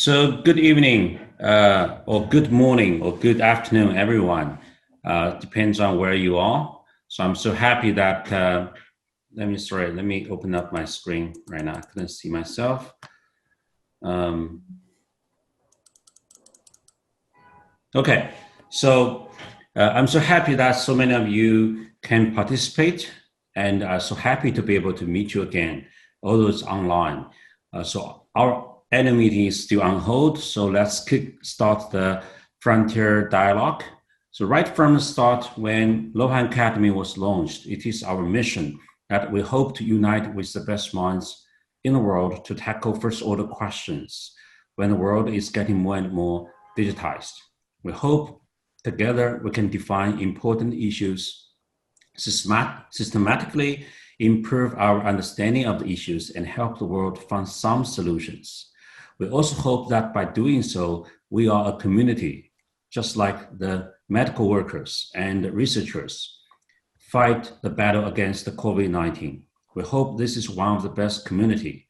So good evening, or good morning, or good afternoon, everyone. Depends on where you are. So I'm so happy that, let me open up my screen right now. I couldn't see myself. Okay, so I'm so happy that so many of you can participate, and so happy to be able to meet you again, although it's online. So our annual meeting is still on hold, so let's start the Frontier Dialogue. So right from the start, when Luohan Academy was launched, it is our mission that we hope to unite with the best minds in the world to tackle first-order questions when the world is getting more and more digitized. We hope together we can define important issues, systematically improve our understanding of the issues, and help the world find some solutions. We also hope that by doing so, we are a community, just like the medical workers and researchers fight the battle against the COVID-19. We hope this is one of the best community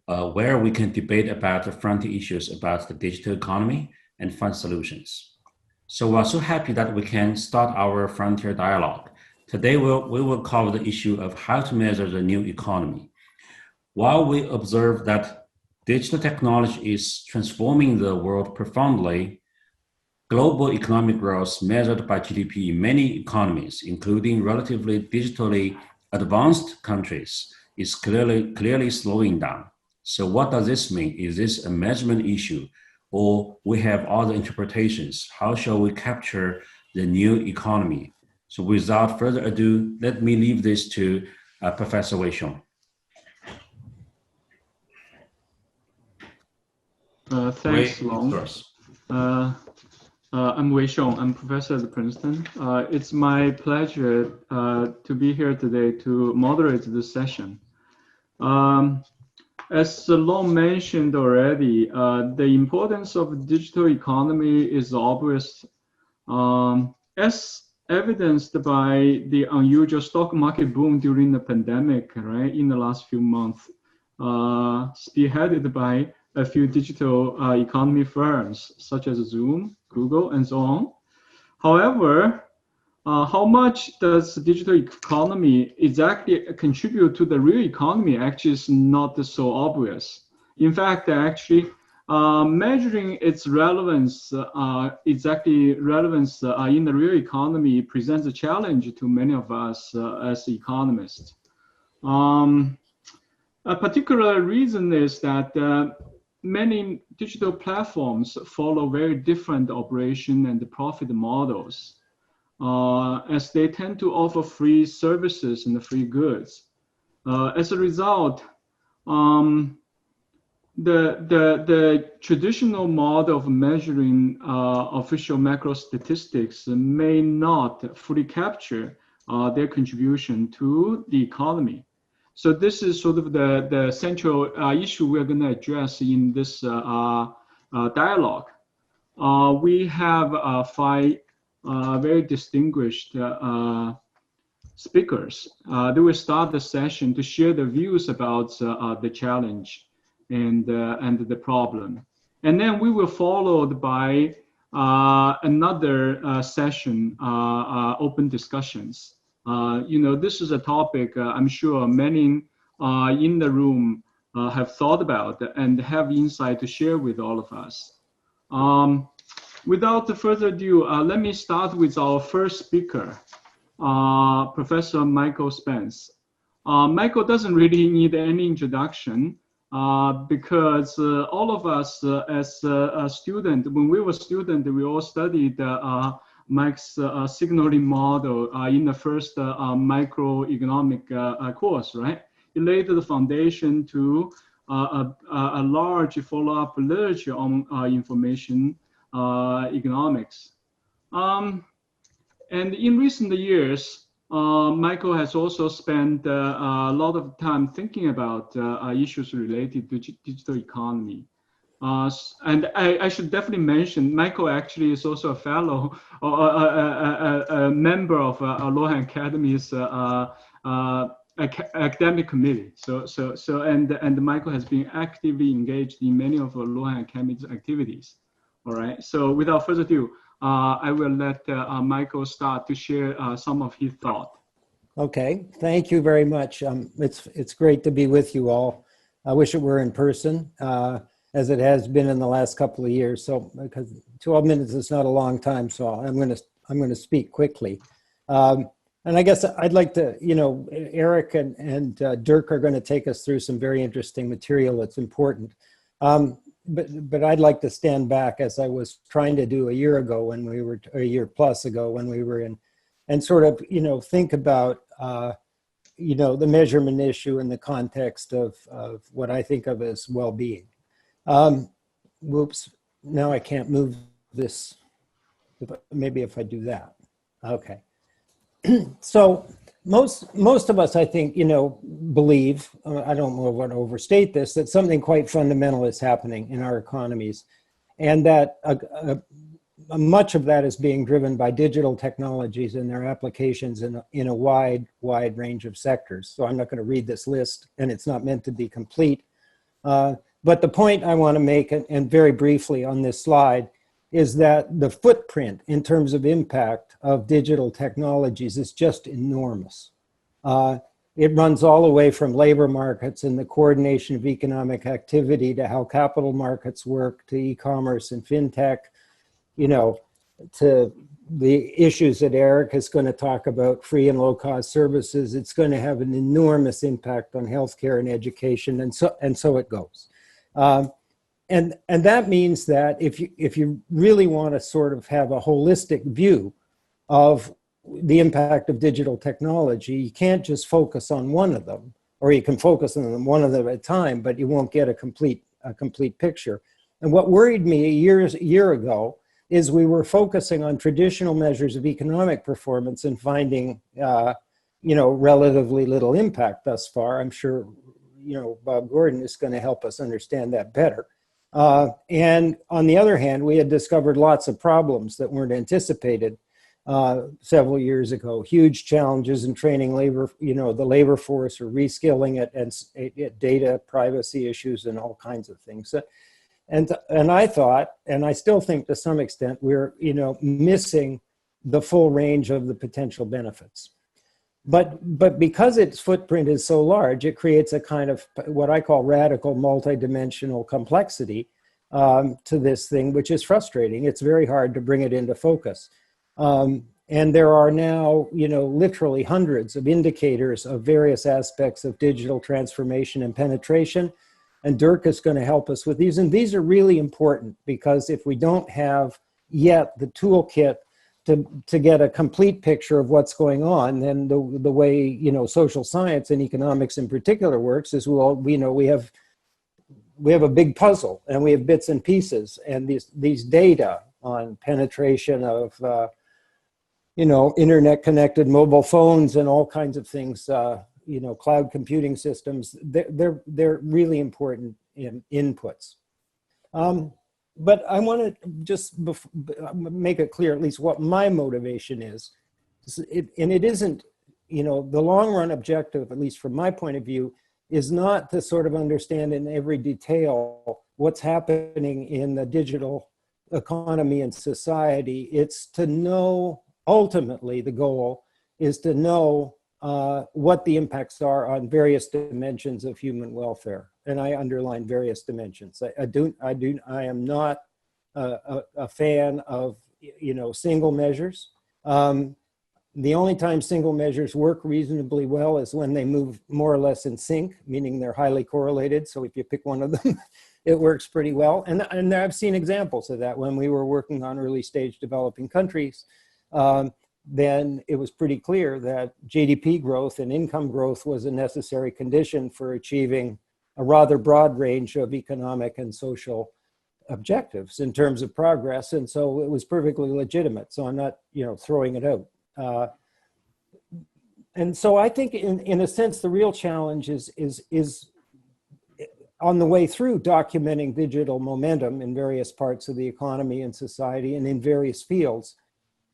where we can debate about the frontier issues about the digital economy and find solutions. So we're so happy that we can start our Frontier Dialogue. Today, we will cover the issue of how to measure the new economy. While we observe that digital technology is transforming the world profoundly, global economic growth measured by GDP in many economies, including relatively digitally advanced countries, is clearly slowing down. So what does this mean? Is this a measurement issue, or we have other interpretations? How shall we capture the new economy? So without further ado, let me leave this to Professor Xiong. Thanks, Long. I'm Xiong. I'm professor at Princeton. It's my pleasure to be here today to moderate this session. As Long mentioned already, the importance of digital economy is obvious. As evidenced by the unusual stock market boom during the pandemic, right, in the last few months, spearheaded by a few digital economy firms such as Zoom, Google, and so on. However, how much does the digital economy exactly contribute to the real economy actually is not so obvious. In fact, actually, measuring its relevance, exactly relevance in the real economy presents a challenge to many of us as economists. A particular reason is that many digital platforms follow very different operation and profit models, as they tend to offer free services and free goods. As a result, the traditional model of measuring official macro statistics may not fully capture their contribution to the economy. So this is sort of the central issue we're going to address in this dialogue. We have five very distinguished speakers. They will start the session to share their views about the challenge and the problem. And then we will follow by another session, open discussions. This is a topic I'm sure many in the room have thought about and have insight to share with all of us. Without further ado, let me start with our first speaker, Professor Michael Spence. Michael doesn't really need any introduction because all of us as a student, when we were students, we all studied Mike's signaling model in the first microeconomic course, right? It laid the foundation to a large follow-up literature on information economics. And in recent years, Michael has also spent a lot of time thinking about issues related to digital economy. And I should definitely mention, Michael actually is also a fellow or a member of Luohan Academy's academic committee. And Michael has been actively engaged in many of Luohan Academy's activities. All right. So without further ado, I will let Michael start to share some of his thoughts. Okay, thank you very much. It's great to be with you all. I wish it were in person, as it has been in the last couple of years. So, because 12 minutes is not a long time, so I'm going to speak quickly. And I guess I'd like to, Erik and Dirk are going to take us through some very interesting material that's important. But I'd like to stand back, as I was trying to do a year ago when we were, a year plus ago when we were in, and sort of, think about, the measurement issue in the context of what I think of as well-being. Whoops, now I can't move this. Maybe if I do that. Okay. So most of us, I think, believe, I don't want to overstate this, that something quite fundamental is happening in our economies, and that much of that is being driven by digital technologies and their applications in a wide range of sectors. So I'm not going to read this list, and it's not meant to be complete. But the point I want to make, and very briefly on this slide, is that the footprint in terms of impact of digital technologies is just enormous. It runs all the way from labor markets and the coordination of economic activity to how capital markets work, to e-commerce and fintech, to the issues that Erik is going to talk about, free and low-cost services. It's going to have an enormous impact on healthcare and education, and so it goes. And that means that if you really want to sort of have a holistic view of the impact of digital technology, you can't just focus on one of them, or you can focus on them one of them at a time, but you won't get a complete picture. And what worried me a year ago is we were focusing on traditional measures of economic performance and finding, relatively little impact thus far. I'm sure, Bob Gordon is going to help us understand that better. And on the other hand, we had discovered lots of problems that weren't anticipated several years ago. Huge challenges in training labor, the labor force, or reskilling it, and data privacy issues and all kinds of things. And I thought, and I still think to some extent, we're missing the full range of the potential benefits. But because its footprint is so large, it creates a kind of what I call radical multidimensional complexity to this thing, which is frustrating. It's very hard to bring it into focus. And there are now, literally hundreds of indicators of various aspects of digital transformation and penetration. And Dirk is going to help us with these. And these are really important because if we don't have yet the toolkit to get a complete picture of what's going on, then the way social science and economics in particular works is we have a big puzzle, and we have bits and pieces, and these data on penetration of internet connected mobile phones and all kinds of things, cloud computing systems, they're really important inputs. But I want to just make it clear at least what my motivation is. And it isn't, the long run objective, at least from my point of view, is not to sort of understand in every detail what's happening in the digital economy and society. It's to know, ultimately the goal is to know what the impacts are on various dimensions of human welfare. And I underline various dimensions. I am not a fan of, single measures. The only time single measures work reasonably well is when they move more or less in sync, meaning they're highly correlated. So if you pick one of them, it works pretty well. And I've seen examples of that when we were working on early stage developing countries. Then it was pretty clear that GDP growth and income growth was a necessary condition for achieving a rather broad range of economic and social objectives in terms of progress. And so it was perfectly legitimate. So I'm not, throwing it out. And so I think in a sense, the real challenge is on the way through documenting digital momentum in various parts of the economy and society and in various fields,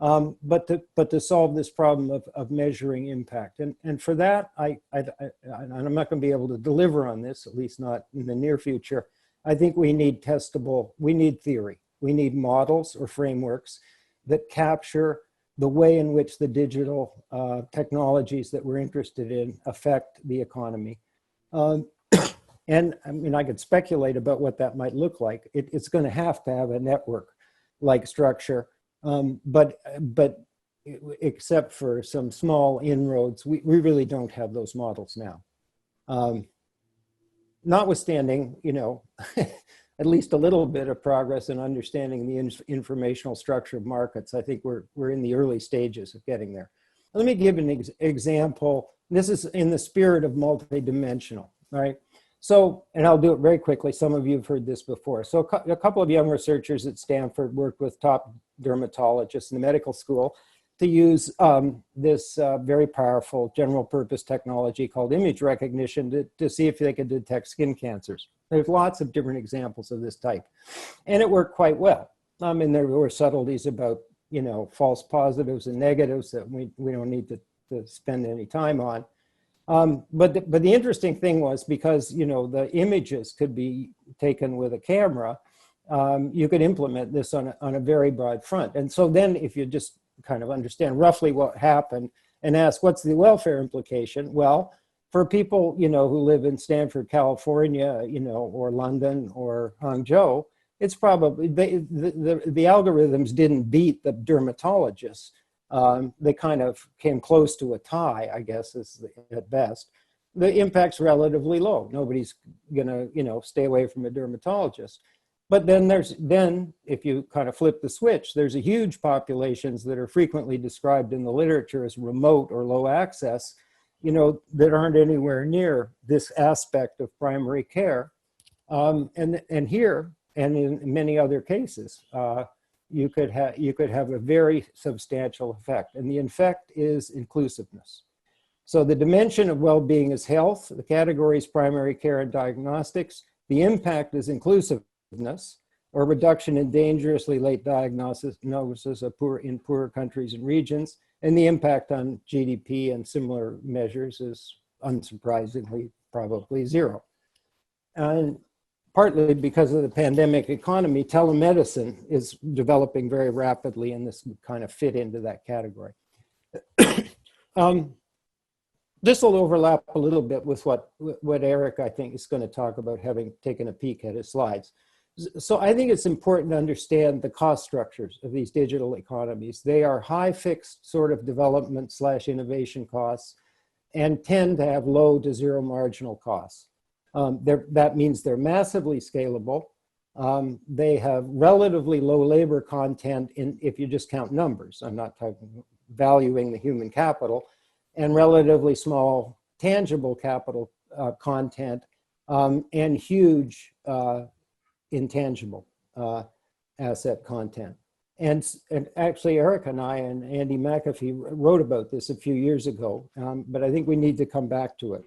but to solve this problem of measuring impact. And for that, and I'm not going to be able to deliver on this, at least not in the near future. I think we need we need theory. We need models or frameworks that capture the way in which the digital technologies that we're interested in affect the economy. And I mean, I could speculate about what that might look like. It's going to have a network-like structure, but except for some small inroads, we really don't have those models now. Notwithstanding, you know, at least a little bit of progress in understanding the informational structure of markets, I think we're in the early stages of getting there. Let me give an example. This is in the spirit of multidimensional, right? So, and I'll do it very quickly. Some of you have heard this before. So a couple of young researchers at Stanford worked with top dermatologists in the medical school to use this very powerful general purpose technology called image recognition to see if they could detect skin cancers. There's lots of different examples of this type. And it worked quite well. And there were subtleties about, you know, false positives and negatives that we don't need to spend any time on. But the interesting thing was, because, you know, the images could be taken with a camera, you could implement this on a very broad front. And so then if you just kind of understand roughly what happened and ask, what's the welfare implication? Well, for people, you know, who live in Stanford, California, you know, or London or Hangzhou, it's probably, the algorithms didn't beat the dermatologists. They kind of came close to a tie, I guess, at best. The impact's relatively low. Nobody's gonna, you know, stay away from a dermatologist. But then if you kind of flip the switch, there's a huge populations that are frequently described in the literature as remote or low access, you know, that aren't anywhere near this aspect of primary care. And here, and in many other cases, you could have a very substantial effect. And the effect is inclusiveness. So the dimension of well-being is health, the categories primary care and diagnostics. The impact is inclusiveness, or reduction in dangerously late diagnosis of in poorer countries and regions. And the impact on GDP and similar measures is unsurprisingly probably zero. And partly because of the pandemic economy, telemedicine is developing very rapidly, and this would kind of fit into that category. This will overlap a little bit with what Erik, I think, is going to talk about, having taken a peek at his slides. So I think it's important to understand the cost structures of these digital economies. They are high fixed sort of development / innovation costs, and tend to have low to zero marginal costs. That means they're massively scalable. They have relatively low labor content if you just count numbers. I'm not valuing the human capital, and relatively small tangible capital content, and huge intangible asset content. And actually, Erik and I and Andy McAfee wrote about this a few years ago, but I think we need to come back to it.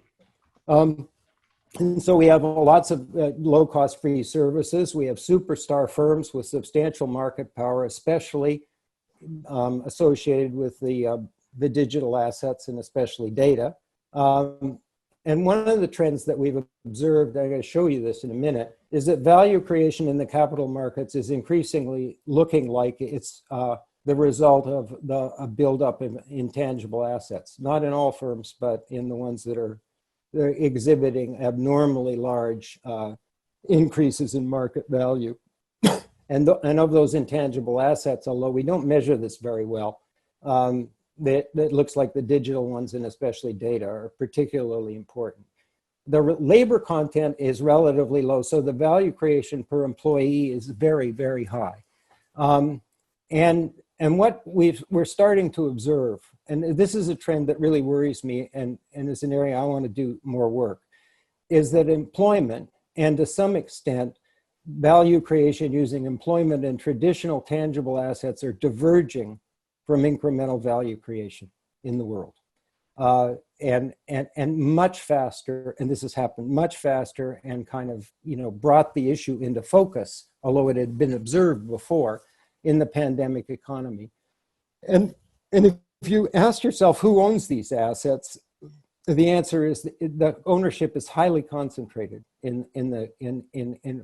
And so we have lots of low-cost free services. We have superstar firms with substantial market power, especially associated with the digital assets and especially data. And one of the trends that we've observed, I'm going to show you this in a minute, is that value creation in the capital markets is increasingly looking like it's the result of a buildup in intangible assets. Not in all firms, but in the ones that are exhibiting abnormally large increases in market value. And of those intangible assets, although we don't measure this very well, that looks like the digital ones, and especially data, are particularly important. The labor content is relatively low, so the value creation per employee is very, very high. And what we're starting to observe, and this is a trend that really worries me, and is an area I want to do more work, is that employment, and to some extent, value creation using employment and traditional tangible assets, are diverging from incremental value creation in the world. And much faster, and this has happened much faster, and kind of, you know, brought the issue into focus, although it had been observed before, in the pandemic economy. And if you ask yourself who owns these assets, the answer is the ownership is highly concentrated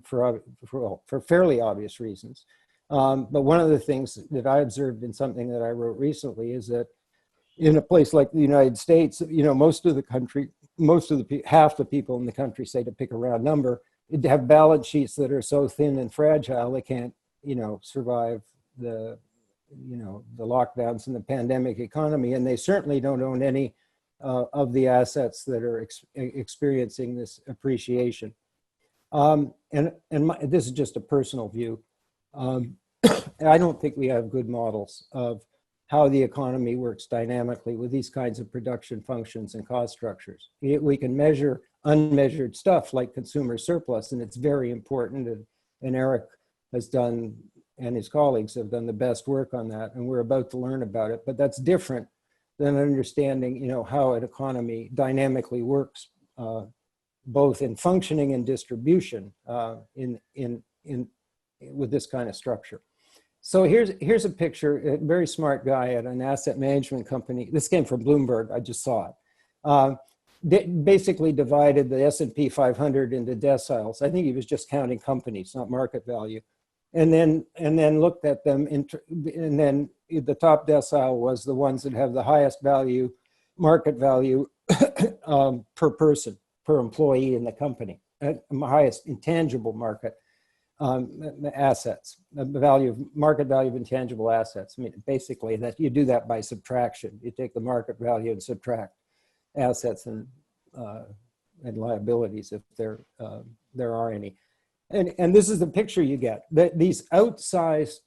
for fairly obvious reasons. But one of the things that I observed in something that I wrote recently is that in a place like the United States, most of the country, half the people in the country, say, to pick a round number, have balance sheets that are so thin and fragile they can't, survive the lockdowns and the pandemic economy, and they certainly don't own any of the assets that are experiencing this appreciation. This is just a personal view. I don't think we have good models of how the economy works dynamically with these kinds of production functions and cost structures. We can measure unmeasured stuff like consumer surplus, and it's very important. And Erik has done, and his colleagues have done the best work on that, and we're about to learn about it. But that's different than understanding, how an economy dynamically works, both in functioning and distribution with this kind of structure. So here's a picture, a very smart guy at an asset management company. This came from Bloomberg, I just saw it. They basically divided the S&P 500 into deciles. I think he was just counting companies, not market value. And then looked at them, and then the top decile was the ones that have the highest value, market value per person, per employee in the company, highest intangible market assets, market value of intangible assets. I mean, basically that you do that by subtraction. You take the market value and subtract assets and liabilities if there are any. And this is the picture you get. These outsized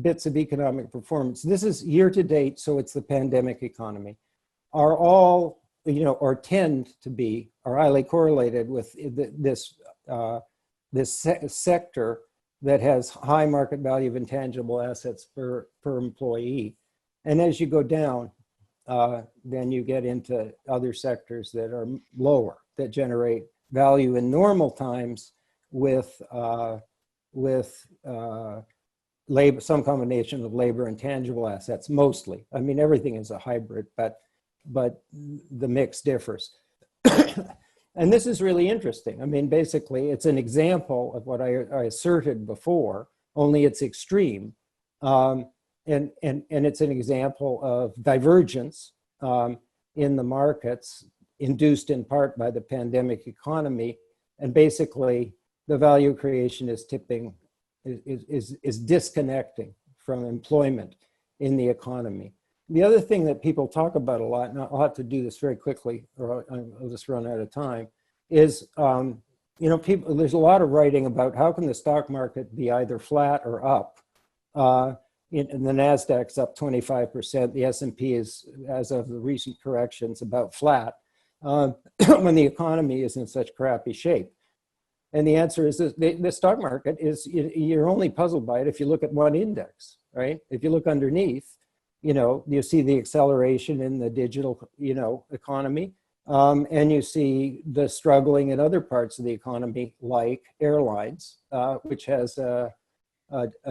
bits of economic performance, this is year to date, so it's the pandemic economy, are all, or tend to be, are highly correlated with this sector that has high market value of intangible assets per employee. And as you go down, then you get into other sectors that are lower, that generate value in normal times with labor, some combination of labor and tangible assets, mostly. I mean, everything is a hybrid, but the mix differs. And this is really interesting. I mean, basically, it's an example of what I asserted before, only it's extreme. And it's an example of divergence in the markets, induced in part by the pandemic economy. And basically, the value creation is is disconnecting from employment in the economy. The other thing that people talk about a lot, and I'll have to do this very quickly, or I'll just run out of time, is there's a lot of writing about how can the stock market be either flat or up. And the NASDAQ's up 25%. The S&P is, as of the recent corrections, about flat when the economy is in such crappy shape. And the answer is that the stock market is, you're only puzzled by it if you look at one index, right? If you look underneath, you see the acceleration in the digital, economy, and you see the struggling in other parts of the economy, like airlines, which has a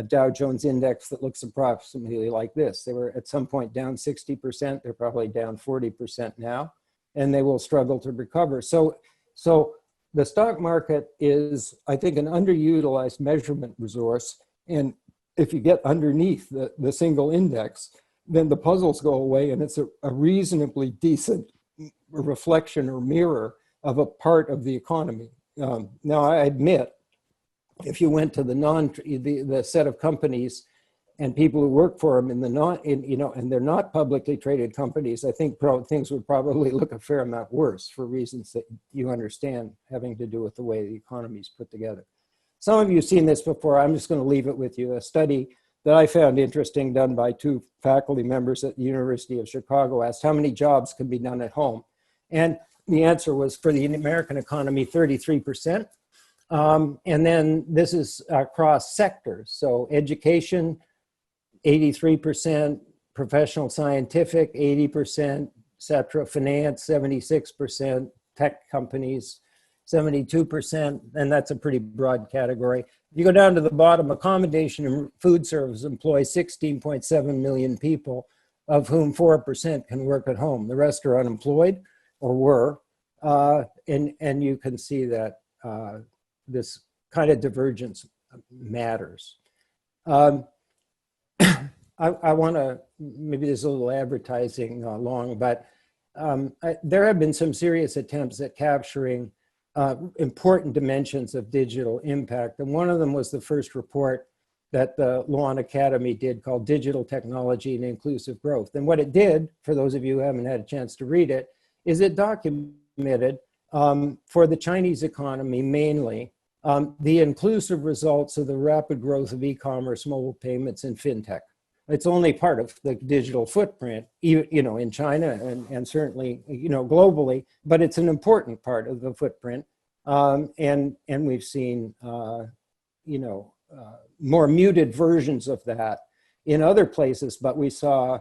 Dow Jones index that looks approximately like this. They were at some point down 60%. They're probably down 40% now, and they will struggle to recover. So the stock market is, I think, an underutilized measurement resource. And if you get underneath the single index, then the puzzles go away, and it's a reasonably decent reflection or mirror of a part of the economy. Now, I admit, if you went to the set of companies and people who work for them and they're not publicly traded companies, I think things would probably look a fair amount worse for reasons that you understand, having to do with the way the economy is put together. Some of you have seen this before. I'm just going to leave it with you. A study that I found interesting, done by two faculty members at the University of Chicago, asked how many jobs can be done at home. And the answer was, for the American economy, 33%. And then this is across sectors. So education, 83%, professional scientific, 80%, et cetera, finance, 76%, tech companies, 72%, and that's a pretty broad category. You go down to the bottom, accommodation and food service employs 16.7 million people, of whom 4% can work at home. The rest are unemployed or were, and you can see that this kind of divergence matters. I want to, maybe there's a little advertising long, but there have been some serious attempts at capturing important dimensions of digital impact. And one of them was the first report that the Luohan Academy did called Digital Technology and Inclusive Growth. And what it did, for those of you who haven't had a chance to read it, is it documented for the Chinese economy mainly the inclusive results of the rapid growth of e-commerce, mobile payments, and fintech. It's only part of the digital footprint, in China and certainly, globally, but it's an important part of the footprint. And we've seen, more muted versions of that in other places, but we saw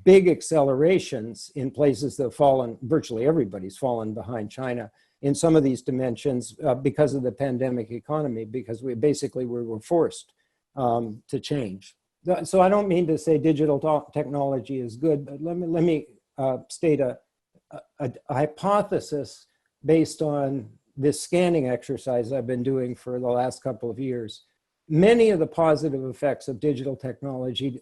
big accelerations in places that have fallen, virtually everybody's fallen behind China in some of these dimensions because of the pandemic economy, because we were forced to change. So I don't mean to say digital technology is good, but let me state a hypothesis based on this scanning exercise I've been doing for the last couple of years. Many of the positive effects of digital technology,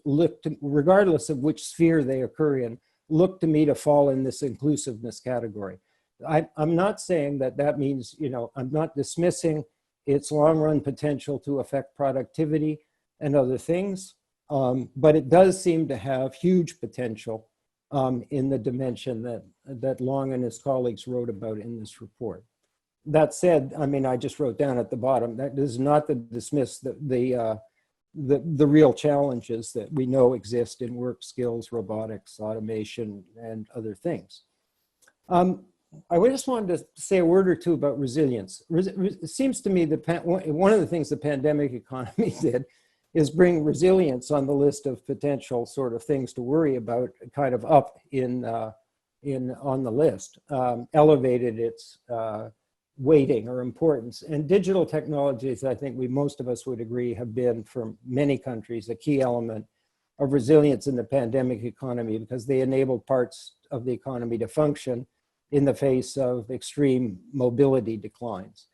regardless of which sphere they occur in, look to me to fall in this inclusiveness category. I'm not saying that means, I'm not dismissing its long-run potential to affect productivity and other things, but it does seem to have huge potential in the dimension that Long and his colleagues wrote about in this report. That said, I just wrote down at the bottom, that is not to dismiss the real challenges that we know exist in work skills, robotics, automation, and other things. I just wanted to say a word or two about resilience. It seems to me that one of the things the pandemic economy did is bring resilience on the list of potential sort of things to worry about, kind of up on the list, elevated its weighting or importance. And digital technologies, I think most of us would agree, have been for many countries a key element of resilience in the pandemic economy, because they enabled parts of the economy to function in the face of extreme mobility declines.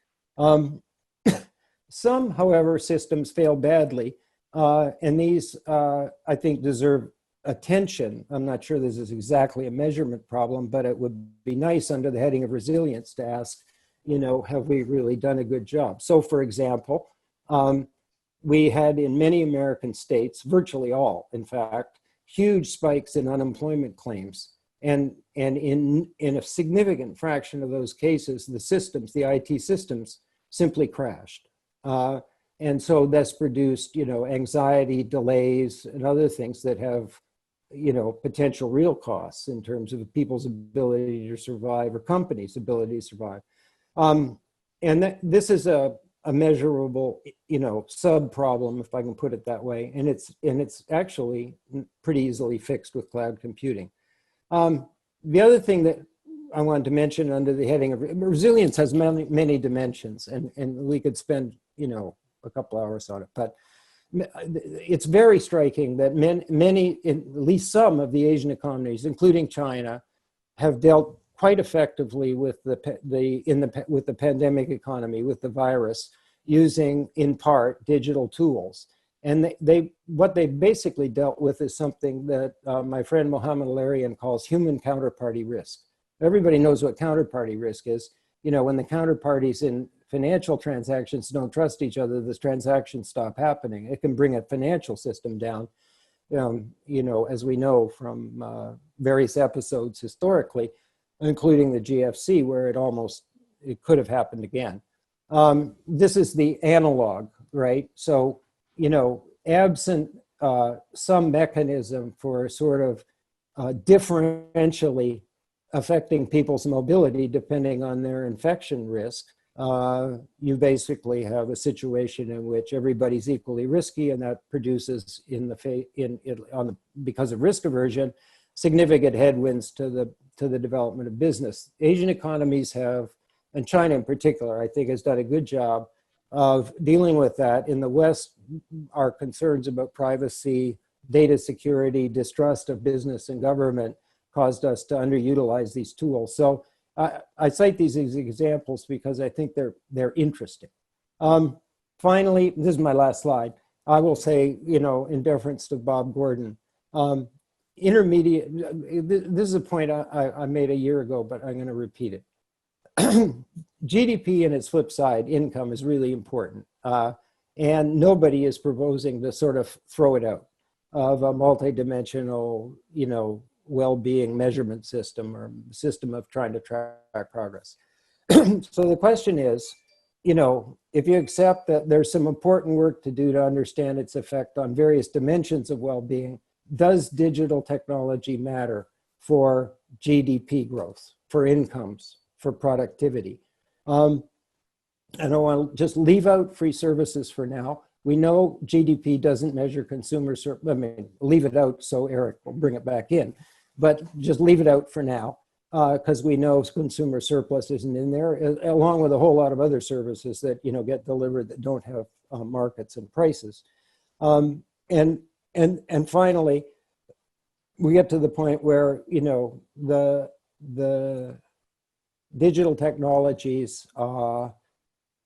Some, however, systems fail badly, and these, I think, deserve attention. I'm not sure this is exactly a measurement problem, but it would be nice under the heading of resilience to ask, have we really done a good job? So, for example, we had in many American states, virtually all, in fact, huge spikes in unemployment claims. And in a significant fraction of those cases, the IT systems simply crashed. And so that's produced, anxiety, delays, and other things that have, potential real costs in terms of people's ability to survive or companies' ability to survive. And this is a measurable, sub-problem, if I can put it that way. And it's actually pretty easily fixed with cloud computing. The other thing that I wanted to mention under the heading of resilience has many dimensions, and we could spend, a couple hours on it, but it's very striking that many, at least some of the Asian economies, including China, have dealt quite effectively with the pandemic economy, with the virus, using in part digital tools. And what they basically dealt with is something that my friend Mohammed Al-Arian calls human counterparty risk. Everybody knows what counterparty risk is. When the counterparties in financial transactions don't trust each other, the transactions stop happening. It can bring a financial system down, as we know from various episodes historically, including the GFC, where it could have happened again. This is the analog, right? So, absent some mechanism for sort of differentially affecting people's mobility depending on their infection risk, you basically have a situation in which everybody's equally risky, and that produces, because of risk aversion, significant headwinds to the development of business. Asian economies have and China in particular, I think has done a good job of dealing with that. In the West, our concerns about privacy, data security, distrust of business and government caused us to underutilize these tools. So I cite these as examples because I think they're interesting. Finally, this is my last slide. I will say, in deference to Bob Gordon, intermediate, this is a point I made a year ago, but I'm going to repeat it. GDP and its flip side, income, is really important. And nobody is proposing to sort of throw it out of a multidimensional, well-being measurement system or system of trying to track progress. So the question is, if you accept that there's some important work to do to understand its effect on various dimensions of well-being, does digital technology matter for GDP growth, for incomes, for productivity? And I want to just leave out free services for now. We know GDP doesn't measure consumer surplus. I mean, leave it out so Erik will bring it back in, but just leave it out for now because we know consumer surplus isn't in there, along with a whole lot of other services that get delivered that don't have markets and prices. And finally, we get to the point where the digital technologies,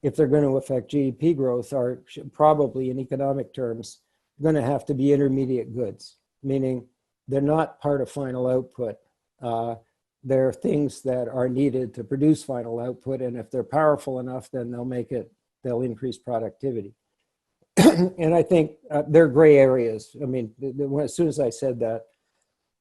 if they're going to affect GDP growth, are probably in economic terms going to have to be intermediate goods, meaning they're not part of final output. They're things that are needed to produce final output, and if they're powerful enough, then they'll increase productivity. And I think they're gray areas. I mean, as soon as I said that,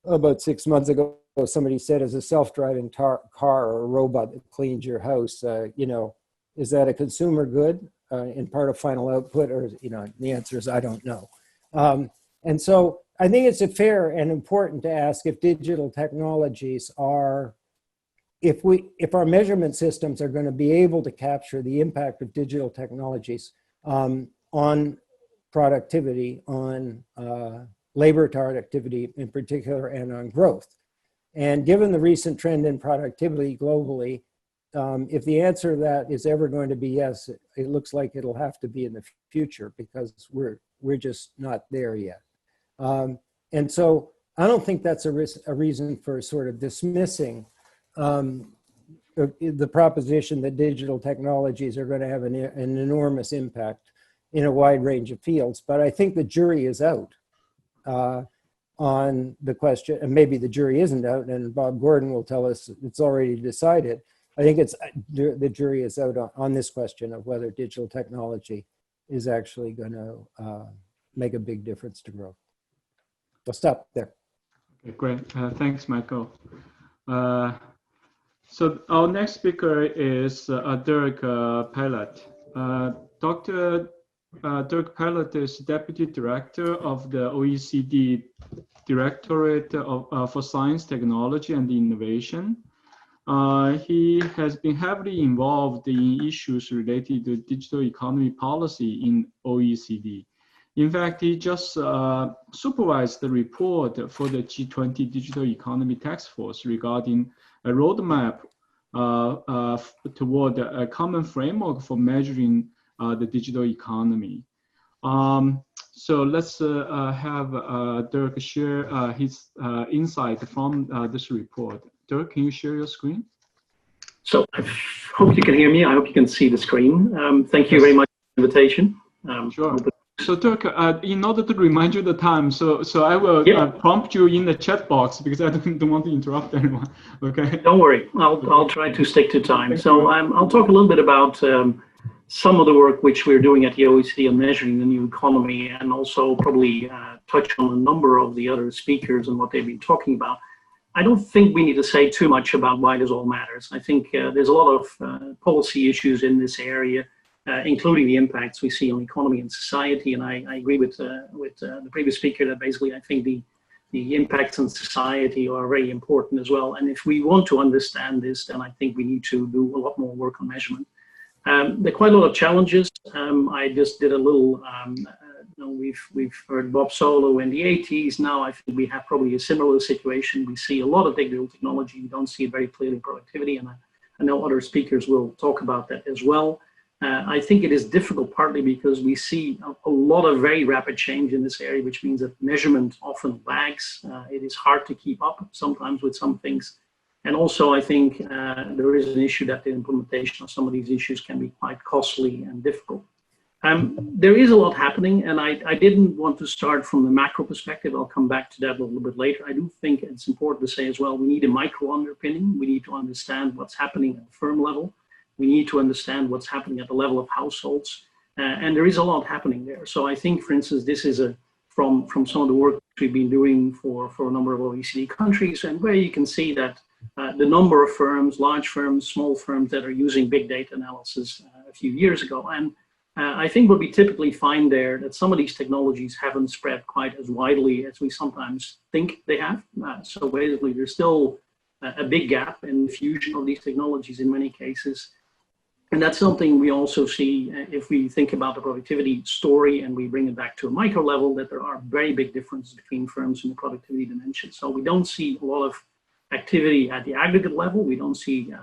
about 6 months ago, somebody said, "Is a self-driving car or a robot that cleans your house, is that a consumer good in part of final output?" Or the answer is I don't know. And so I think it's fair and important to ask if digital technologies are, if our measurement systems are going to be able to capture the impact of digital technologies on productivity, on labor productivity in particular, and on growth. And given the recent trend in productivity globally, if the answer to that is ever going to be yes, it looks like it'll have to be in the future because we're just not there yet. And so I don't think that's a reason for sort of dismissing the proposition that digital technologies are going to have an enormous impact in a wide range of fields. But I think the jury is out on the question, and maybe the jury isn't out, and Bob Gordon will tell us it's already decided. I think the jury is out on this question of whether digital technology is actually going to make a big difference to growth. I'll stop there. Okay, great. Thanks, Michael. So our next speaker is Dirk Pilat. Dr. Dirk Pilat is Deputy Director of the OECD Directorate for Science, Technology, and Innovation. He has been heavily involved in issues related to digital economy policy in OECD. In fact, he just supervised the report for the G20 Digital Economy Task Force regarding a roadmap toward a common framework for measuring the digital economy. So let's have Dirk share his insight from this report. Dirk, can you share your screen? So I hope you can hear me. I hope you can see the screen. Thank you very much for the invitation. Sure. So Dirk, in order to remind you the time, so I will prompt you in the chat box because I don't want to interrupt anyone. Okay. Don't worry. I'll try to stick to time. So I'll talk a little bit about some of the work which we're doing at the OECD on measuring the new economy, and also probably touch on a number of the other speakers and what they've been talking about. I don't think we need to say too much about why this all matters. I think there's a lot of policy issues in this area, including the impacts we see on economy and society. And I agree with the previous speaker that basically I think the impacts on society are very important as well. And if we want to understand this, then I think we need to do a lot more work on measurement. There are quite a lot of challenges. I just did a little, we've heard Bob Solow in the 80s. Now I think we have probably a similar situation. We see a lot of digital technology. We don't see it very clearly in productivity. And I know other speakers will talk about that as well. I think it is difficult partly because we see a lot of very rapid change in this area, which means that measurement often lags. It is hard to keep up sometimes with some things. And also, I think there is an issue that the implementation of some of these issues can be quite costly and difficult. There is a lot happening, and I didn't want to start from the macro perspective. I'll come back to that a little bit later. I do think it's important to say as well, we need a micro underpinning. We need to understand what's happening at the firm level. We need to understand what's happening at the level of households. And there is a lot happening there. So I think, for instance, this is from some of the work we've been doing for a number of OECD countries, and where you can see that the number of firms, large firms, small firms that are using big data analysis a few years ago. And I think what we typically find there, that some of these technologies haven't spread quite as widely as we sometimes think they have. So basically, there's still a big gap in the fusion of these technologies in many cases. And that's something we also see if we think about the productivity story and we bring it back to a micro level, that there are very big differences between firms in the productivity dimension. So we don't see a lot of activity at the aggregate level. We don't see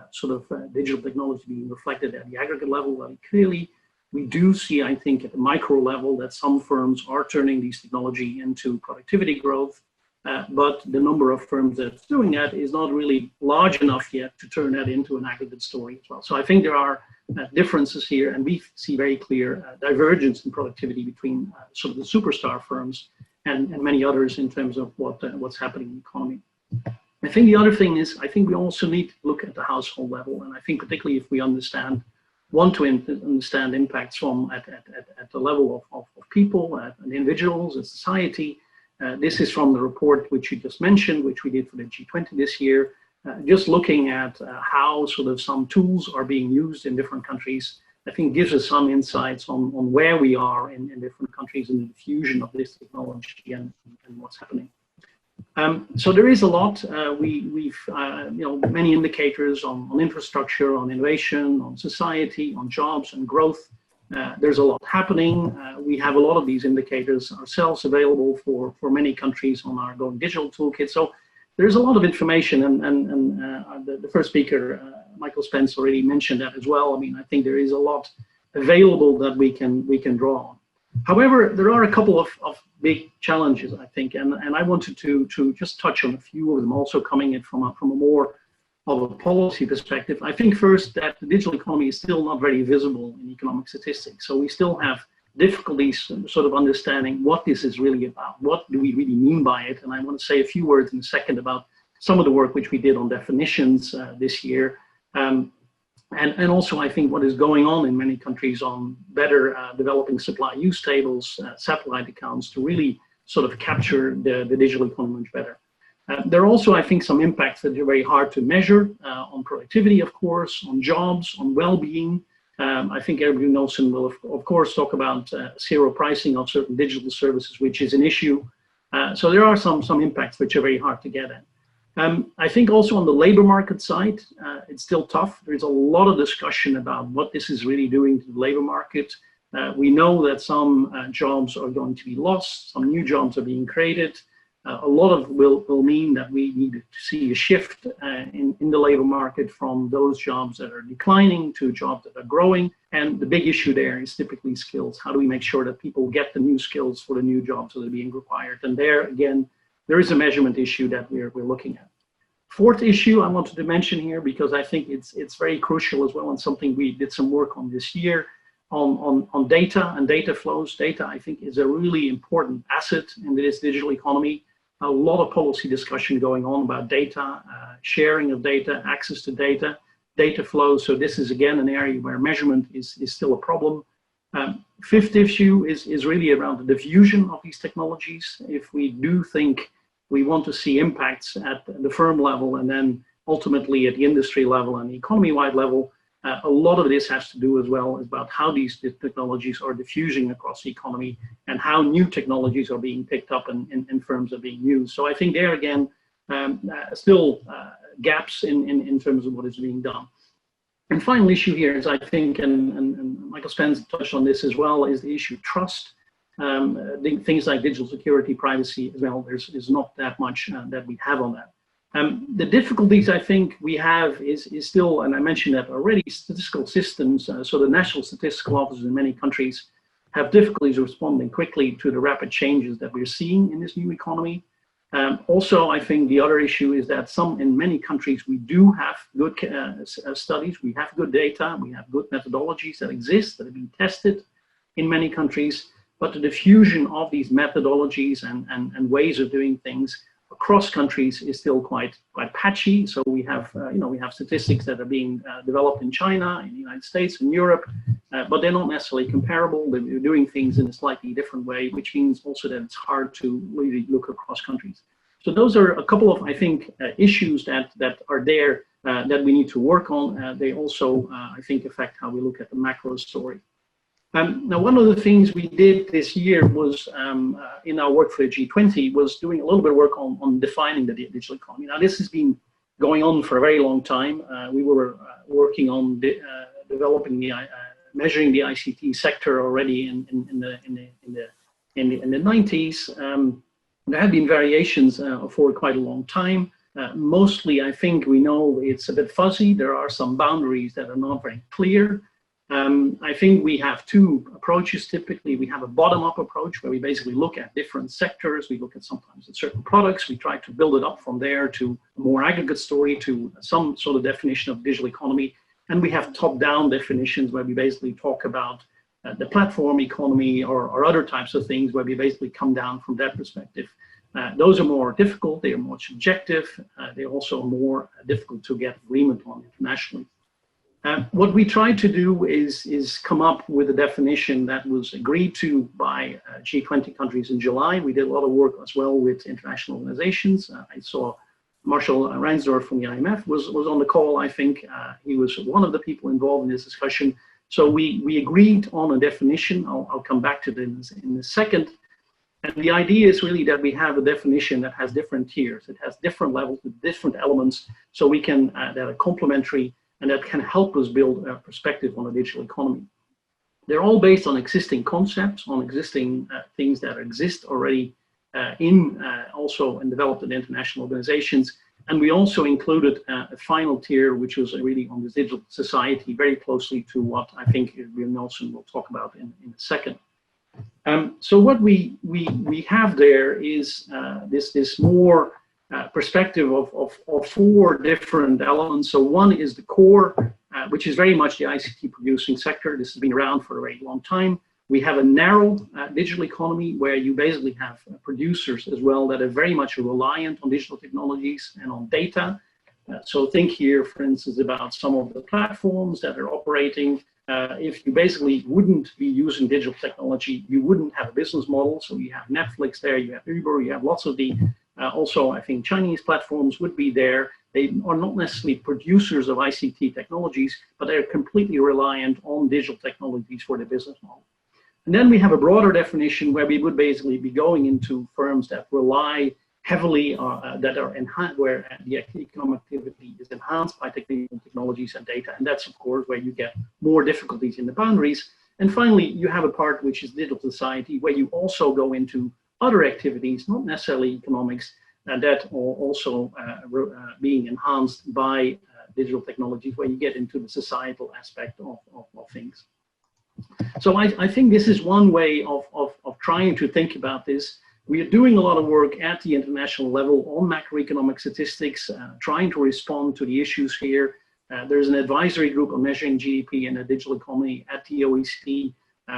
digital technology being reflected at the aggregate level very clearly. We do see, I think, at the micro level that some firms are turning these technology into productivity growth, but the number of firms that's doing that is not really large enough yet to turn that into an aggregate story as well. So I think there are differences here, and we see very clear divergence in productivity between the superstar firms and many others in terms of what's happening in the economy. I think the other thing is, I think we also need to look at the household level, and I think particularly if we want to understand impacts from at the level of people, and individuals, and society. This is from the report which you just mentioned, which we did for the G20 this year, just looking at how some tools are being used in different countries. I think gives us some insights on where we are in different countries in the diffusion of this technology and what's happening. So there is a lot. We've many indicators on infrastructure, on innovation, on society, on jobs and growth. There's a lot happening. We have a lot of these indicators ourselves available for many countries on our Going Digital toolkit. So there's a lot of information, and the first speaker, Michael Spence, already mentioned that as well. I mean, I think there is a lot available that we can draw on. However, there are a couple of big challenges, I think, and I wanted to just touch on a few of them, also coming in from a more of a policy perspective. I think first that the digital economy is still not very visible in economic statistics. So we still have difficulties understanding what this is really about. What do we really mean by it? And I want to say a few words in a second about some of the work which we did on definitions this year. And also, I think what is going on in many countries on better developing supply use tables, satellite accounts to really capture the digital economy much better. There are also, I think, some impacts that are very hard to measure on productivity, of course, on jobs, on well-being. I think Erik Brynjolfsson will, of course, talk about zero pricing of certain digital services, which is an issue. So there are some impacts which are very hard to get at. I think also on the labor market side, it's still tough. There's a lot of discussion about what this is really doing to the labor market. We know that some jobs are going to be lost, some new jobs are being created. A lot of will mean that we need to see a shift in the labor market from those jobs that are declining to jobs that are growing. And the big issue there is typically skills. How do we make sure that people get the new skills for the new jobs that are being required? And there, again, there is a measurement issue that we're looking at. Fourth issue I wanted to mention here, because I think it's very crucial as well, and something we did some work on this year on data and data flows. Data, I think, is a really important asset in this digital economy. A lot of policy discussion going on about data, sharing of data, access to data, data flows. So this is, again, an area where measurement is still a problem. Fifth issue is really around the diffusion of these technologies. If we do think we want to see impacts at the firm level and then ultimately at the industry level and the economy-wide level, a lot of this has to do as well about how these technologies are diffusing across the economy and how new technologies are being picked up and firms are being used. So I think there again, still gaps in terms of what is being done. And final issue here is, I think, and Michael Spence touched on this as well, is the issue of trust. Things like digital security, privacy as well, there's not that much that we have on that. The difficulties I think we have is still, and I mentioned that already, statistical systems. So the national statistical offices in many countries have difficulties responding quickly to the rapid changes that we're seeing in this new economy. Also, I think the other issue is that in many countries, we do have good studies, we have good data, we have good methodologies that exist, that have been tested in many countries, but the diffusion of these methodologies and ways of doing things across countries is still quite patchy. So we have, we have statistics that are being developed in China, in the United States, in Europe, but they're not necessarily comparable. They're doing things in a slightly different way, which means also that it's hard to really look across countries. So those are a couple of, I think, issues that are there that we need to work on. They also, I think, affect how we look at the macro story. Now, one of the things we did this year was, in our work for the G20, was doing a little bit of work on defining the digital economy. Now, this has been going on for a very long time. We were working on developing measuring the ICT sector already in the 90s. There have been variations for quite a long time. Mostly, I think we know it's a bit fuzzy. There are some boundaries that are not very clear. I think we have two approaches. Typically, we have a bottom-up approach where we basically look at different sectors. We look at sometimes at certain products. We try to build it up from there to a more aggregate story, to some sort of definition of digital economy. And we have top-down definitions where we basically talk about the platform economy or other types of things where we basically come down from that perspective. Those are more difficult. They are more subjective. They're also more difficult to get agreement on internationally. What we tried to do is come up with a definition that was agreed to by G20 countries in July. We did a lot of work as well with international organizations. I saw Marshall Reinsdorf from the IMF was on the call. I think he was one of the people involved in this discussion. So we agreed on a definition. I'll come back to this in a second. And the idea is really that we have a definition that has different tiers. It has different levels with different elements, so we can that are complementary and that can help us build a perspective on a digital economy. They're all based on existing concepts, on existing things that exist already also developed in international organizations. And we also included a final tier, which was really on the digital society, very closely to what I think Brynjolfsson will talk about in a second. So what we have there is this more perspective of four different elements. So one is the core, which is very much the ICT producing sector. This has been around for a very long time. We have a narrow digital economy where you basically have producers as well that are very much reliant on digital technologies and on data. So think here, for instance, about some of the platforms that are operating. If you basically wouldn't be using digital technology, you wouldn't have a business model. So you have Netflix there, you have Uber, you have lots of the, also I think Chinese platforms would be there. They are not necessarily producers of ICT technologies, but they're completely reliant on digital technologies for their business model. And then we have a broader definition where we would basically be going into firms that rely heavily, that are enhanced, where the economic activity is enhanced by technologies and data. And that's, of course, where you get more difficulties in the boundaries. And finally, you have a part which is digital society, where you also go into other activities, not necessarily economics, that are also being enhanced by digital technologies, where you get into the societal aspect of things. So I think this is one way of trying to think about this. We are doing a lot of work at the international level on macroeconomic statistics, trying to respond to the issues here. There's an advisory group on measuring GDP and the digital economy at the OECD,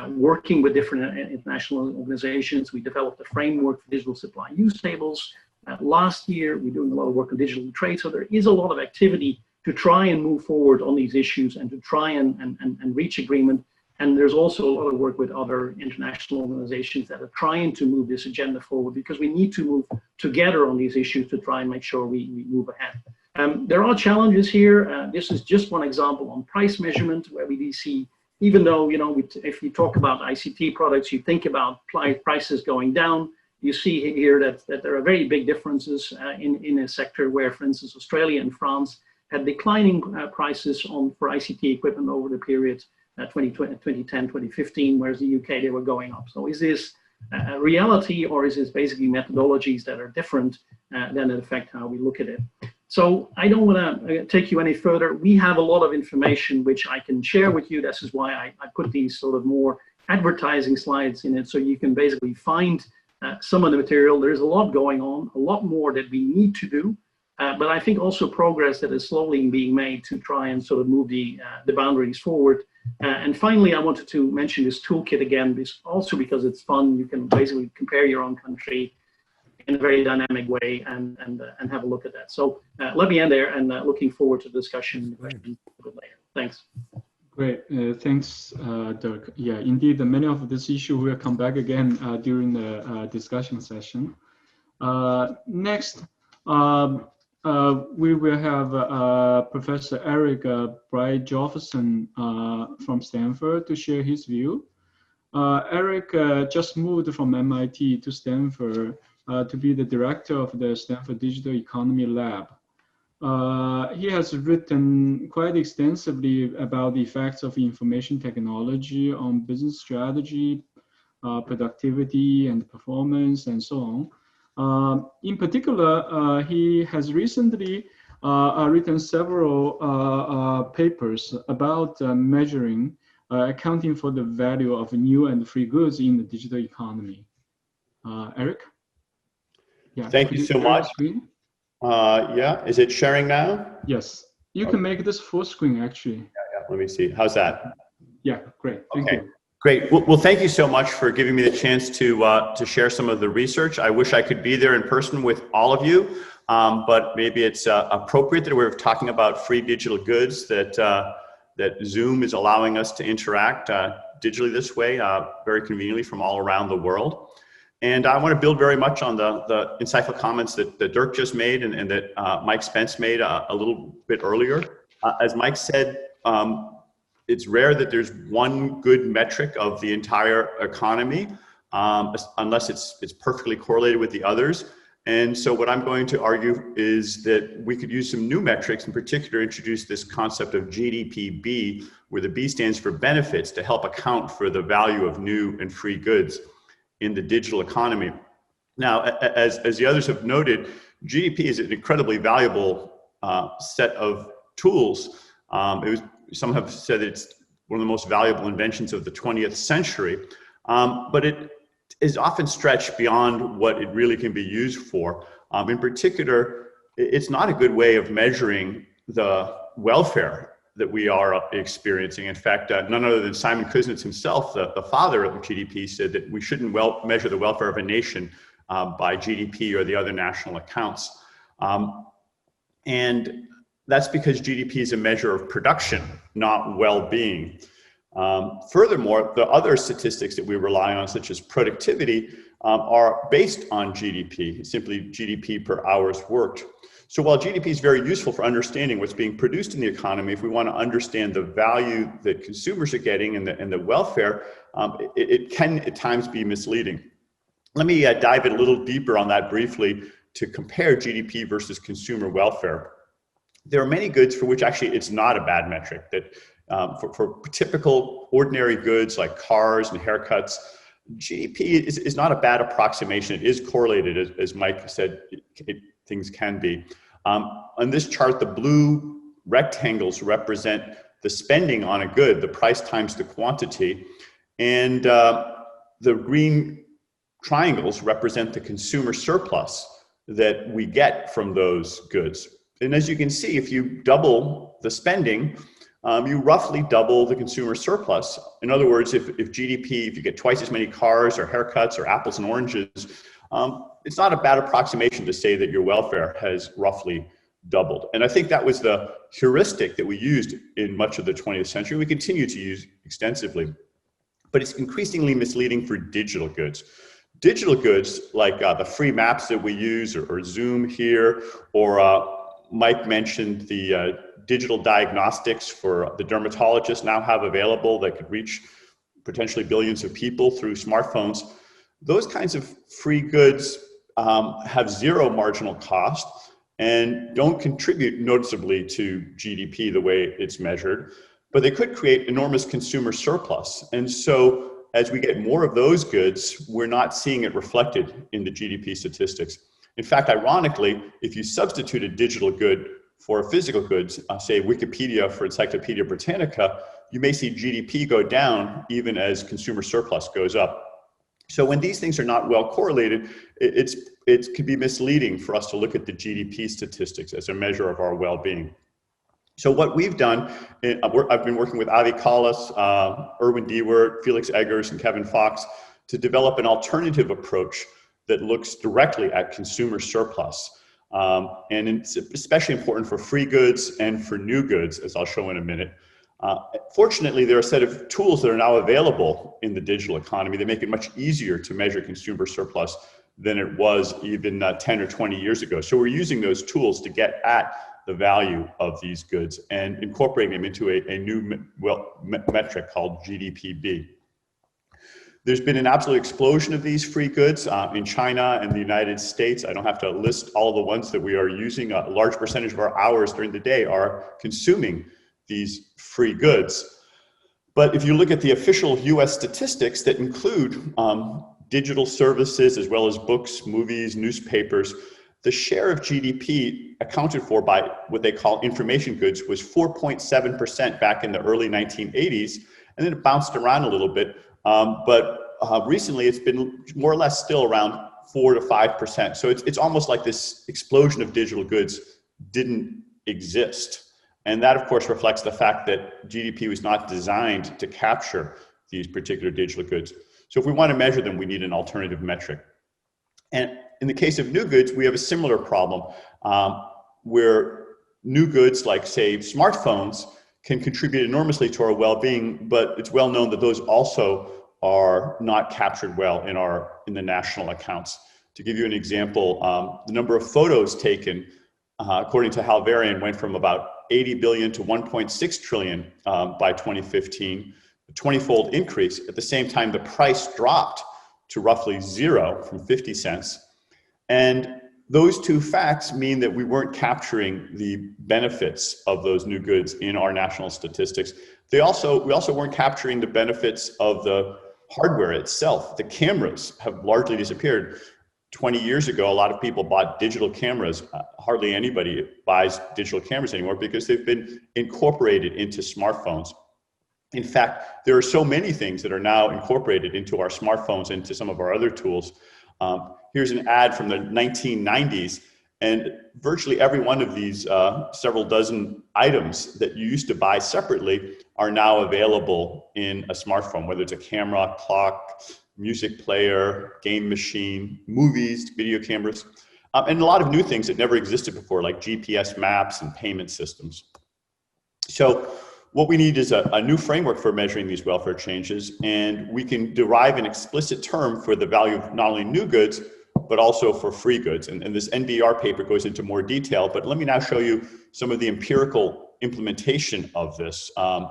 working with different international organizations. We developed a framework for digital supply use tables. Last year, we're doing a lot of work on digital trade. So there is a lot of activity to try and move forward on these issues and to try and reach agreement. And there's also a lot of work with other international organizations that are trying to move this agenda forward, because we need to move together on these issues to try and make sure we move ahead. There are challenges here. This is just one example on price measurement, where we see, even though, if you talk about ICT products, you think about prices going down. You see here that there are very big differences in a sector where, for instance, Australia and France had declining prices for ICT equipment over the period 2010, 2015, whereas the UK, they were going up. So is this reality, or is it basically methodologies that are different that affect how we look at it? So I don't want to take you any further. We have a lot of information which I can share with you. This is why I put these sort of more advertising slides in it, so you can basically find some of the material. There's a lot going on, a lot more that we need to do, but I think also progress that is slowly being made to try and sort of move the boundaries forward. And finally, I wanted to mention this toolkit again, also because it's fun. You can basically compare your own country in a very dynamic way and have a look at that. So let me end there, and looking forward to the discussion later. Thanks. Great, thanks, Dirk. Yeah, indeed, many of this issue will come back again during the discussion session. Next, we will have Professor Erik Brynjolfsson from Stanford to share his view. Erik just moved from MIT to Stanford to be the director of the Stanford Digital Economy Lab. He has written quite extensively about the effects of information technology on business strategy, productivity and performance, and so on. In particular, he has recently written several papers about measuring, accounting for the value of new and free goods in the digital economy. Erik? Yeah, thank you so much. Yeah, is it sharing now? Yes, you can make this full screen actually. Yeah, let me see. How's that? Yeah, great. Thank you. Great. Well, thank you so much for giving me the chance to share some of the research. I wish I could be there in person with all of you, but maybe it's appropriate that we're talking about free digital goods, that Zoom is allowing us to interact digitally this way, very conveniently from all around the world. And I want to build very much on the insightful comments that Dirk just made and that Mike Spence made a little bit earlier. As Mike said, it's rare that there's one good metric of the entire economy, unless it's perfectly correlated with the others. And so what I'm going to argue is that we could use some new metrics, in particular introduce this concept of GDP-B, where the B stands for benefits, to help account for the value of new and free goods in the digital economy. Now, as the others have noted, GDP is an incredibly valuable set of tools. Some have said it's one of the most valuable inventions of the 20th century, but it is often stretched beyond what it really can be used for. In particular, it's not a good way of measuring the welfare that we are experiencing. In fact, none other than Simon Kuznets himself, the father of GDP, said that we shouldn't measure the welfare of a nation by GDP or the other national accounts. And that's because GDP is a measure of production, not well-being. Furthermore, the other statistics that we rely on, such as productivity, are based on GDP, simply GDP per hours worked. So while GDP is very useful for understanding what's being produced in the economy, if we want to understand the value that consumers are getting and the welfare, it can at times be misleading. Let me dive a little deeper on that briefly to compare GDP versus consumer welfare. There are many goods for which actually it's not a bad metric. That for typical ordinary goods like cars and haircuts, GDP is not a bad approximation. It is correlated, as Mike said, things can be. On this chart, the blue rectangles represent the spending on a good, the price times the quantity, and the green triangles represent the consumer surplus that we get from those goods. And as you can see, if you double the spending, you roughly double the consumer surplus. In other words, if GDP, if you get twice as many cars or haircuts or apples and oranges, it's not a bad approximation to say that your welfare has roughly doubled. And I think that was the heuristic that we used in much of the 20th century. We continue to use extensively, but it's increasingly misleading for digital goods. Digital goods like the free maps that we use or Zoom here, or Mike mentioned the digital diagnostics for the dermatologists now have available that could reach potentially billions of people through smartphones. Those kinds of free goods have zero marginal cost and don't contribute noticeably to GDP the way it's measured, but they could create enormous consumer surplus. And so as we get more of those goods, we're not seeing it reflected in the GDP statistics. In fact, ironically, if you substitute a digital good for physical goods, say Wikipedia for Encyclopedia Britannica, you may see GDP go down even as consumer surplus goes up. So when these things are not well correlated, it can be misleading for us to look at the GDP statistics as a measure of our well-being. So what we've done, I've been working with Avi Kallas, Erwin Dewert, Felix Eggers, and Kevin Fox to develop an alternative approach that looks directly at consumer surplus. And it's especially important for free goods and for new goods, as I'll show in a minute. Fortunately, there are a set of tools that are now available in the digital economy that make it much easier to measure consumer surplus than it was even 10 or 20 years ago. So we're using those tools to get at the value of these goods and incorporating them into a new metric called GDPB. There's been an absolute explosion of these free goods in China and the United States. I don't have to list all the ones that we are using. A large percentage of our hours during the day are consuming these free goods. But if you look at the official US statistics that include digital services as well as books, movies, newspapers, the share of GDP accounted for by what they call information goods was 4.7% back in the early 1980s, and then it bounced around a little bit. But recently it's been more or less still around 4 to 5%. So it's almost like this explosion of digital goods didn't exist. And that, of course, reflects the fact that GDP was not designed to capture these particular digital goods. So if we want to measure them, we need an alternative metric. And in the case of new goods, we have a similar problem where new goods like, say, smartphones can contribute enormously to our well-being, but it's well known that those also are not captured well in the national accounts. To give you an example, the number of photos taken, according to Halvarian, went from about 80 billion to 1.6 trillion by 2015, a 20-fold increase. At the same time, the price dropped to roughly zero from 50 cents. And those two facts mean that we weren't capturing the benefits of those new goods in our national statistics. We also weren't capturing the benefits of the hardware itself. The cameras have largely disappeared. 20 years ago, a lot of people bought digital cameras. Hardly anybody buys digital cameras anymore because they've been incorporated into smartphones. In fact, there are so many things that are now incorporated into our smartphones and into some of our other tools. Here's an ad from the 1990s, and virtually every one of these several dozen items that you used to buy separately are now available in a smartphone, whether it's a camera, clock, music player, game machine, movies, video cameras, and a lot of new things that never existed before, like GPS maps and payment systems. So what we need is a new framework for measuring these welfare changes, and we can derive an explicit term for the value of not only new goods, but also for free goods. And this NBR paper goes into more detail, but let me now show you some of the empirical implementation of this, of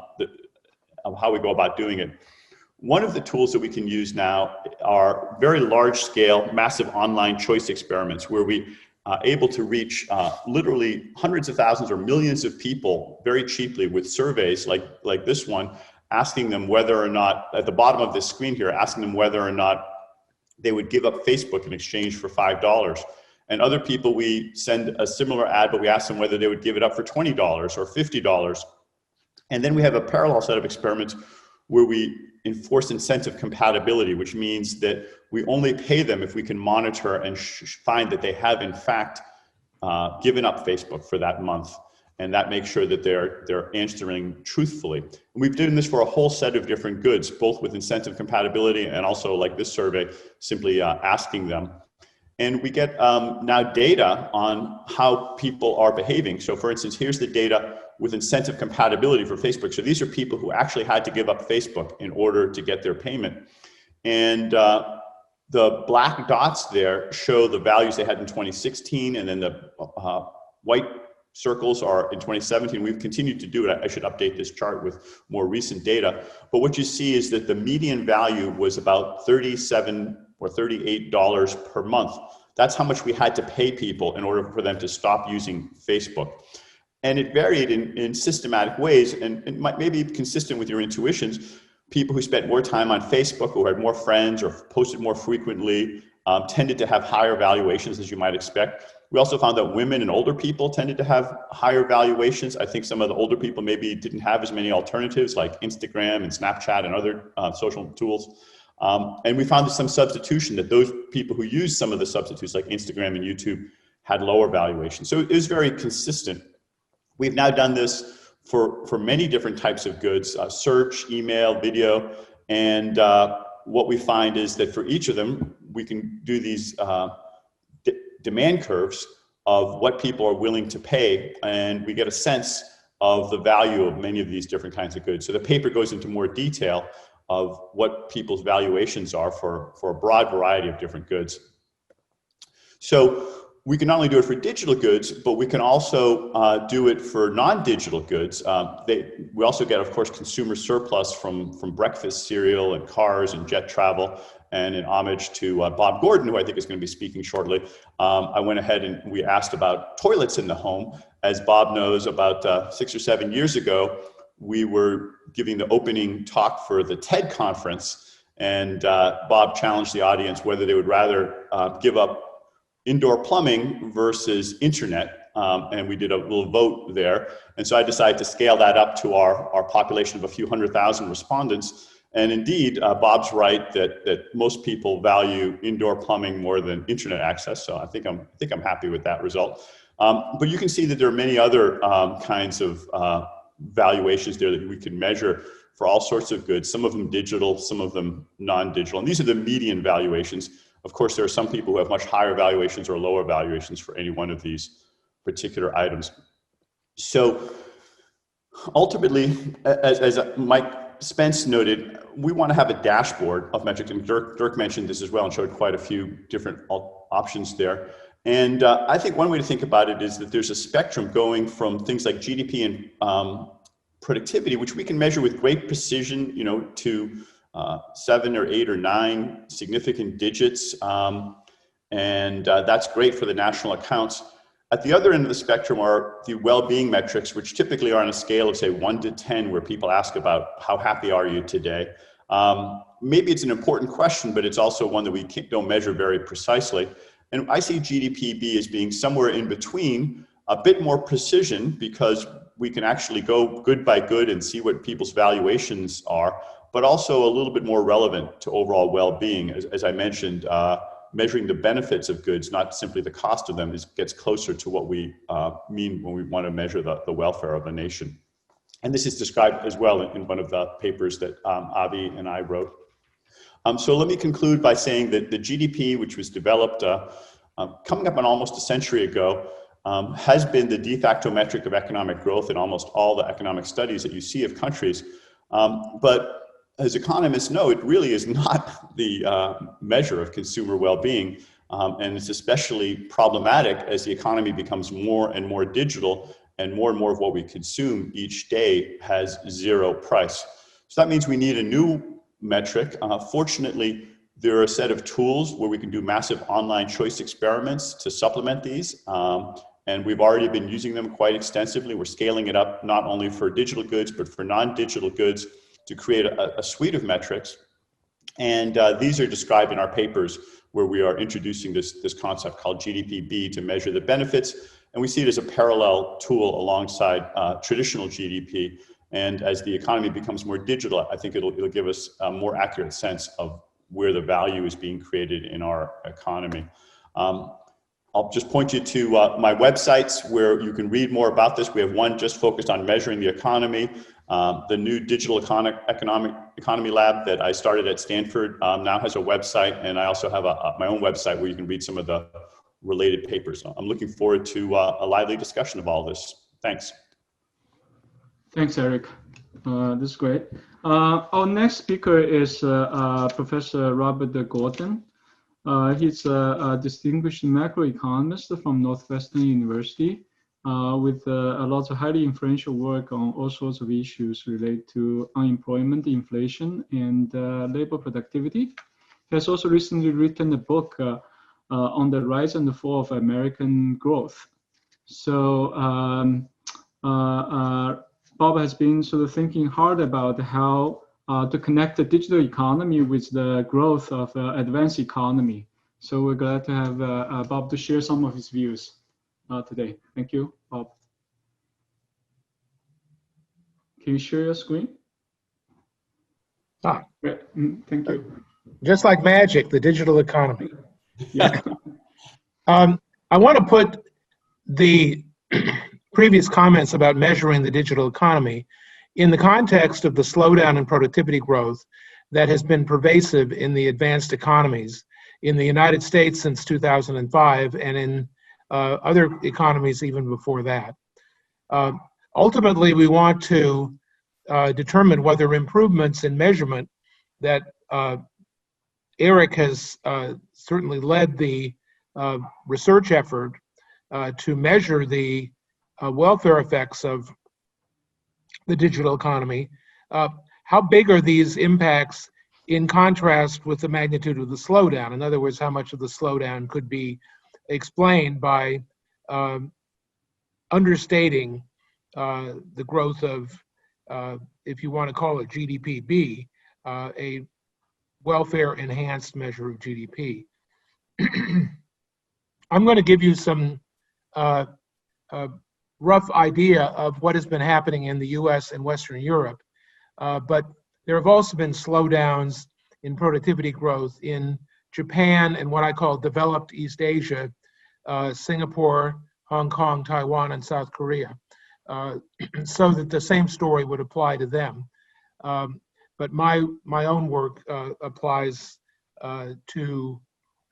how we go about doing it. One of the tools that we can use now are very large scale, massive online choice experiments where we are able to reach literally hundreds of thousands or millions of people very cheaply with surveys like this one, asking them whether or not, at the bottom of this screen here, asking them whether or not they would give up Facebook in exchange for $5. And other people, we send a similar ad, but we ask them whether they would give it up for $20 or $50. And then we have a parallel set of experiments where we enforce incentive compatibility, which means that we only pay them if we can monitor and find that they have in fact given up Facebook for that month. And that makes sure that they're answering truthfully. And we've done this for a whole set of different goods, both with incentive compatibility and also like this survey, simply asking them. And we get now data on how people are behaving. So for instance, here's the data with incentive compatibility for Facebook. So these are people who actually had to give up Facebook in order to get their payment. And the black dots there show the values they had in 2016, and then the white circles are in 2017. We've continued to do it. I should update this chart with more recent data. But what you see is that the median value was about $37 or $38 per month. That's how much we had to pay people in order for them to stop using Facebook. And it varied in systematic ways, and it might maybe consistent with your intuitions. People who spent more time on Facebook, who had more friends or posted more frequently, tended to have higher valuations, as you might expect. We also found that women and older people tended to have higher valuations. I think some of the older people maybe didn't have as many alternatives like Instagram and Snapchat and other social tools. And we found some substitution, that those people who used some of the substitutes like Instagram and YouTube had lower valuations. So it was very consistent. We've now done this for many different types of goods, search, email, video, and what we find is that for each of them, we can do these demand curves of what people are willing to pay, and we get a sense of the value of many of these different kinds of goods. So the paper goes into more detail of what people's valuations are for a broad variety of different goods. So we can not only do it for digital goods, but we can also do it for non-digital goods. We also get, of course, consumer surplus from breakfast cereal and cars and jet travel. And in homage to Bob Gordon, who I think is going to be speaking shortly, I went ahead and we asked about toilets in the home. As Bob knows, about 6 or 7 years ago, we were giving the opening talk for the TED conference, and Bob challenged the audience whether they would rather give up indoor plumbing versus internet, and we did a little vote there. And so I decided to scale that up to our population of a few 100,000 respondents. And indeed, Bob's right that most people value indoor plumbing more than internet access. So I think I'm happy with that result. But you can see that there are many other kinds of valuations there that we can measure for all sorts of goods. Some of them digital, some of them non-digital. And these are the median valuations. Of course, there are some people who have much higher valuations or lower valuations for any one of these particular items. So ultimately, as Mike Spence noted, we want to have a dashboard of metrics, and Dirk mentioned this as well and showed quite a few different options there. And I think one way to think about it is that there's a spectrum going from things like GDP and productivity, which we can measure with great precision, to 7 or 8 or 9 significant digits. And that's great for the national accounts. At the other end of the spectrum are the well-being metrics, which typically are on a scale of, say, 1 to 10, where people ask about how happy are you today. Maybe it's an important question, but it's also one that we don't measure very precisely. And I see GDP as being somewhere in between, a bit more precision, because we can actually go good by good and see what people's valuations are, but also a little bit more relevant to overall well-being. As I mentioned, measuring the benefits of goods, not simply the cost of them, gets closer to what we mean when we want to measure the welfare of a nation. And this is described as well in one of the papers that Avi and I wrote. So let me conclude by saying that the GDP, which was developed coming up on almost a century ago, has been the de facto metric of economic growth in almost all the economic studies that you see of countries. But as economists know, it really is not the measure of consumer well-being, and it's especially problematic as the economy becomes more and more digital, and more of what we consume each day has zero price. So that means we need a new metric. Fortunately, there are a set of tools where we can do massive online choice experiments to supplement these, and we've already been using them quite extensively. We're scaling it up not only for digital goods, but for non-digital goods, to create a suite of metrics. And these are described in our papers, where we are introducing this concept called GDP-B to measure the benefits. And we see it as a parallel tool alongside traditional GDP. And as the economy becomes more digital, I think it'll give us a more accurate sense of where the value is being created in our economy. I'll just point you to my websites where you can read more about this. We have one just focused on measuring the economy. The new Digital Economy Lab that I started at Stanford now has a website, and I also have my own website where you can read some of the related papers. I'm looking forward to a lively discussion of all this. Thanks. Thanks, Erik. This is great. Our next speaker is Professor Robert Gordon. He's a distinguished macroeconomist from Northwestern University with a lot of highly influential work on all sorts of issues related to unemployment, inflation, and labor productivity. He has also recently written a book on the rise and the fall of American growth. So Bob has been sort of thinking hard about how to connect the digital economy with the growth of advanced economy. So we're glad to have Bob to share some of his views today. Thank you, Bob. Can you share your screen? Ah. Great. Thank you. Just like magic, the digital economy. Yeah. I want to put the previous comments about measuring the digital economy in the context of the slowdown in productivity growth that has been pervasive in the advanced economies in the United States since 2005 and in other economies even before that. Ultimately, we want to determine whether improvements in measurement that Erik has certainly led the research effort to measure the welfare effects of the digital economy. How big are these impacts in contrast with the magnitude of the slowdown? In other words, how much of the slowdown could be explained by understating the growth of, if you want to call it GDP-B, a welfare-enhanced measure of GDP. I'm going to give you some rough idea of what has been happening in the US and Western Europe, but there have also been slowdowns in productivity growth in Japan and what I call developed East Asia, Singapore, Hong Kong, Taiwan, and South Korea, so that the same story would apply to them. But my own work applies to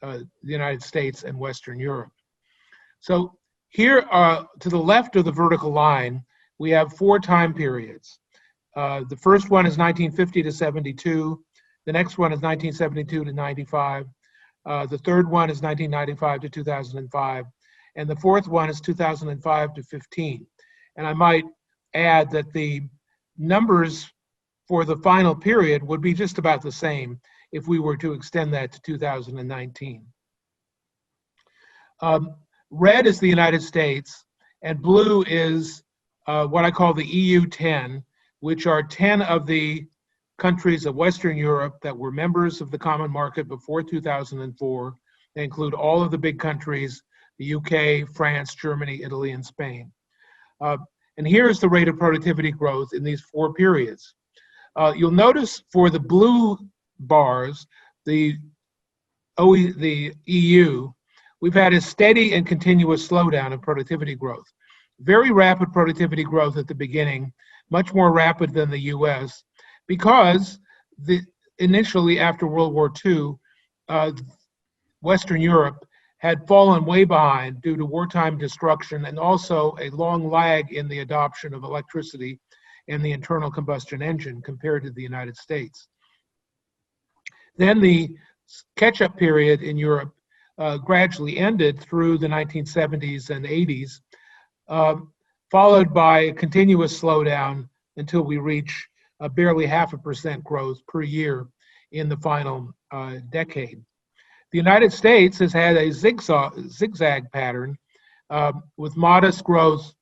the United States and Western Europe. So here, to the left of the vertical line, we have 4 time periods. The first one is 1950 to 72. The next one is 1972 to 95. The third one is 1995 to 2005. And the fourth one is 2005 to 15. And I might add that the numbers for the final period would be just about the same if we were to extend that to 2019. Red is the United States, and blue is what I call the EU 10, which are 10 of the countries of Western Europe that were members of the common market before 2004. They include all of the big countries, the UK, France, Germany, Italy, and Spain. And here is the rate of productivity growth in these 4 periods. You'll notice for the blue bars, the EU, we've had a steady and continuous slowdown in productivity growth. Very rapid productivity growth at the beginning, much more rapid than the US, because initially after World War II, Western Europe had fallen way behind due to wartime destruction and also a long lag in the adoption of electricity and the internal combustion engine compared to the United States. Then the catch-up period in Europe gradually ended through the 1970s and 80s, followed by a continuous slowdown until we reach barely 0.5% growth per year in the final decade. The United States has had a zigzag pattern with modest growth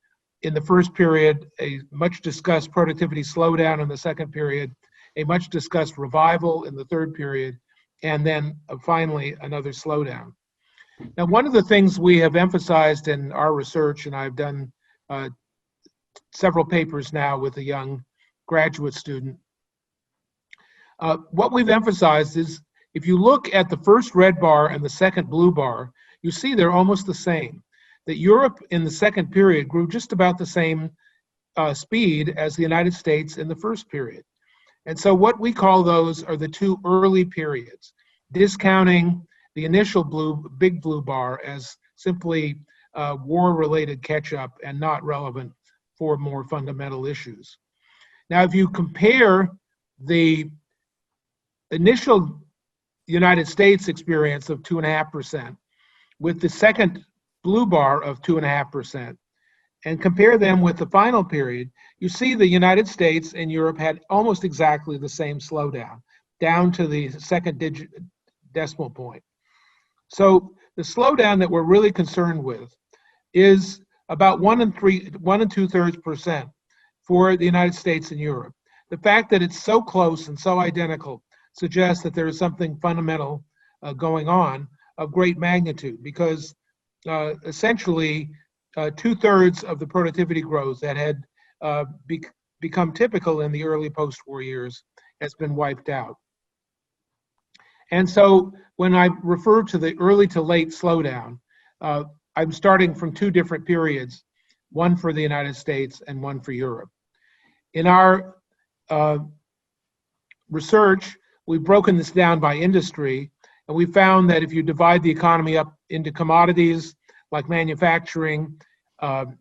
in the first period, a much discussed productivity slowdown in the second period, a much discussed revival in the third period, and then finally another slowdown. Now, one of the things we have emphasized in our research, and I've done several papers now with a young graduate student, what we've emphasized is if you look at the first red bar and the second blue bar, you see they're almost the same. That Europe in the second period grew just about the same speed as the United States in the first period. And so what we call those are the 2 early periods, discounting the initial big blue bar as simply war-related catch-up and not relevant for more fundamental issues. Now, if you compare the initial United States experience of 2.5% with the second blue bar of 2.5% and compare them with the final period, you see the United States and Europe had almost exactly the same slowdown, down to the second decimal point. So the slowdown that we're really concerned with is about 1 2/3% for the United States and Europe. the fact that it's so close and so identical suggests that there is something fundamental going on of great magnitude, because essentially 2/3 of the productivity growth that had become typical in the early post-war years has been wiped out. And so when I refer to the early to late slowdown, I'm starting from two different periods, one for the United States and one for Europe. In our research, we've broken this down by industry, and we found that if you divide the economy up into commodities like manufacturing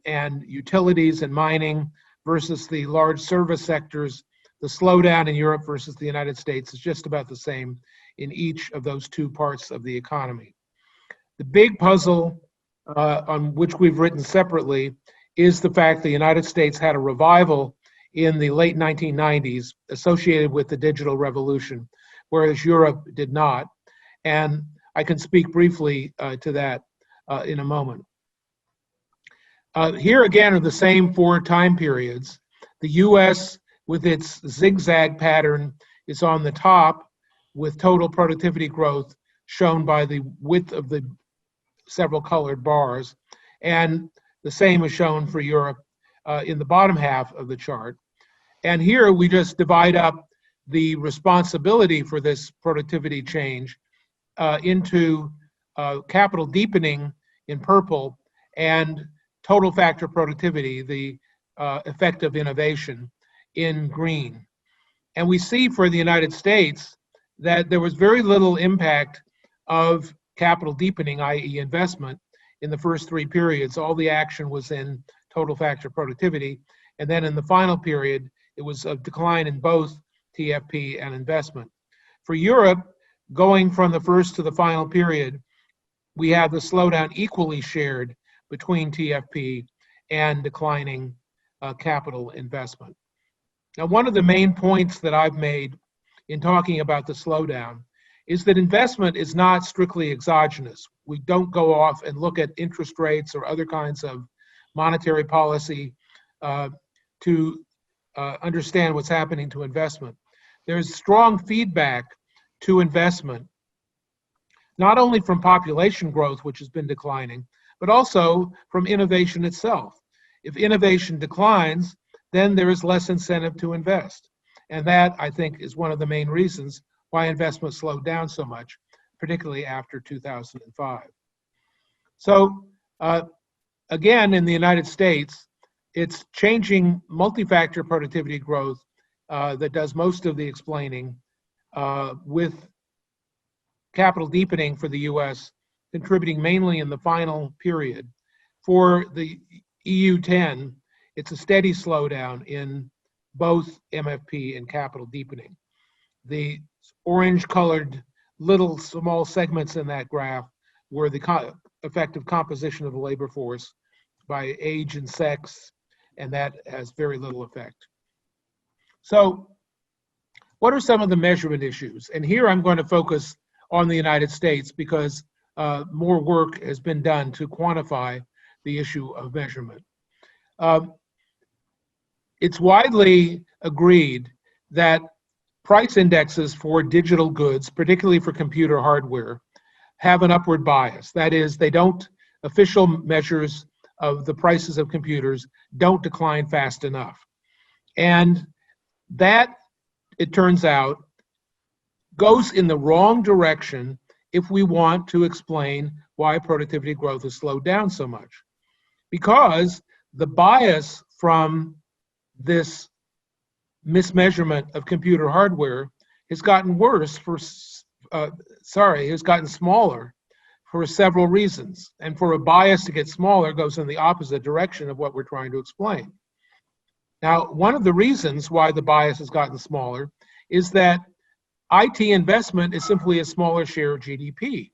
and utilities and mining versus the large service sectors, the slowdown in Europe versus the United States is just about the same in each of those two parts of the economy. The big puzzle on which we've written separately is the fact the United States had a revival in the late 1990s associated with the digital revolution, whereas Europe did not. And I can speak briefly to that in a moment. Here again are the same four time periods. The US, with its zigzag pattern, is on the top, with total productivity growth shown by the width of the several colored bars. And the same is shown for Europe in the bottom half of the chart. And here we just divide up the responsibility for this productivity change into capital deepening in purple and total factor productivity, the effect of innovation, in green. And we see for the United States that there was very little impact of capital deepening, i.e. investment, in the first three periods. All the action was in total factor productivity. And then in the final period, it was a decline in both TFP and investment. For Europe, going from the first to the final period, we have the slowdown equally shared between TFP and declining capital investment. Now, one of the main points that I've made in talking about the slowdown is that investment is not strictly exogenous. We don't go off and look at interest rates or other kinds of monetary policy to understand what's happening to investment. There's strong feedback to investment, not only from population growth, which has been declining, but also from innovation itself. If innovation declines, then there is less incentive to invest. And that, I think, is one of the main reasons why investment slowed down so much, particularly after 2005. So again, in the United States, it's changing multi-factor productivity growth that does most of the explaining, with capital deepening for the US contributing mainly in the final period. For the EU10, it's a steady slowdown in both MFP and capital deepening. The orange colored little small segments in that graph were the effective composition of the labor force by age and sex, and that has very little effect. So what are some of the measurement issues? And here I'm going to focus on the United States because more work has been done to quantify the issue of measurement. It's widely agreed that price indexes for digital goods, particularly for computer hardware, have an upward bias. That is, official measures of the prices of computers don't decline fast enough. And that, it turns out, goes in the wrong direction if we want to explain why productivity growth has slowed down so much. Because the bias from this mismeasurement of computer hardware has gotten has gotten smaller for several reasons. And for a bias to get smaller goes in the opposite direction of what we're trying to explain. Now, one of the reasons why the bias has gotten smaller is that IT investment is simply a smaller share of GDP.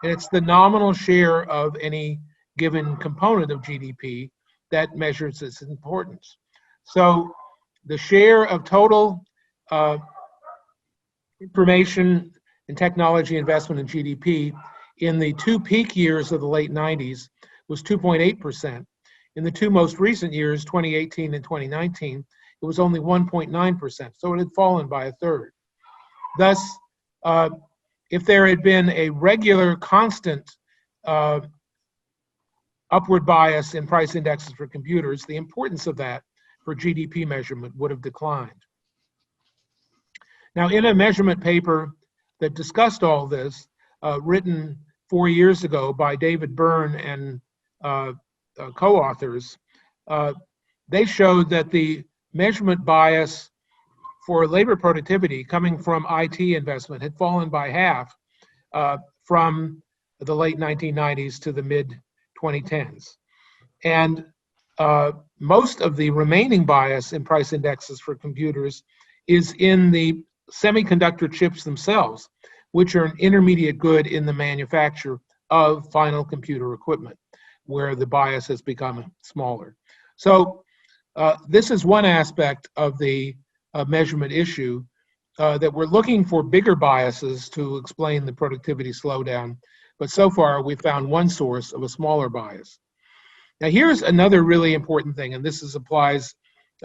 And it's the nominal share of any given component of GDP that measures its importance. So the share of total information and technology investment in GDP in the two peak years of the late 90s was 2.8%. In the two most recent years, 2018 and 2019, it was only 1.9%. So it had fallen by a third. Thus, if there had been a regular, constant upward bias in price indexes for computers, the importance of that for GDP measurement would have declined. Now, in a measurement paper that discussed all this, written 4 years ago by David Byrne and co-authors, they showed that the measurement bias for labor productivity coming from IT investment had fallen by half from the late 1990s to the mid 2010s. And most of the remaining bias in price indexes for computers is in the semiconductor chips themselves, which are an intermediate good in the manufacture of final computer equipment, where the bias has become smaller. So this is one aspect of the measurement issue, that we're looking for bigger biases to explain the productivity slowdown, but so far we've found one source of a smaller bias. Now here's another really important thing, and this applies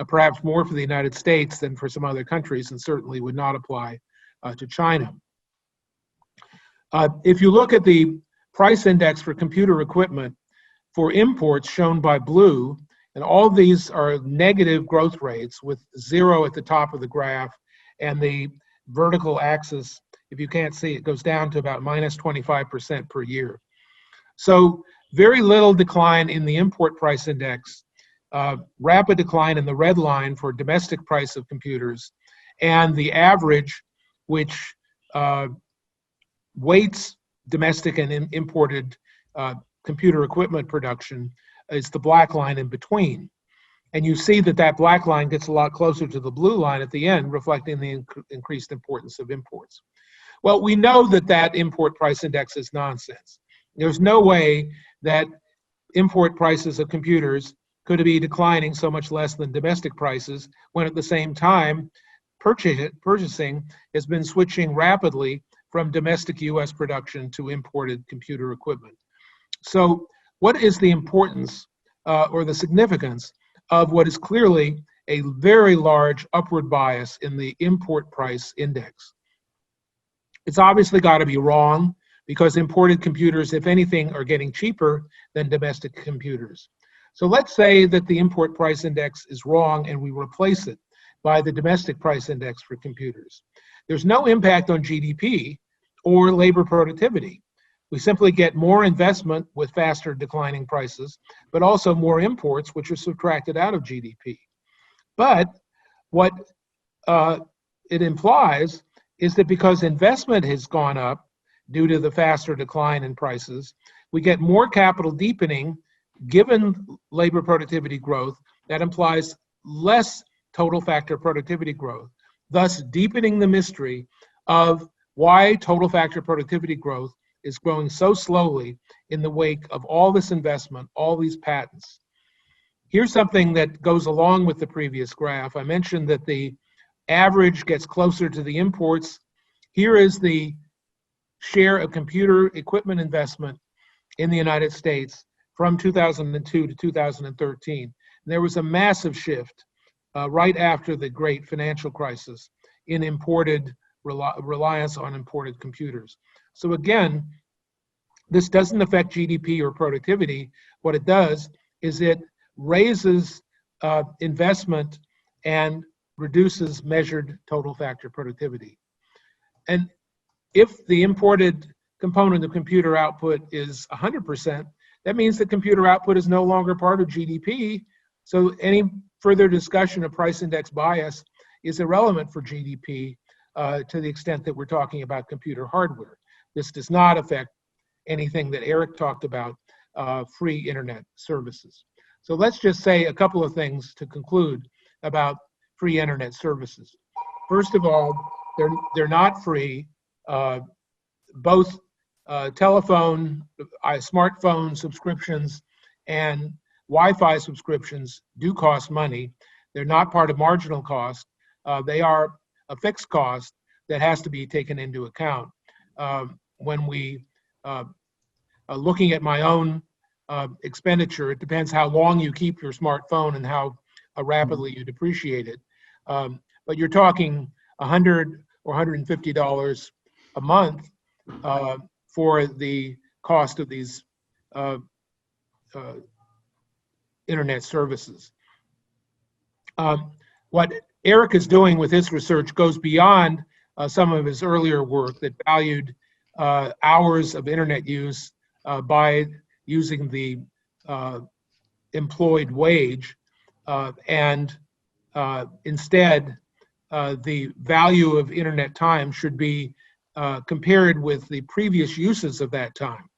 perhaps more for the United States than for some other countries, and certainly would not apply to China. If you look at the price index for computer equipment for imports shown by blue, and all these are negative growth rates with 0 at the top of the graph, and the vertical axis, if you can't see it, goes down to about minus 25% per year. So very little decline in the import price index, rapid decline in the red line for domestic price of computers, and the average, which weights domestic and imported computer equipment production, is the black line in between. And you see that that black line gets a lot closer to the blue line at the end, reflecting the increased importance of imports. Well, we know that that import price index is nonsense. There's no way that import prices of computers could be declining so much less than domestic prices, when at the same time purchasing has been switching rapidly from domestic US production to imported computer equipment. So what is the importance or the significance of what is clearly a very large upward bias in the import price index? It's obviously got to be wrong, because imported computers, if anything, are getting cheaper than domestic computers. So let's say that the import price index is wrong and we replace it by the domestic price index for computers. There's no impact on GDP or labor productivity. We simply get more investment with faster declining prices, but also more imports, which are subtracted out of GDP. But what it implies is that because investment has gone up due to the faster decline in prices, we get more capital deepening given labor productivity growth. That implies less total factor productivity growth, thus deepening the mystery of why total factor productivity growth is growing so slowly in the wake of all this investment, all these patents. Here's something that goes along with the previous graph. I mentioned that the average gets closer to the imports. Here is the share of computer equipment investment in the United States from 2002 to 2013. And there was a massive shift right after the great financial crisis in imported reliance on imported computers. So again, this doesn't affect GDP or productivity. What it does is it raises investment and reduces measured total factor productivity. And if the imported component of computer output is 100%, that means that computer output is no longer part of GDP. So any further discussion of price index bias is irrelevant for GDP to the extent that we're talking about computer hardware. This does not affect anything that Erik talked about, free internet services. So let's just say a couple of things to conclude about free internet services. First of all, they're not free. Both telephone, smartphone subscriptions and Wi-Fi subscriptions do cost money. They're not part of marginal cost. They are a fixed cost that has to be taken into account. When we looking at my own expenditure, it depends how long you keep your smartphone and how rapidly you depreciate it. But you're talking $100 or $150 a month for the cost of these internet services. What Erik is doing with his research goes beyond some of his earlier work that valued hours of internet use by using the employed wage, and instead the value of internet time should be compared with the previous uses of that time.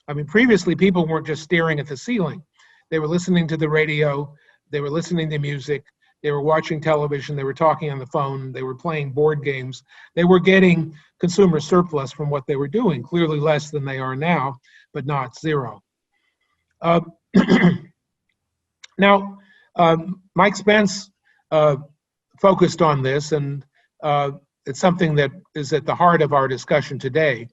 I mean, previously people weren't just staring at the ceiling. They were listening to the radio, they were listening to music, they were watching television, they were talking on the phone, they were playing board games. They were getting consumer surplus from what they were doing, clearly less than they are now, but not zero. Now, Mike Spence focused on this, and it's something that is at the heart of our discussion today.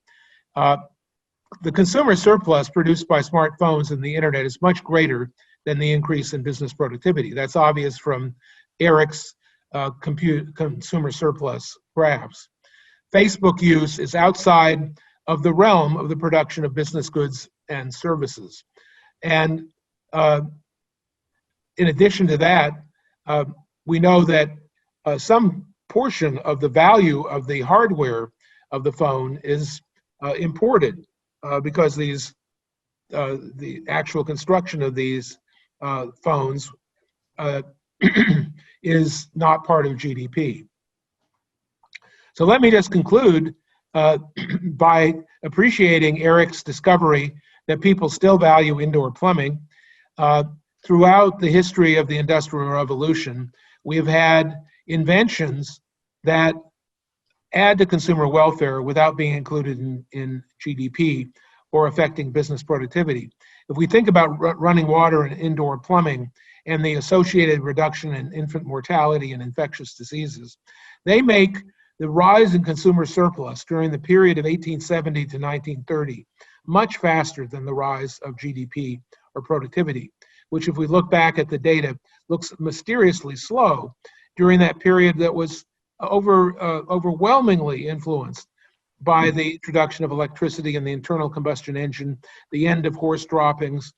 The consumer surplus produced by smartphones and the internet is much greater than the increase in business productivity. That's obvious from Erik's consumer surplus graphs. Facebook use is outside of the realm of the production of business goods and services. And in addition to that, we know that some portion of the value of the hardware of the phone is imported because these the actual construction of these phones is not part of GDP. So let me just conclude by appreciating Erik's discovery that people still value indoor plumbing. Throughout the history of the Industrial Revolution, we have had inventions that add to consumer welfare without being included in GDP or affecting business productivity. If we think about running water and indoor plumbing and the associated reduction in infant mortality and infectious diseases, they make the rise in consumer surplus during the period of 1870 to 1930 much faster than the rise of GDP or productivity, which, if we look back at the data, looks mysteriously slow during that period that was overwhelmingly influenced by the introduction of electricity and the internal combustion engine, the end of horse droppings.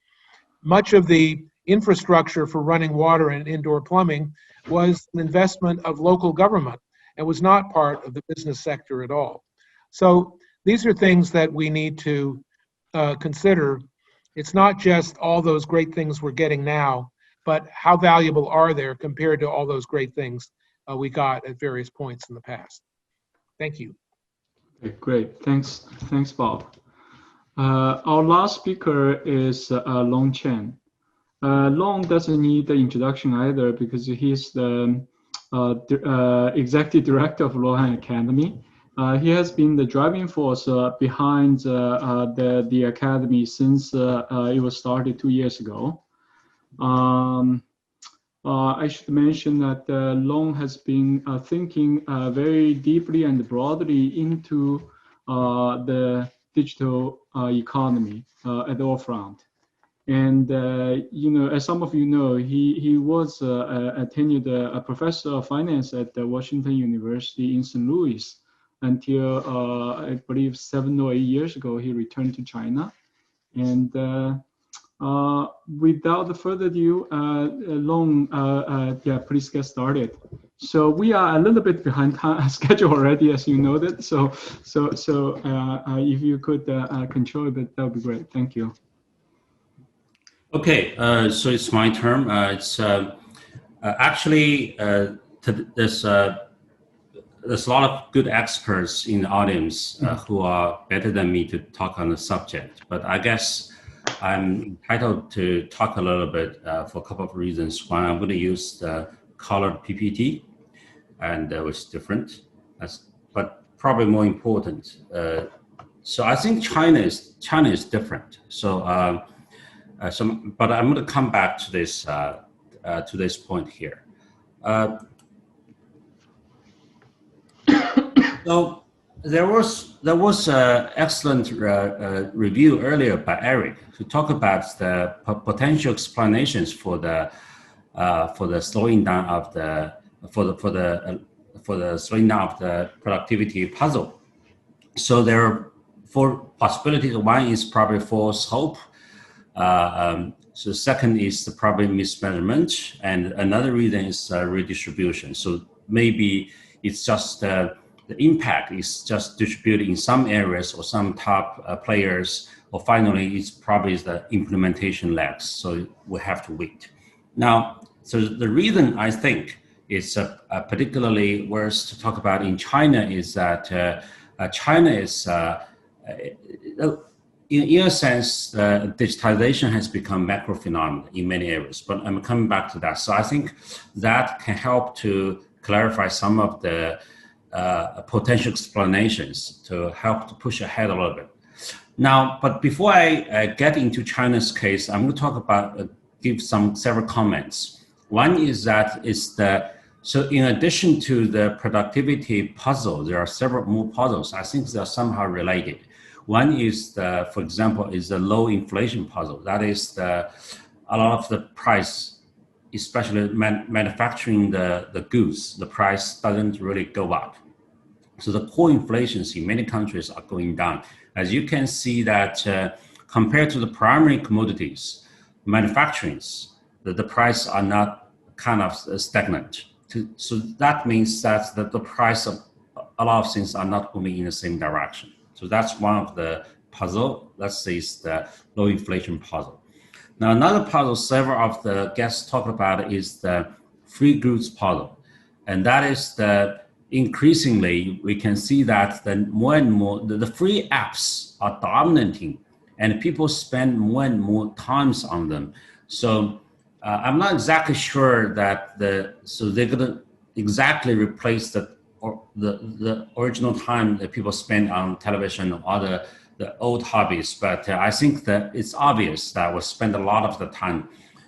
Much of the infrastructure for running water and indoor plumbing was an investment of local government and was not part of the business sector at all. So these are things that we need to consider. It's not just all those great things we're getting now, but how valuable are they compared to all those great things we got at various points in the past. Thank you. Okay, great. Thanks, Bob. Our last speaker is Chen. Long doesn't need the introduction either because he's the executive director of Luohan Academy. He has been the driving force behind the academy since it was started 2 years ago. I should mention that Long has been thinking very deeply and broadly into the digital economy at all fronts. And you know, as some of you know, he was a tenured professor of finance at Washington University in St. Louis until I believe 7 or 8 years ago he returned to China. And without further ado, Long, please get started. So we are a little bit behind schedule already, as you noted. So if you could control a bit, that would be great. Thank you. Okay, so it's my turn. It's actually there's a lot of good experts in the audience who are better than me to talk on the subject, but I guess I'm entitled to talk a little bit for a couple of reasons. One, I'm going to use the colored PPT, and which is different, but probably more important. So I think China is different. So, but I'm going to come back to this point here. So there was an excellent review earlier by Erik to talk about the potential explanations for the slowing down of the slowing down of the productivity puzzle. So there are 4 possibilities. One is probably false hope. So second is probably mismeasurement, and another reason is redistribution. So maybe it's just the impact is just distributed in some areas or some top players, or finally it's probably the implementation lags. So we have to wait. Now, so the reason I think is particularly worth to talk about in China is that China is in a sense, digitalization has become macro phenomenon in many areas, but I'm coming back to that. So I think that can help to clarify some of the potential explanations to help to push ahead a little bit. Now, but before I get into China's case, I'm going to talk about, give several comments. One is that so in addition to the productivity puzzle, there are several more puzzles. I think they're somehow related. One is, for example, is the low inflation puzzle. That is a lot of the price, especially manufacturing the goods, the price doesn't really go up. So the core inflations in many countries are going down. As you can see that compared to the primary commodities, manufacturings, the price are not kind of stagnant. So that means that the price of a lot of things are not moving in the same direction. So that's one of the puzzle. Let's say it's the low inflation puzzle. Now another puzzle several of the guests talk about is the free goods puzzle, and that is the increasingly we can see that the more and more the free apps are dominating, and people spend more and more times on them. So I'm not exactly sure that so they're gonna exactly replace the original time that people spend on television or other the old hobbies, but I think that it's obvious that we spend a lot of the time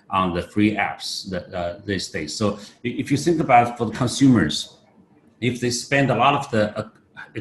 on the free apps these days. So if you think about it for the consumers, if they spend a lot of a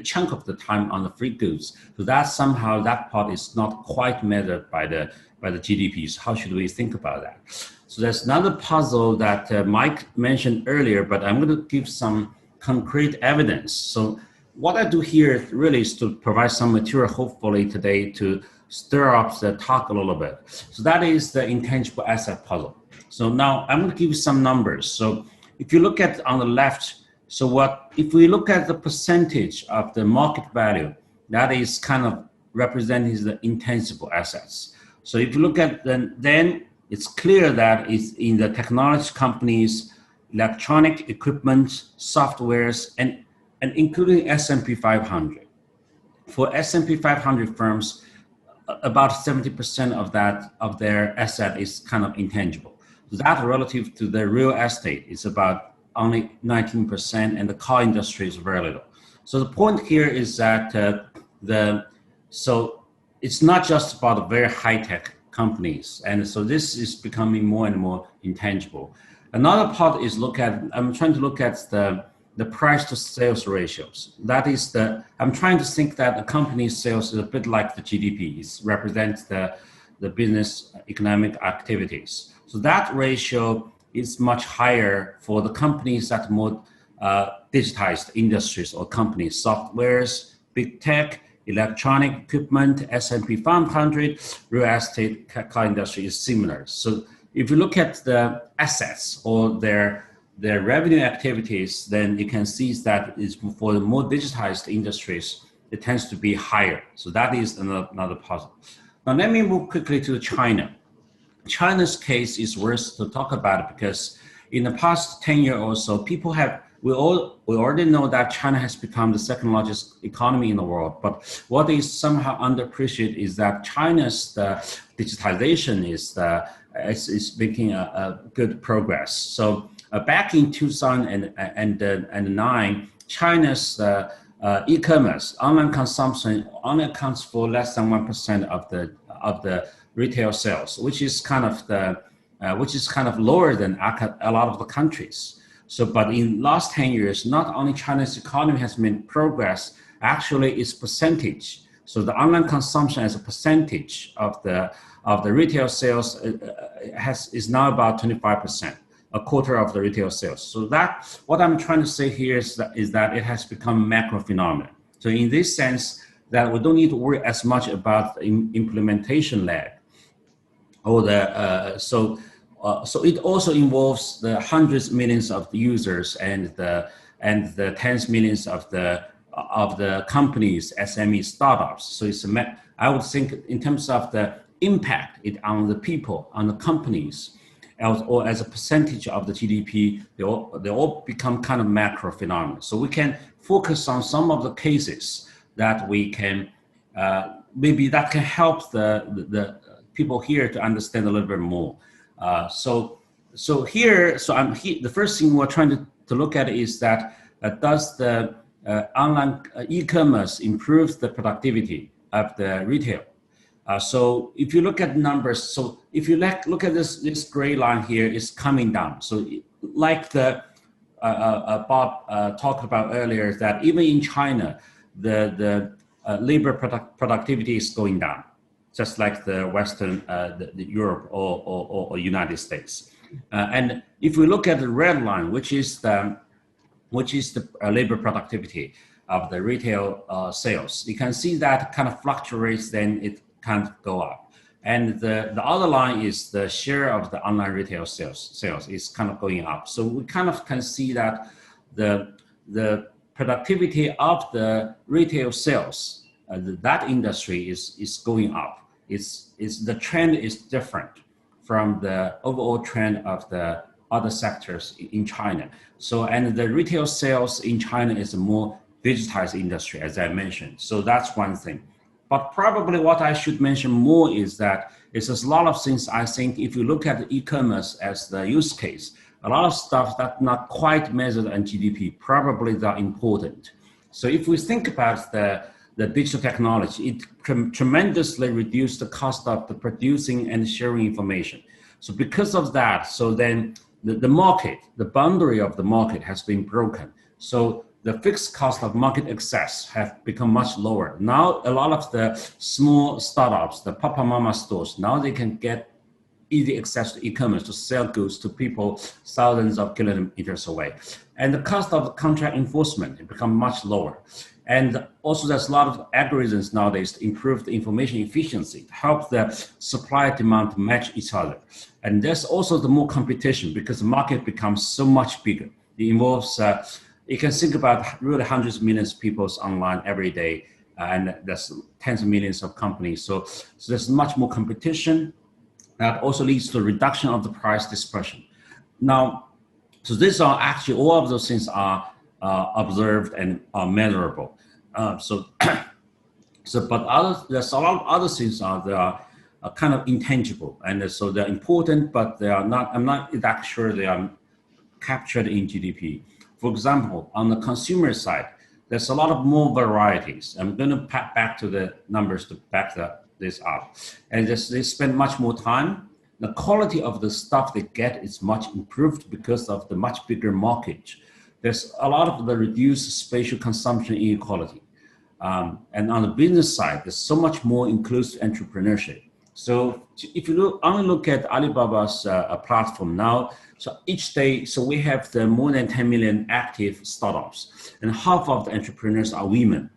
chunk of the time on the free goods, so that somehow that part is not quite measured by the GDP. So how should we think about that? So there's another puzzle that Mike mentioned earlier, but I'm going to give some concrete evidence. So what I do here really is to provide some material, hopefully today, to stir up the talk a little bit. So that is the intangible asset puzzle. So now I'm going to give you some numbers. So if you look at on the left, so if we look at the percentage of the market value, that is kind of representing the intangible assets. So if you look at then it's clear that it's in the technology companies, electronic equipment, softwares, and including S&P 500. For S&P 500 firms, about 70% of their asset is kind of intangible. That relative to the real estate is about only 19%, and the car industry is very little. So the point here is that so it's not just about very high-tech companies, and so this is becoming more and more intangible. Another part is I'm trying to look at the price to sales ratios. That is I'm trying to think that a company's sales is a bit like the GDP. It represents the business economic activities. So that ratio is much higher for the companies that are more digitized industries or companies, softwares, big tech, electronic equipment, S&P 500, real estate, car industry is similar. So if you look at the assets or their revenue activities, then you can see that it's for the more digitized industries, it tends to be higher. So that is another puzzle. Now let me move quickly to China. China's case is worth to talk about because in the past 10 years or so, we already know that China has become the second largest economy in the world. But what is somehow underappreciated is that China's digitalization is making a good progress. So back in 2009, China's e-commerce online consumption only accounts for less than 1% of the retail sales, which is kind of lower than a lot of the countries. So, but in last 10 years, not only China's economy has made progress, actually its percentage. So the online consumption as a percentage of the retail sales is now about 25%. a quarter of the retail sales. So that, what I'm trying to say here is that it has become macro phenomenon. So in this sense, that we don't need to worry as much about the implementation lag, or the so it also involves the hundreds of millions of users and the tens of millions of the companies, SME startups. So it's I would think in terms of the impact it on the people, on the companies, or as a percentage of the GDP, they all become kind of macro phenomena. So we can focus on some of the cases that we can, maybe that can help the people here to understand a little bit more. So I'm here, the first thing we're trying to look at is that does the online e-commerce improve the productivity of the retail? So if you look at numbers, so if you look at this gray line here, it's coming down. So like the Bob talked about earlier, that even in China, the labor productivity is going down, just like the Western, the Europe or United States. And if we look at the red line, which is the labor productivity of the retail sales, you can see that kind of fluctuates, then it can't go up. And the other line is the share of the online retail sales is kind of going up. So we kind of can see that the productivity of the retail sales, that industry is going up. The trend is different from the overall trend of the other sectors in China. So, and the retail sales in China is a more digitized industry, as I mentioned. So that's one thing. But probably what I should mention more is that it's a lot of things. I think if you look at e-commerce as the use case, a lot of stuff that's not quite measured on GDP, probably they're important. So if we think about the digital technology, it tremendously reduced the cost of the producing and sharing information. So because of that, so then the market, the boundary of the market has been broken. So the fixed cost of market access have become much lower. Now, a lot of the small startups, the Papa Mama stores, now they can get easy access to e-commerce to sell goods to people thousands of kilometers away. And the cost of contract enforcement has become much lower. And also there's a lot of algorithms nowadays to improve the information efficiency, to help the supply and demand to match each other. And there's also the more competition because the market becomes so much bigger. It involves, you can think about really hundreds of millions of people online every day, and there's tens of millions of companies. So there's much more competition. That also leads to a reduction of the price dispersion. Now, so these are actually, all of those things are observed and are measurable. But there's a lot of other things that are kind of intangible, and so they're important, but they are not. I'm not exactly sure they are captured in GDP. For example, on the consumer side, there's a lot of more varieties. I'm going to pat back to the numbers to back this up, and they spend much more time. The quality of the stuff they get is much improved because of the much bigger market. There's a lot of the reduced spatial consumption inequality. And on the business side, there's so much more inclusive entrepreneurship. So if you only look at Alibaba's platform now, so each day, so we have the more than 10 million active startups, and half of the entrepreneurs are women.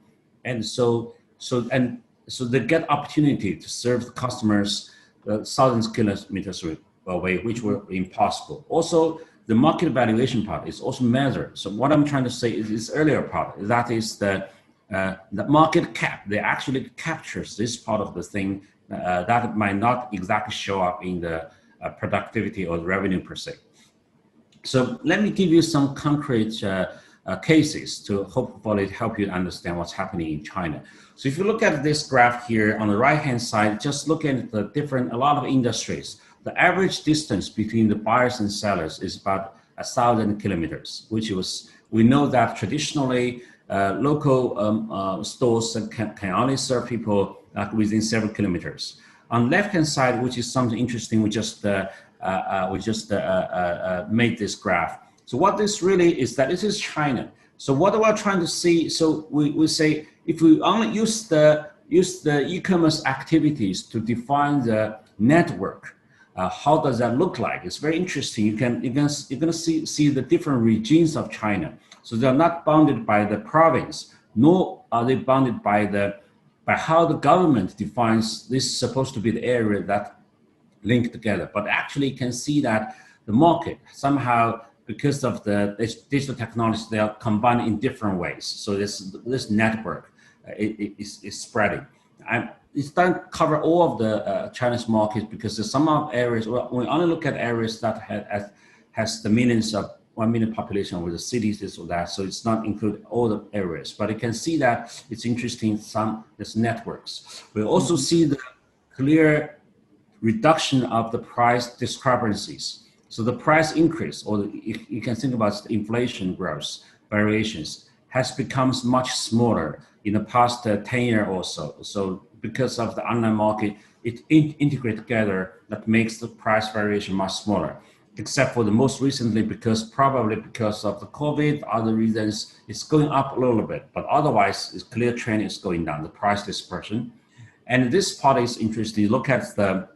And so they get opportunity to serve the customers thousands of kilometers away, which were impossible. Also, the market valuation part is also measured. So what I'm trying to say is this earlier part, that is the market cap, they actually captures this part of the thing that might not exactly show up in the productivity or the revenue per se. So let me give you some concrete cases to hopefully help you understand what's happening in China. So if you look at this graph here on the right-hand side, just look at a lot of industries. The average distance between the buyers and sellers is about 1,000 kilometers, we know that traditionally local stores can only serve people within several kilometers. On the left-hand side, which is something interesting, we just made this graph. So what this really is that this is China. So what we're trying to see, so we say if we only use the e-commerce activities to define the network, how does that look like? It's very interesting. You're gonna see the different regions of China. So they're not bounded by the province, nor are they bounded by how the government defines this is supposed to be the area that linked together. But actually you can see that the market somehow, because of the digital technology, they are combined in different ways. So this network is spreading. It doesn't cover all of the Chinese markets, because there's some areas, we only look at areas that has the millions of 1 million population with the cities, this or that. So it's not include all the areas, but you can see that it's interesting, there's networks. We also see the clear reduction of the price discrepancies. So the price increase, or you can think about the inflation growth variations, has become much smaller in the past 10 years or so. So because of the online market, it integrates together, that makes the price variation much smaller. Except for the most recently, probably because of the COVID, other reasons, it's going up a little bit, but otherwise it's clear trend is going down, the price dispersion. And this part is interesting. Look at the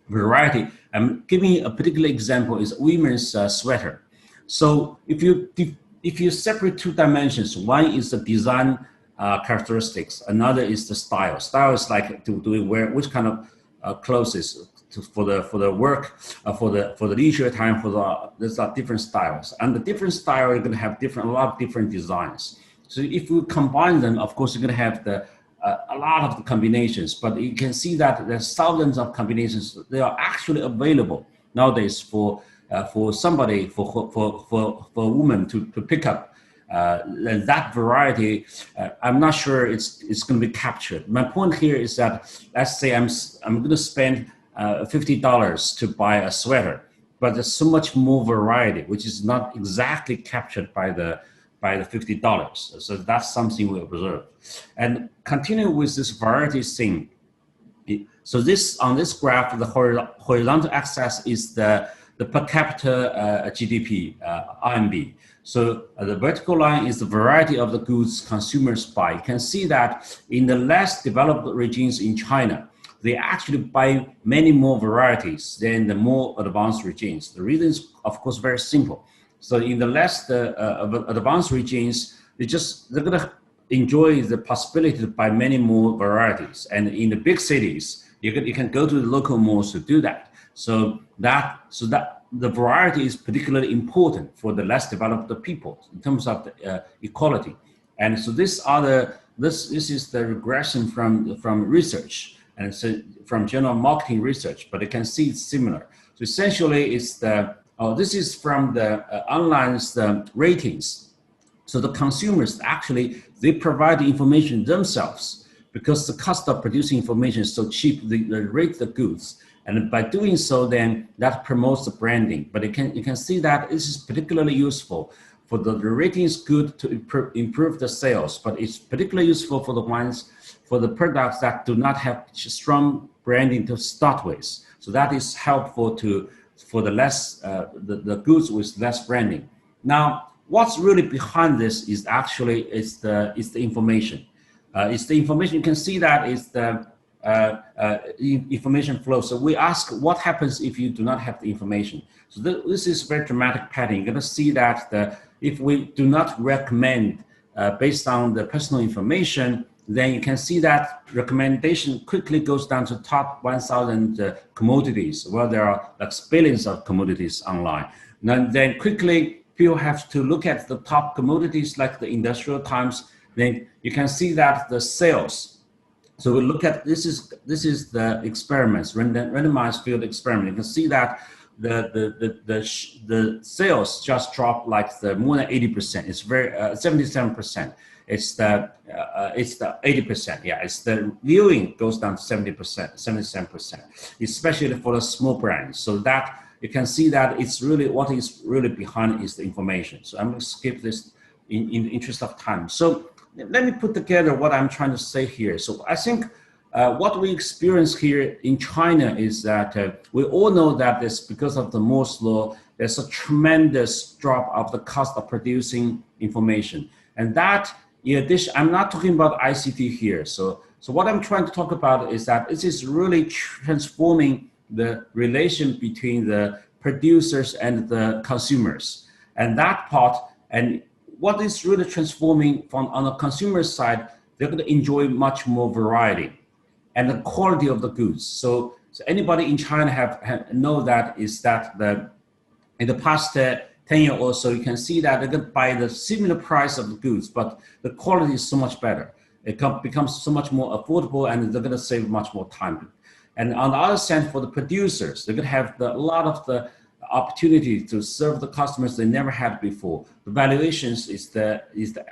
variety. I'm giving a particular example is women's sweater. So if you separate two dimensions, one is the design characteristics, another is the style. Style is like do we wear which kind of clothes for the work, for the leisure time, there's different styles, and the different style are going to have a lot of different designs. So if we combine them, of course, you're going to have a lot of the combinations, but you can see that there's thousands of combinations. They are actually available nowadays for somebody, for a woman to pick up. That variety, I'm not sure it's going to be captured. My point here is that, let's say I'm going to spend $50 to buy a sweater, but there's so much more variety, which is not exactly captured by the $50. So that's something we observe. And continue with this variety thing. So on this graph, the horizontal axis is the per capita GDP, RMB. So the vertical line is the variety of the goods consumers buy. You can see that in the less developed regions in China, they actually buy many more varieties than the more advanced regions. The reason is, of course, very simple. So in the less advanced regions, they're going to enjoy the possibility to buy many more varieties. And in the big cities, you can go to the local malls to do that. So that the variety is particularly important for the less developed people in terms of the, equality. And so this is the regression from research, and so from general marketing research, but you can see it's similar. So essentially, it's this is from the online ratings. So the consumers actually, they provide the information themselves, because the cost of producing information is so cheap, they rate the goods. And by doing so, then that promotes the branding. But you can see that this is particularly useful for the rating is good to improve the sales, but it's particularly useful for the products that do not have strong branding to start with. So that is helpful for the less the goods with less branding. Now, what's really behind this is actually the information. It's the information. You can see that is the information flow. So we ask what happens if you do not have the information. So this is very dramatic pattern. You're going to see that if we do not recommend based on the personal information, then you can see that recommendation quickly goes down to top 1,000 commodities. Well, there are like billions of commodities online. And then quickly people have to look at the top commodities like the industrial times. Then you can see that the sales. So we look at this is the experiments, randomized field experiment. You can see that the sales just dropped like more than 80%. It's very 77%. It's the 80%. Yeah, it's the viewing goes down to 70%, 77%, especially for the small brands. So that you can see that it's really what is really behind is the information. So I'm going to skip this in the interest of time. So let me put together what I'm trying to say here. So I think what we experience here in China is that we all know that it's because of the Moore's law, there's a tremendous drop of the cost of producing information. And that, in addition, I'm not talking about ICT here. So what I'm trying to talk about is that this is really transforming the relation between the producers and the consumers. And that part, and what is really transforming from on the consumer side, they're going to enjoy much more variety and the quality of the goods. So anybody in China know that is that in the past 10 years or so, you can see that they can buy the similar price of the goods, but the quality is so much better. It becomes so much more affordable, and they're going to save much more time. And on the other side, for the producers, they're going to have a lot of the opportunity to serve the customers they never had before. The valuations is the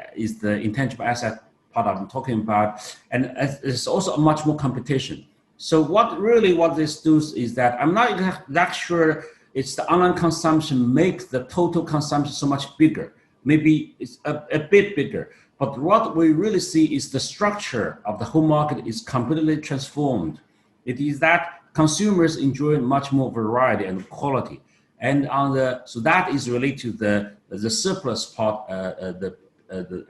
intangible asset part I'm talking about, and it's also much more competition. So what this does is that I'm not that sure it's the online consumption makes the total consumption so much bigger. Maybe it's a bit bigger, but what we really see is the structure of the whole market is completely transformed. It is that consumers enjoy much more variety and quality. And so that is related to the surplus part, the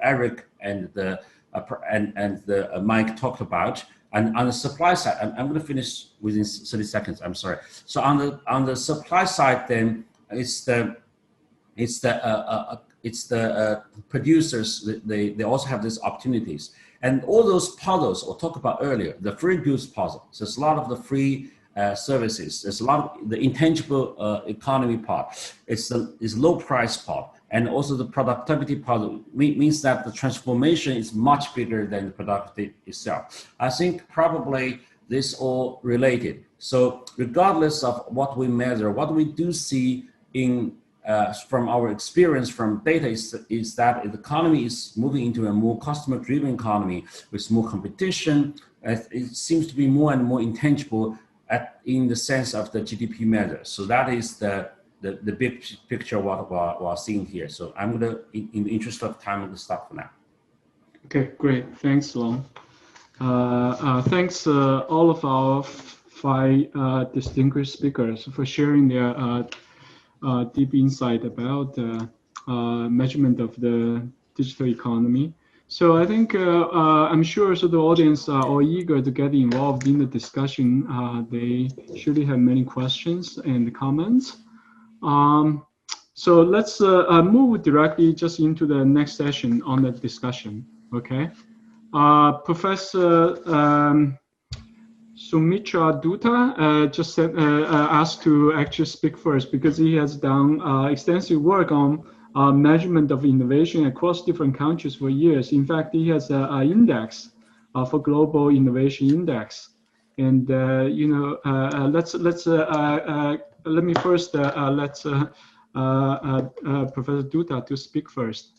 Erik and the Mike talked about. And on the supply side, I'm going to finish within 30 seconds. I'm sorry. So on the supply side, then it's the producers. They also have these opportunities, and all those puzzles I talked about earlier. The free goods puzzle. So there's a lot of the free services. There's a lot of the intangible economy part. It's low price part. And also the productivity part means that the transformation is much bigger than the productivity itself. I think probably this all related. So regardless of what we measure, what we do see from our experience from data is that the economy is moving into a more customer-driven economy with more competition. It seems to be more and more intangible in the sense of the GDP measure. So that is the big picture what we're seeing here. So I'm going to, in the interest of time, I'm going to stop for now. Okay, great. Thanks, Long. Thanks all of our 5 distinguished speakers for sharing their deep insight about measurement of the digital economy. So I think I'm sure the audience are all eager to get involved in the discussion. They surely have many questions and comments. So let's move directly just into the next session on the discussion. Okay, Professor Soumitra Dutta just asked to actually speak first because he has done extensive work on measurement of innovation across different countries for years. In fact, he has an index for Global Innovation Index, and let me first let Professor Dutta to speak first.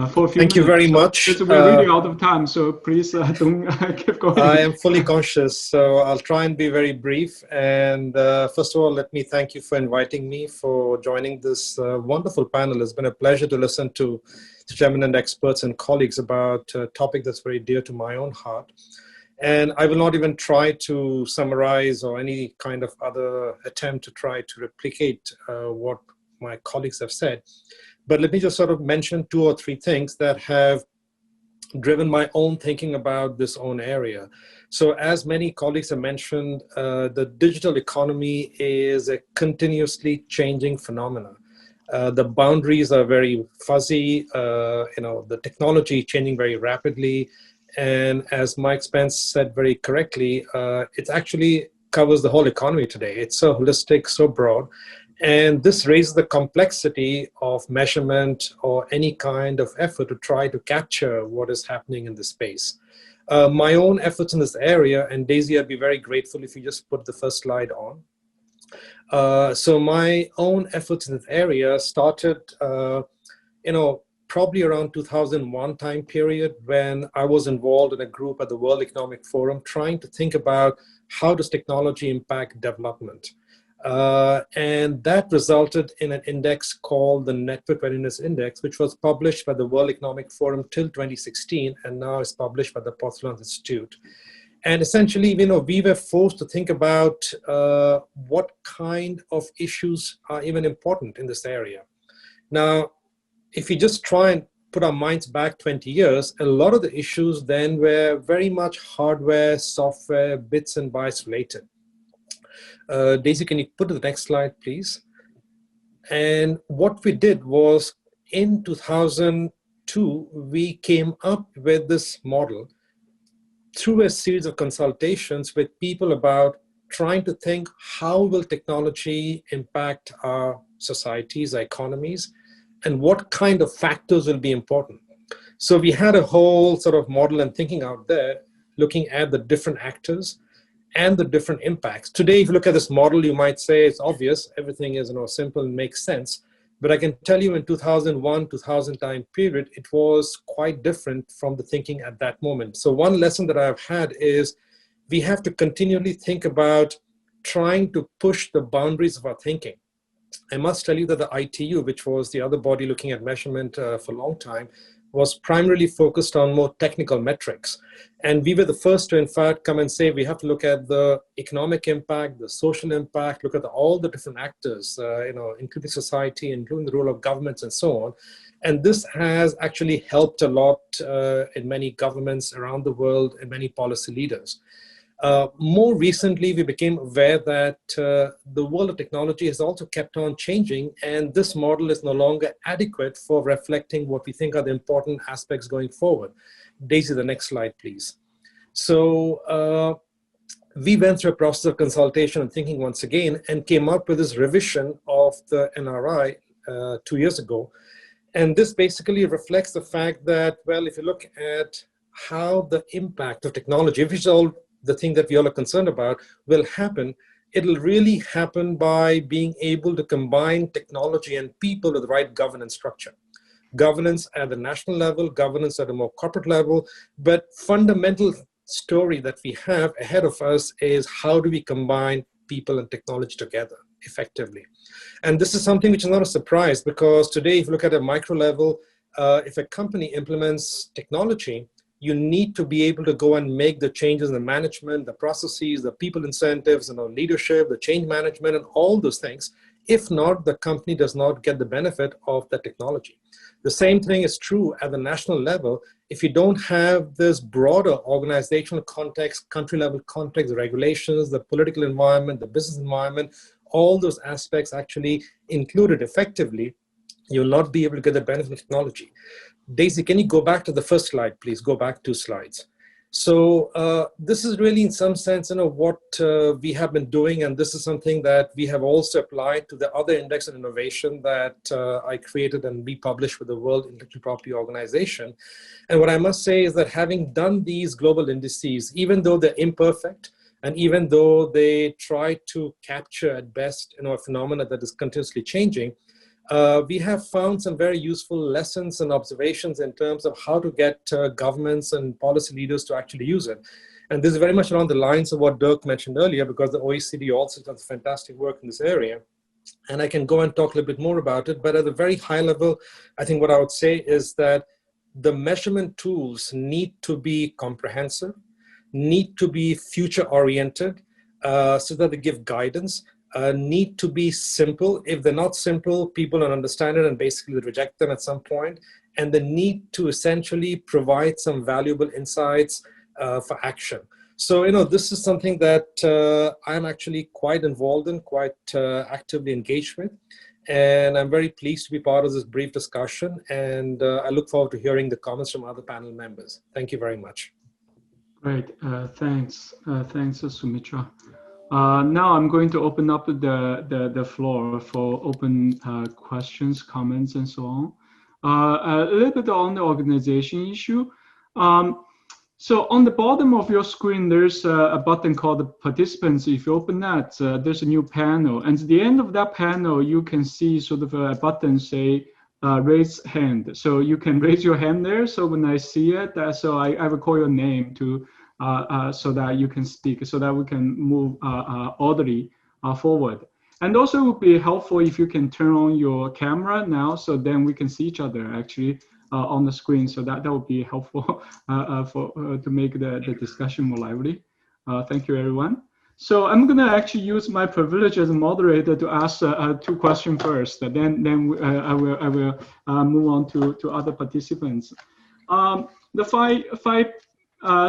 For a few Thank you very much. We're really out of time, so please don't keep going. I am fully conscious, so I'll try and be very brief. And first of all, let me thank you for inviting me for joining this wonderful panel. It's been a pleasure to listen to such eminent experts and colleagues about a topic that's very dear to my own heart. And I will not even try to summarize or any kind of other attempt to try to replicate what my colleagues have said. But let me just sort of mention 2 or 3 things that have driven my own thinking about this own area. So as many colleagues have mentioned, the digital economy is a continuously changing phenomenon. The boundaries are very fuzzy, the technology changing very rapidly. And as Mike Spence said very correctly, it actually covers the whole economy today. It's so holistic, so broad. And this raises the complexity of measurement or any kind of effort to try to capture what is happening in the space. My own efforts in this area, and Daisy, I'd be very grateful if you just put the first slide on. So my own efforts in this area started, probably around 2001 time period when I was involved in a group at the World Economic Forum trying to think about how does technology impact development. And that resulted in an index called the Network Readiness Index, which was published by the World Economic Forum till 2016, and now is published by the Porcelain Institute. And essentially, we were forced to think about what kind of issues are even important in this area. Now, if we just try and put our minds back 20 years, a lot of the issues then were very much hardware, software, bits and bytes related. Daisy, can you put to the next slide, please? And what we did was in 2002, we came up with this model through a series of consultations with people about trying to think how will technology impact our societies, our economies, and what kind of factors will be important. So we had a whole sort of model and thinking out there, looking at the different actors and the different impacts. Today, if you look at this model, you might say it's obvious, everything is simple and makes sense. But I can tell you in 2001, 2000 time period, it was quite different from the thinking at that moment. So one lesson that I've had is we have to continually think about trying to push the boundaries of our thinking. I must tell you that the ITU, which was the other body looking at measurement for a long time, was primarily focused on more technical metrics. And we were the first to, in fact, come and say we have to look at the economic impact, the social impact, look at all the different actors, including society, including the role of governments and so on. And this has actually helped a lot in many governments around the world and many policy leaders. More recently, we became aware that the world of technology has also kept on changing, and this model is no longer adequate for reflecting what we think are the important aspects going forward. Daisy, the next slide, please. So we went through a process of consultation and thinking once again and came up with this revision of the NRI 2 years ago. And this basically reflects the fact that, well, if you look at how the impact of technology, which is all the thing that we all are concerned about, will happen, it'll really happen by being able to combine technology and people with the right governance structure. Governance at the national level, governance at a more corporate level, but fundamental story that we have ahead of us is how do we combine people and technology together effectively. And this is something which is not a surprise, because today, if you look at a micro level, if a company implements technology, you need to be able to go and make the changes in the management, the processes, the people incentives, leadership, the change management, and all those things. If not, the company does not get the benefit of the technology. The same thing is true at the national level. If you don't have this broader organizational context, country level context, the regulations, the political environment, the business environment, all those aspects actually included effectively, you'll not be able to get the benefit of technology. Daisy, can you go back to the first slide, please? Go back 2 slides. So this is really, in some sense, what we have been doing, and this is something that we have also applied to the other index of innovation that I created and we published with the World Intellectual Property Organization. And what I must say is that having done these global indices, even though they're imperfect, and even though they try to capture at best a phenomena that is continuously changing, we have found some very useful lessons and observations in terms of how to get governments and policy leaders to actually use it. And this is very much along the lines of what Dirk mentioned earlier, because the OECD also does fantastic work in this area. And I can go and talk a little bit more about it, but at a very high level, I think what I would say is that the measurement tools need to be comprehensive, need to be future-oriented, so that they give guidance, need to be simple. If they're not simple, people don't understand it and basically reject them at some point. And they need to essentially provide some valuable insights for action. So, this is something that I'm actually quite involved in, quite actively engaged with. And I'm very pleased to be part of this brief discussion. And I look forward to hearing the comments from other panel members. Thank you very much. Great, thanks. Thanks, Soumitra. Now I'm going to open up the floor for open questions, comments, and so on. A little bit on the organization issue. So on the bottom of your screen, there's a button called Participants. If you open that, there's a new panel. And at the end of that panel, you can see sort of a button say, raise hand. So you can raise your hand there. So when I see it, so I will call your name to so that you can speak, so that we can move orderly forward. And also it would be helpful if you can turn on your camera now, so then we can see each other actually on the screen. So that would be helpful to make the discussion more lively. Thank you, everyone. So I'm going to actually use my privilege as a moderator to ask 2 questions first. Then I will move on to other participants. The five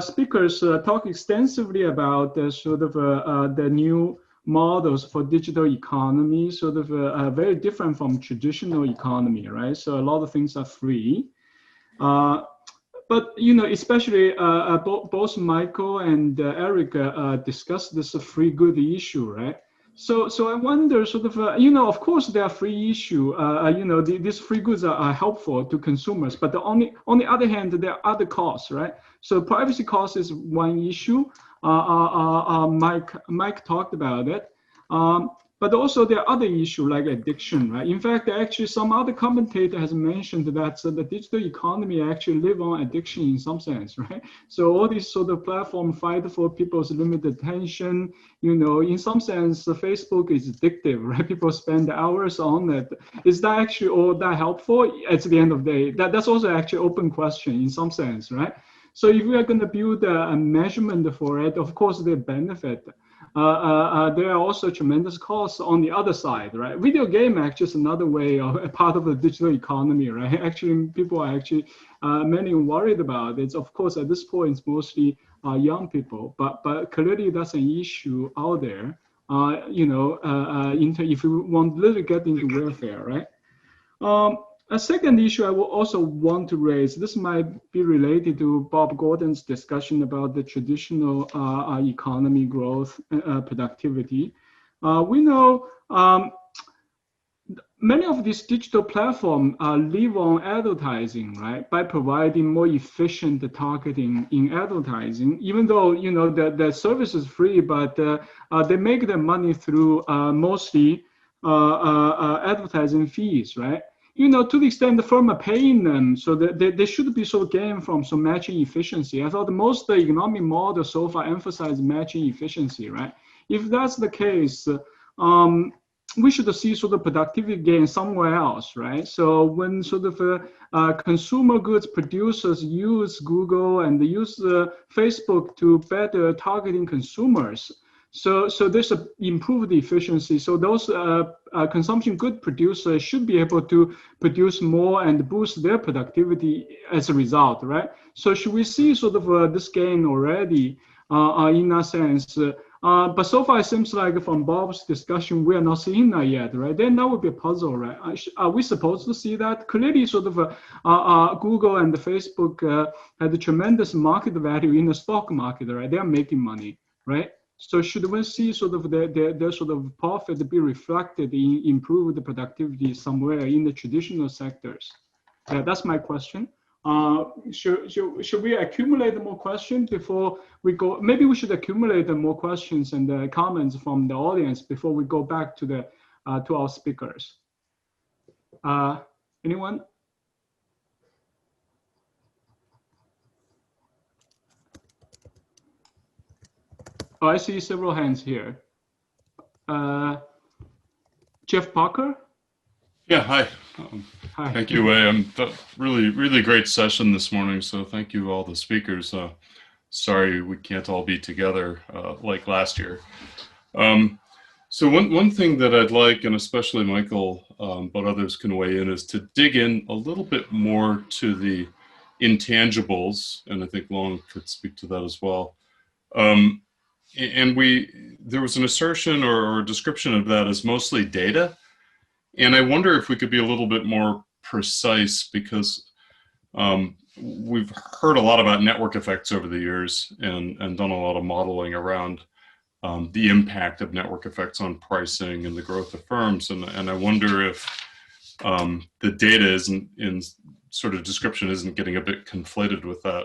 speakers talk extensively about sort of the new models for digital economy, sort of very different from traditional economy, right? So a lot of things are free. But especially both Michael and Erik discussed this free good issue, right? So I wonder, sort of, of course, they are free issue. These free goods are helpful to consumers, but on the other hand, there are other costs, right? So privacy cost is one issue. Mike talked about it. But also there are other issues like addiction, right? In fact, actually, some other commentator has mentioned that the digital economy actually live on addiction in some sense, right? So all these sort of platform fight for people's limited attention. In some sense, Facebook is addictive, right? People spend hours on it. Is that actually all that helpful at the end of the day? That's also actually open question in some sense, right? So if we are going to build a measurement for it, of course, they benefit. There are also tremendous costs on the other side, right? Video game actually is another way of a part of the digital economy, right? Actually, people are actually many worried about it. Of course, at this point, it's mostly young people, but clearly that's an issue out there. If we want to really get into welfare, right? A second issue I will also want to raise, this might be related to Bob Gordon's discussion about the traditional economy growth, productivity. We know many of these digital platforms live on advertising, right? By providing more efficient targeting in advertising, even though, the service is free, but they make their money through mostly advertising fees, right? To the extent the firm are paying them, so that they should be so gain from some matching efficiency. I thought most economic models so far emphasize matching efficiency, right? If that's the case, we should see sort of productivity gain somewhere else, right? So when sort of consumer goods producers use Google and they use Facebook to better targeting consumers, so there's a improved efficiency. So those consumption good producers should be able to produce more and boost their productivity as a result, right? So should we see sort of this gain already in that sense? But so far, it seems like from Bob's discussion, we are not seeing that yet, right? Then that would be a puzzle, right? Are we supposed to see that? Clearly, sort of Google and Facebook had a tremendous market value in the stock market, right? They are making money, right? So should we see sort of their sort of profit be reflected in improved productivity somewhere in the traditional sectors? That's my question. Should we accumulate more questions before we go? Maybe we should accumulate more questions and comments from the audience before we go back to our speakers. Anyone? Oh, I see several hands here. Jeff Parker? Yeah, hi. Hi. Thank you, Wei. Really great session this morning, so thank you all the speakers. Sorry we can't all be together like last year. So one thing that I'd like, and especially Michael, but others can weigh in, is to dig in a little bit more to the intangibles, and I think Luohan could speak to that as well. And there was an assertion or description of that as mostly data. And I wonder if we could be a little bit more precise, because we've heard a lot about network effects over the years and done a lot of modeling around the impact of network effects on pricing and the growth of firms. And I wonder if the data isn't in sort of description isn't getting a bit conflated with that.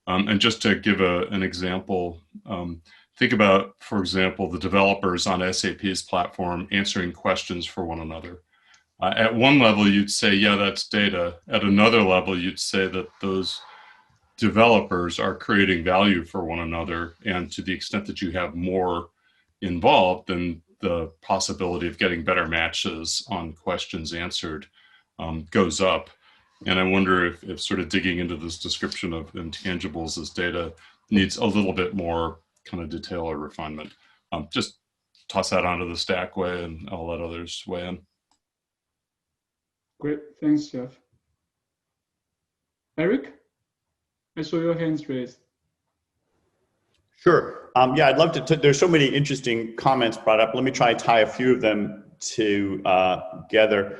And just to give an example, think about, for example, the developers on SAP's platform answering questions for one another. At one level, you'd say, yeah, that's data. At another level, you'd say that those developers are creating value for one another. And to the extent that you have more involved, then the possibility of getting better matches on questions answered goes up. And I wonder if sort of digging into this description of intangibles as data needs a little bit more kind of detail or refinement. Just toss that onto the stack, Wei, and I'll let others weigh in. Great, thanks, Jeff. Erik, I saw your hands raised. Sure. Yeah, I'd love to. There's so many interesting comments brought up. Let me try and tie a few of them together.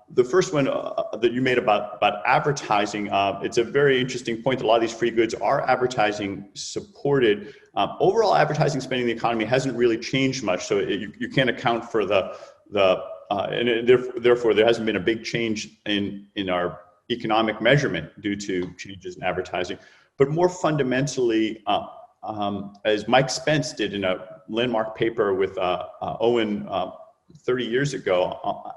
The first one that you made about advertising, it's a very interesting point. A lot of these free goods are advertising supported. Overall advertising spending in the economy hasn't really changed much, so you can't account for therefore there hasn't been a big change in our economic measurement due to changes in advertising. But more fundamentally, as Mike Spence did in a landmark paper with Owen 30 years ago,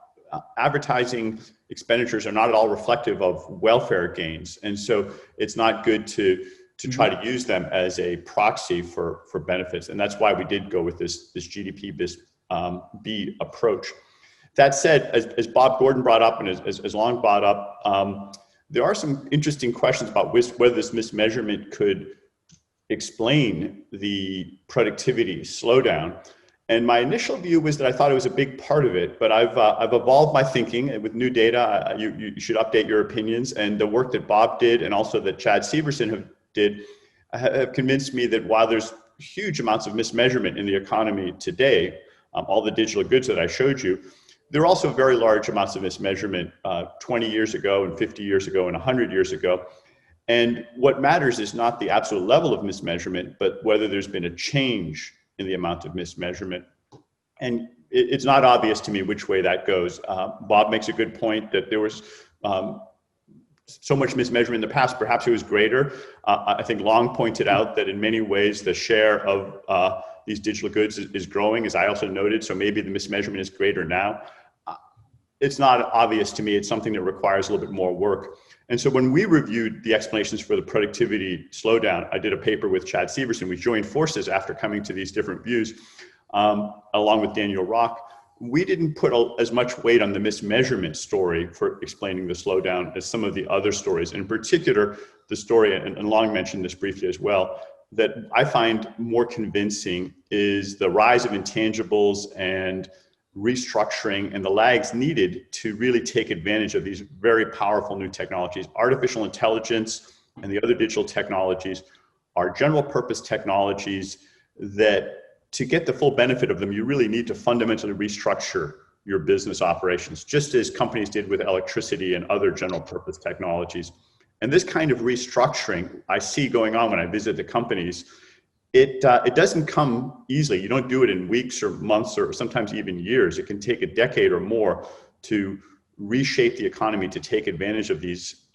advertising expenditures are not at all reflective of welfare gains. And so it's not good to try to use them as a proxy for benefits. And that's why we did go with this GDP B approach. That said, as Bob Gordon brought up and as Long brought up, there are some interesting questions about whether this mismeasurement could explain the productivity slowdown. And my initial view was that I thought it was a big part of it, but I've evolved my thinking with new data. You should update your opinions, and the work that Bob did and also that Chad Severson did have convinced me that while there's huge amounts of mismeasurement in the economy today, all the digital goods that I showed you, there are also very large amounts of mismeasurement 20 years ago and 50 years ago and 100 years ago. And what matters is not the absolute level of mismeasurement, but whether there's been a change in the amount of mismeasurement. And it's not obvious to me which way that goes. Bob makes a good point that there was so much mismeasurement in the past, perhaps it was greater. I think Long pointed out that in many ways the share of these digital goods is growing, as I also noted, so maybe the mismeasurement is greater now. It's not obvious to me. It's something that requires a little bit more work. And so when we reviewed the explanations for the productivity slowdown, I did a paper with Chad Severson. We joined forces after coming to these different views, along with Daniel Rock. We didn't put as much weight on the mismeasurement story for explaining the slowdown as some of the other stories. In particular, the story, and Long mentioned this briefly as well, that I find more convincing is the rise of intangibles and restructuring and the lags needed to really take advantage of these very powerful new technologies. Artificial intelligence and the other digital technologies are general purpose technologies that to get the full benefit of them, you really need to fundamentally restructure your business operations, just as companies did with electricity and other general purpose technologies. And this kind of restructuring I see going on when I visit the companies. It doesn't come easily. You don't do it in weeks or months or sometimes even years. It can take a decade or more to reshape the economy to take advantage of these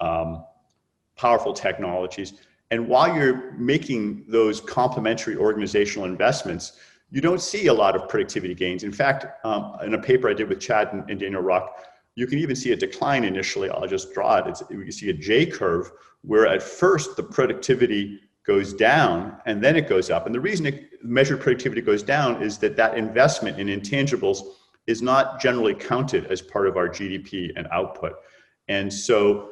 powerful technologies. And while you're making those complementary organizational investments, you don't see a lot of productivity gains. In fact, in a paper I did with Chad and Daniel Rock, you can even see a decline initially. I'll just draw it. You can see a J curve where at first the productivity goes down and then it goes up. And the reason measured productivity goes down is that investment in intangibles is not generally counted as part of our GDP and output. And so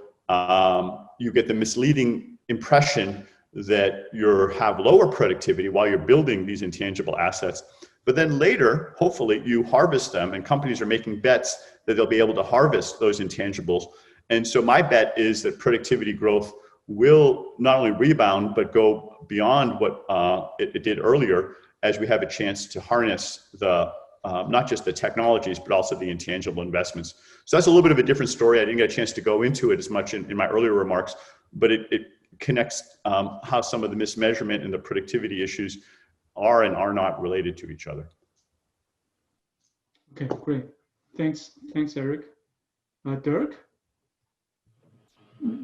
you get the misleading impression that you have lower productivity while you're building these intangible assets. But then later, hopefully you harvest them, and companies are making bets that they'll be able to harvest those intangibles. And so my bet is that productivity growth will not only rebound, but go beyond what it did earlier as we have a chance to harness the not just the technologies, but also the intangible investments. So that's a little bit of a different story. I didn't get a chance to go into it as much in my earlier remarks, but it connects how some of the mismeasurement and the productivity issues are and are not related to each other. Okay, great. Thanks, Erik. Dirk?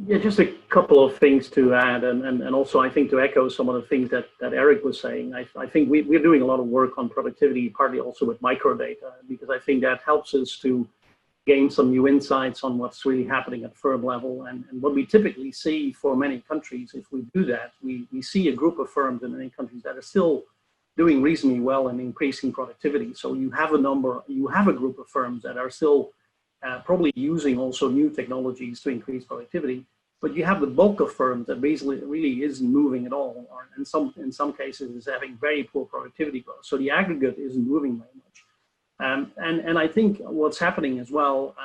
Yeah, just a couple of things to add, and also I think to echo some of the things that Erik was saying. I think we're doing a lot of work on productivity, partly also with microdata, because I think that helps us to gain some new insights on what's really happening at firm level. And what we typically see for many countries, if we do that, we see a group of firms in many countries that are still doing reasonably well and increasing productivity. So you have a group of firms that are still probably using also new technologies to increase productivity, but you have the bulk of firms that really isn't moving at all, or in some cases is having very poor productivity growth. So the aggregate isn't moving very much. And I think what's happening as well,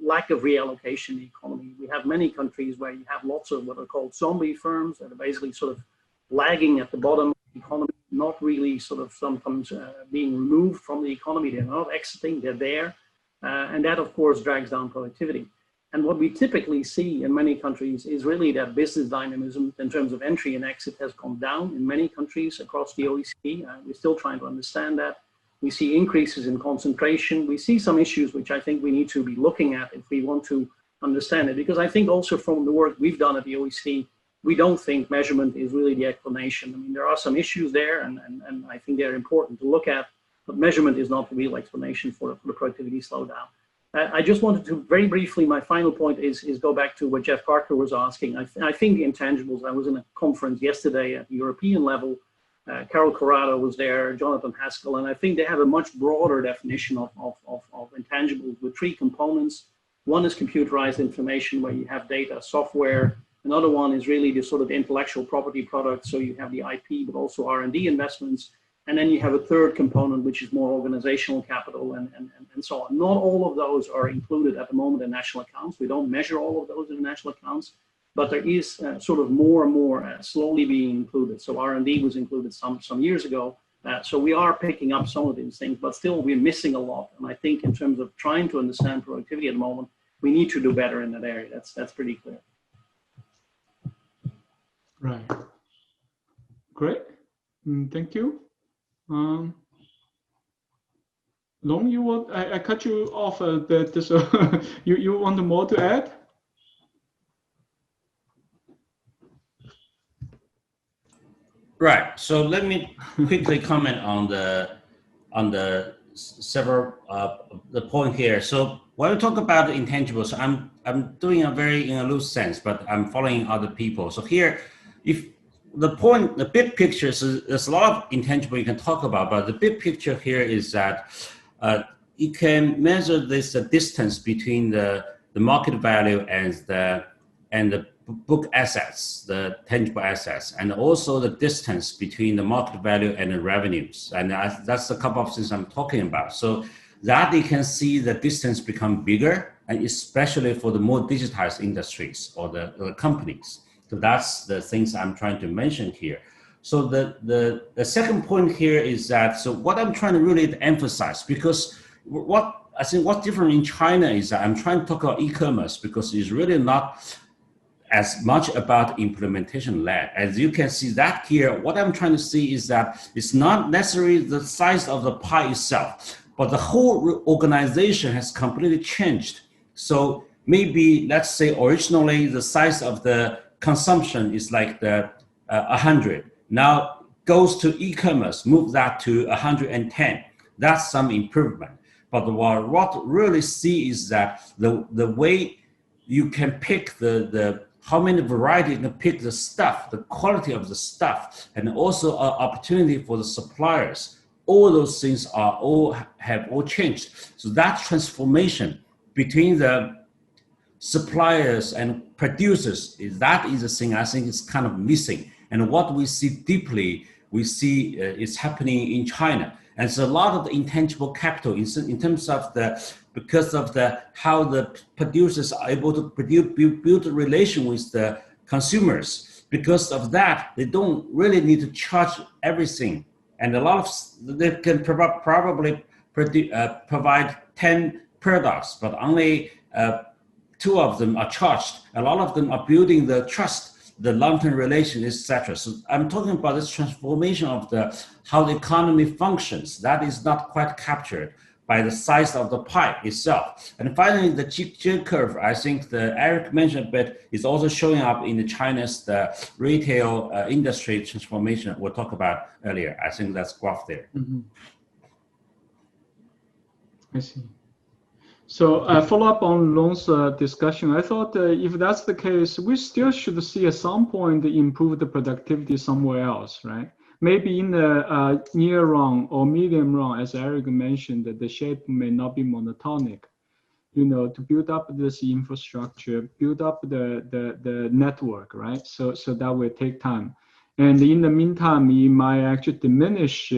lack of reallocation in the economy. We have many countries where you have lots of what are called zombie firms that are basically sort of lagging at the bottom of the economy, not really sort of sometimes being removed from the economy. They're not exiting, they're there. And that, of course, drags down productivity. And what we typically see in many countries is really that business dynamism in terms of entry and exit has gone down in many countries across the OECD. We're still trying to understand that. We see increases in concentration. We see some issues which I think we need to be looking at if we want to understand it. Because I think also from the work we've done at the OECD, we don't think measurement is really the explanation. I mean, there are some issues there, and I think they're important to look at, but measurement is not the real explanation for the productivity slowdown. I just wanted to very briefly, my final point is go back to what Jeff Parker was asking. I think intangibles, I was in a conference yesterday at the European level. Carol Corrado was there, Jonathan Haskell, and I think they have a much broader definition of intangibles with three components. One is computerized information, where you have data, software. Another one is really the sort of intellectual property product. So you have the IP, but also R&D investments. And then you have a third component, which is more organizational capital and so on. Not all of those are included at the moment in national accounts. We don't measure all of those in national accounts, but there is sort of more and more slowly being included. So R&D was included some years ago. So we are picking up some of these things, but still we're missing a lot. And I think in terms of trying to understand productivity at the moment, we need to do better in that area. That's pretty clear. Right. Great. Thank you. Long, you want? I cut you off a bit. So you want more to add? Right. So let me quickly comment on the several the point here. So when we talk about the intangibles, I'm doing a very in a loose sense, but I'm following other people. So here, if the big picture is there's a lot of intangible you can talk about, but the big picture here is that you can measure this distance between the market value and the book assets, the tangible assets, and also the distance between the market value and the revenues. And that's a couple of things I'm talking about. So that you can see the distance become bigger, and especially for the more digitized industries or the companies. So that's the things I'm trying to mention here. So the second point here is that, so what I'm trying to really emphasize, because I think what's different in China is that I'm trying to talk about e-commerce because it's really not as much about implementation led. As you can see that here, what I'm trying to see is that it's not necessarily the size of the pie itself, but the whole organization has completely changed. So maybe, let's say originally the size of the consumption is like the 100. Now goes to e-commerce, move that to 110. That's some improvement. But what really see is that the way you can pick how many variety you can pick the stuff, the quality of the stuff, and also an opportunity for the suppliers. All those things have all changed. So that transformation between the suppliers and producers is the thing I think is kind of missing. And what we see deeply, we see is happening in China. And so a lot of the intangible capital in terms of because of how the producers are able to build a relation with the consumers. Because of that, they don't really need to charge everything. And a lot of, they can probably provide 10 products, but only 2 of them are charged. A lot of them are building the trust, the long-term relation, etc. So I'm talking about this transformation of how the economy functions. That is not quite captured by the size of the pie itself. And finally, the J curve, I think Erik mentioned, but is also showing up in China's retail industry transformation we'll talk about earlier. I think that's graph there. Mm-hmm. I see. So follow up on Long's discussion. I thought if that's the case, we still should see at some point improve the productivity somewhere else, right? Maybe in the near run or medium run, as Erik mentioned, that the shape may not be monotonic. To build up this infrastructure, build up the network, right? So that will take time. And in the meantime, it might actually diminish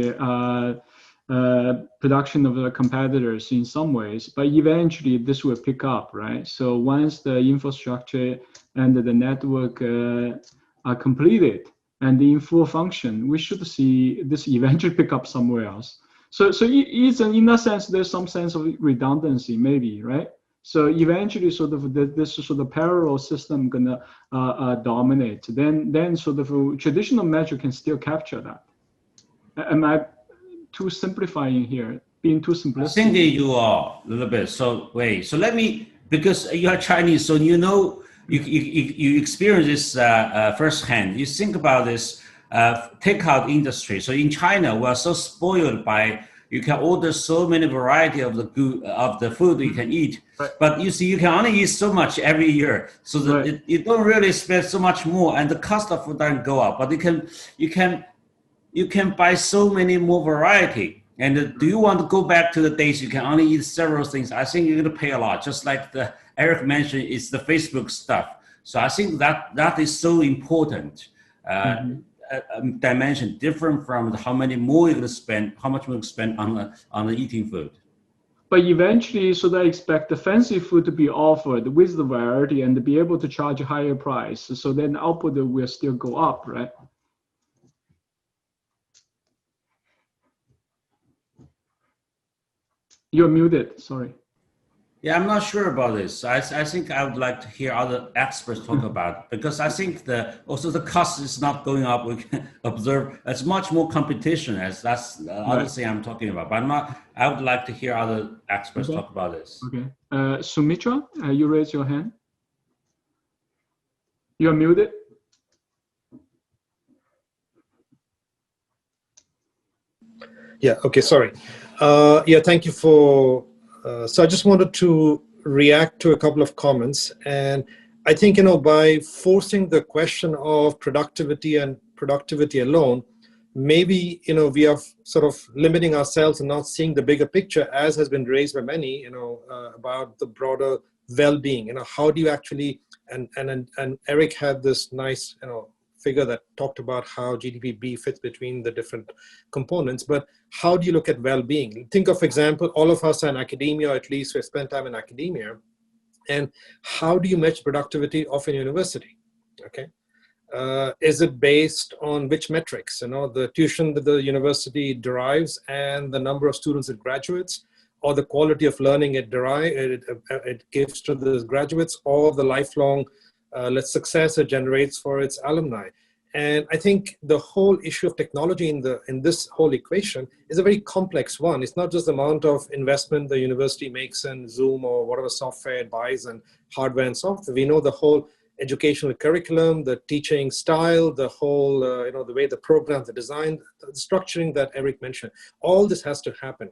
production of the competitors in some ways, but eventually this will pick up, right? So once the infrastructure and the network are completed, and in full function, we should see this eventually pick up somewhere else. So it's in that sense, there's some sense of redundancy, maybe, right? So eventually, sort of this sort of parallel system gonna dominate. Then sort of traditional measure can still capture that. Am I too simplifying here? Being too simplistic? I think you are a little bit. So wait. So let me, because you are Chinese, so you know you experience this firsthand. You think about this takeout industry. So in China, we are so spoiled by, you can order so many variety of the food you can eat, right. But you see, you can only eat so much every year, so that right. you don't really spend so much more, and the cost of food doesn't go up. But you can buy so many more variety. And do you want to go back to the days you can only eat several things? I think you're going to pay a lot. Just like Erik mentioned, it's the Facebook stuff. So I think that is so important. Dimension different from how much more you're going to spend on the eating food. But eventually, so they expect the fancy food to be offered with the variety and to be able to charge a higher price. So then output will still go up, right? You're muted, sorry. Yeah, I'm not sure about this. I think I would like to hear other experts talk about it, because I think also the cost is not going up. We can observe it's much more competition, as that's the other thing I'm talking about. But I would like to hear other experts talk about this. Okay. Soumitra, you raise your hand. You're muted. Yeah, okay, sorry. Yeah, thank you for, so I just wanted to react to a couple of comments. And I think, by forcing the question of productivity and productivity alone, maybe, we are sort of limiting ourselves and not seeing the bigger picture, as has been raised by many, about the broader well-being. How do you actually, and Erik had this nice, figure that talked about how GDP fits between the different components, but how do you look at well-being? Think of, for example, all of us are in academia, or at least we spend time in academia, and how do you measure productivity of a university? Okay, is it based on which metrics? The tuition that the university derives and the number of students it graduates, or the quality of learning it gives to the graduates, or the lifelong success it generates for its alumni. And I think the whole issue of technology in this whole equation is a very complex one. It's not just the amount of investment the university makes in Zoom or whatever software it buys and hardware and software. We know the whole educational curriculum, the teaching style, the whole, the way the programs are designed, the structuring that Erik mentioned. All this has to happen.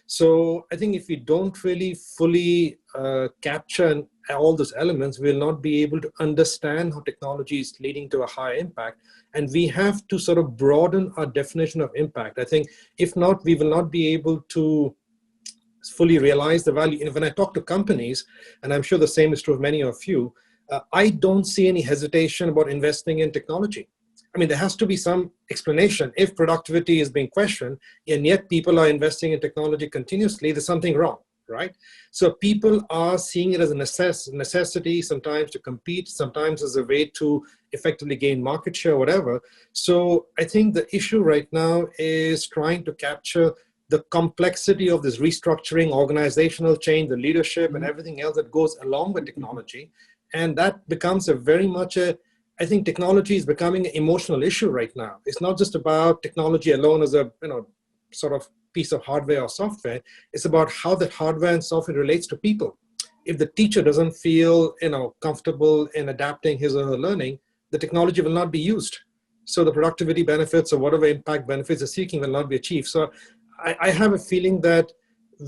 So I think if we don't really fully capture all those elements, we'll not be able to understand how technology is leading to a higher impact. And we have to sort of broaden our definition of impact. I think if not, we will not be able to fully realize the value. And when I talk to companies, and I'm sure the same is true of many of you, I don't see any hesitation about investing in technology. I mean, there has to be some explanation. If productivity is being questioned, and yet people are investing in technology continuously, there's something wrong, right? So people are seeing it as a necessity, sometimes to compete, sometimes as a way to effectively gain market share, whatever. So I think the issue right now is trying to capture the complexity of this restructuring, organizational change, the leadership, and everything else that goes along with technology. And that becomes a very much I think technology is becoming an emotional issue right now. It's not just about technology alone as a sort of piece of hardware or software. It's about how that hardware and software relates to people. If the teacher doesn't feel comfortable in adapting his or her learning, the technology will not be used. So the productivity benefits or whatever impact benefits they're seeking will not be achieved. So I have a feeling that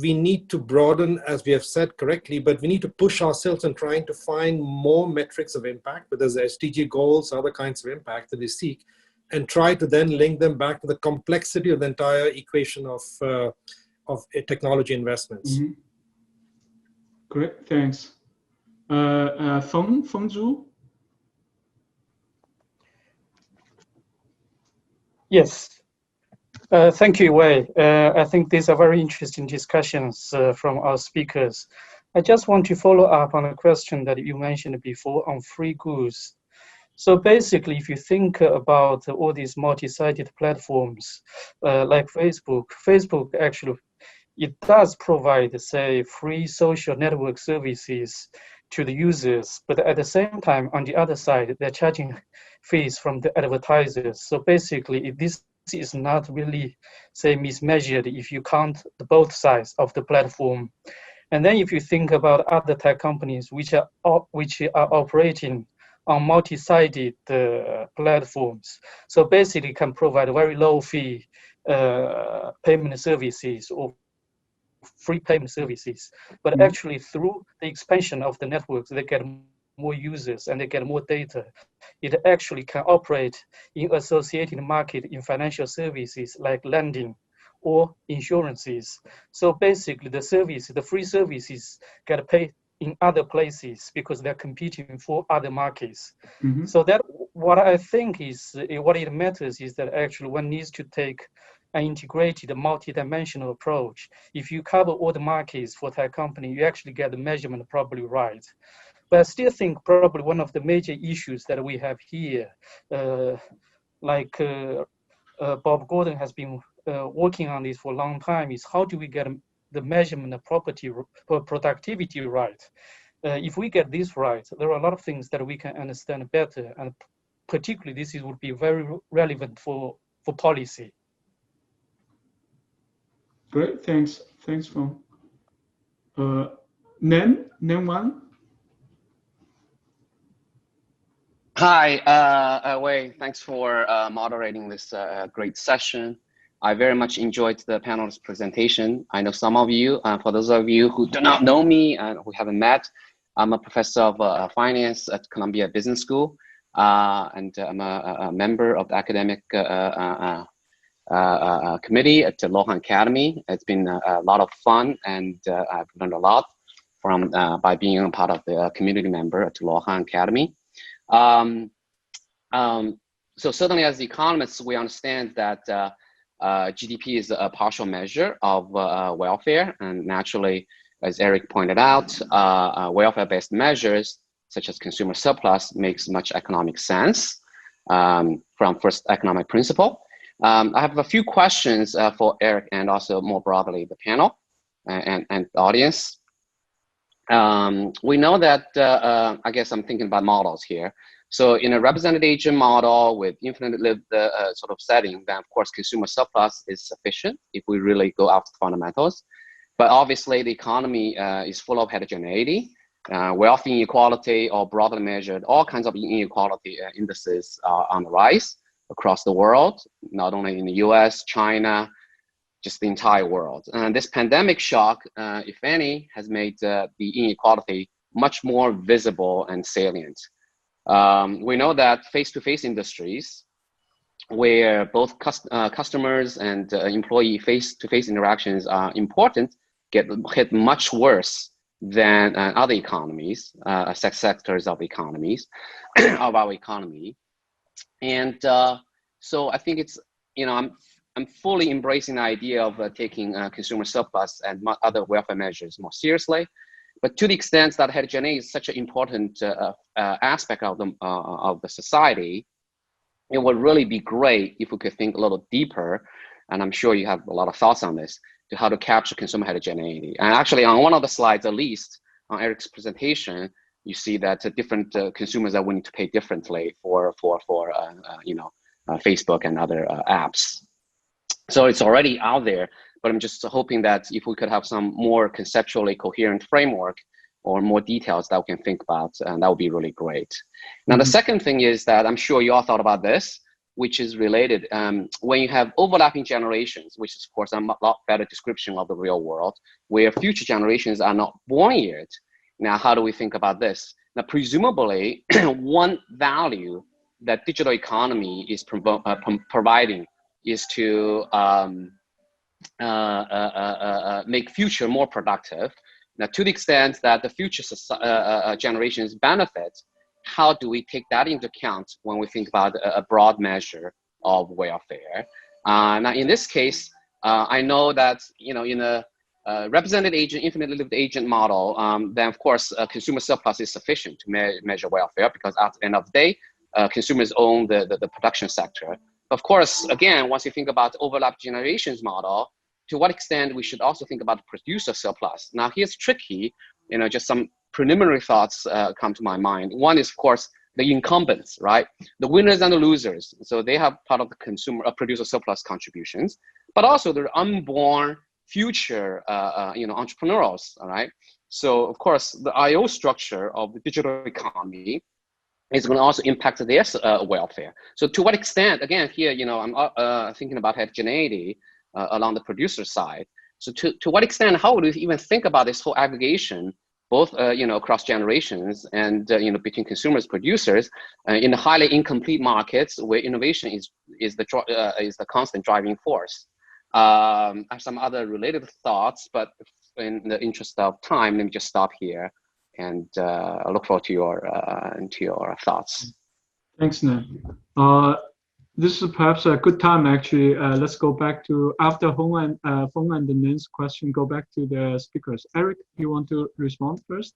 we need to broaden, as we have said correctly, but we need to push ourselves in trying to find more metrics of impact, whether there's SDG goals, other kinds of impact that we seek, and try to then link them back to the complexity of the entire equation of technology investments. Mm-hmm. Great, thanks. Feng Zhu? Yes. Thank you, Wei. I think these are very interesting discussions from our speakers. I just want to follow up on a question that you mentioned before on free goods. So basically, if you think about all these multi-sided platforms like Facebook actually, it does provide, say, free social network services to the users, but at the same time, on the other side, they're charging fees from the advertisers. So basically, this is not really, say, mismeasured if you count both sides of the platform. And then if you think about other tech companies which are operating on multi-sided platforms, so basically can provide very low fee payment services or free payment services, but actually through the expansion of the networks, they get more users and they get more data. It actually can operate in associated market in financial services like lending or insurances. So basically the free services get paid in other places because they're competing for other markets. So that what I think is, what it matters is that actually one needs to take an integrated multi-dimensional approach. If you cover all the markets for tech company, you actually get the measurement probably right. But I still think probably one of the major issues that we have here, Bob Gordon has been working on this for a long time, is how do we get the measurement of productivity right? If we get this right, there are a lot of things that we can understand better, and particularly this would be very relevant for policy. Great, thanks, Feng. Nen Wan. Hi, Wei. Thanks for moderating this great session. I very much enjoyed the panel's presentation. I know some of you, for those of you who do not know me and who haven't met, I'm a professor of finance at Columbia Business School, and I'm a member of the academic committee at the Luohan Academy. It's been a lot of fun, and I've learned a lot from by being a part of the community member at the Luohan Academy. So certainly as economists, we understand that GDP is a partial measure of welfare, and naturally, as Erik pointed out, welfare-based measures such as consumer surplus makes much economic sense from first economic principle. I have a few questions for Erik and also more broadly the panel and the audience. We know that, I guess I'm thinking about models here. So in a represented agent model with infinite lived sort of setting, then of course consumer surplus is sufficient if we really go after the fundamentals. But obviously the economy is full of heterogeneity, wealth inequality, or broadly measured, all kinds of inequality indices are on the rise across the world, not only in the US, China, just the entire world. And this pandemic shock, if any, has made the inequality much more visible and salient. We know that face-to-face industries, where both customers and employee face-to-face interactions are important, get hit much worse than other economies, sectors of economies, of our economy. And so I think it's, I'm fully embracing the idea of taking consumer surplus and other welfare measures more seriously. But to the extent that heterogeneity is such an important aspect of the society, it would really be great if we could think a little deeper, and I'm sure you have a lot of thoughts on this, to how to capture consumer heterogeneity. And actually on one of the slides, at least on Erik's presentation, you see that different consumers are willing to pay differently for Facebook and other apps. So it's already out there, but I'm just hoping that if we could have some more conceptually coherent framework or more details that we can think about, and that would be really great. Now, the second thing is that I'm sure you all thought about this, which is related. When you have overlapping generations, which is of course a lot better description of the real world, where future generations are not born yet. Now, how do we think about this? Now, presumably, one value that digital economy is providing is to make future more productive. Now, to the extent that the future generations benefit, how do we take that into account when we think about a broad measure of welfare? Now, in this case, I know that in a represented agent, infinitely lived agent model, then of course consumer surplus is sufficient to measure welfare, because at the end of the day, consumers own the production sector. Of course, again, once you think about overlap generations model, to what extent we should also think about producer surplus. Now here's tricky, just some preliminary thoughts come to my mind. One is, of course, the incumbents, right? The winners and the losers. So they have part of the producer surplus contributions, but also the unborn future, entrepreneurs, all right? So of course, the IO structure of the digital economy is going to also impact their welfare. So to what extent, again, here, I'm thinking about heterogeneity along the producer side. So to what extent, how would we even think about this whole aggregation, both across generations and between consumers, producers, in the highly incomplete markets where innovation is the constant driving force. I have some other related thoughts, but in the interest of time, let me just stop here, and I look forward to your thoughts. Thanks, Ned. This is perhaps a good time, actually. Let's go back to, after Feng and Nen's question, go back to the speakers. Erik, you want to respond first?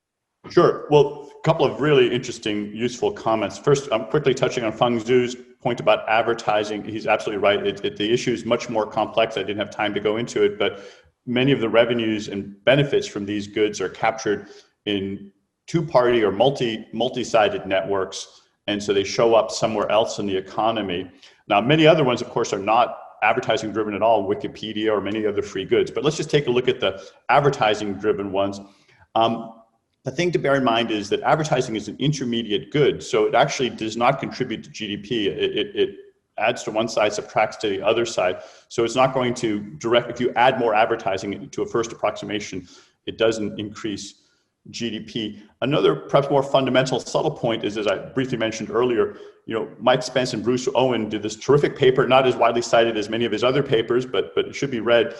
Sure. Well, a couple of really interesting, useful comments. First, I'm quickly touching on Feng Zhu's point about advertising. He's absolutely right. The issue is much more complex. I didn't have time to go into it, but many of the revenues and benefits from these goods are captured in two-party or multi-sided networks, and so they show up somewhere else in the economy. Now, many other ones, of course, are not advertising driven at all, Wikipedia or many other free goods, but let's just take a look at the advertising driven ones. The thing to bear in mind is that advertising is an intermediate good, so it actually does not contribute to GDP. It adds to one side, subtracts to the other side. So it's not going to if you add more advertising to a first approximation, it doesn't increase GDP. Another perhaps more fundamental subtle point is, as I briefly mentioned earlier, Mike Spence and Bruce Owen did this terrific paper, not as widely cited as many of his other papers, but it should be read,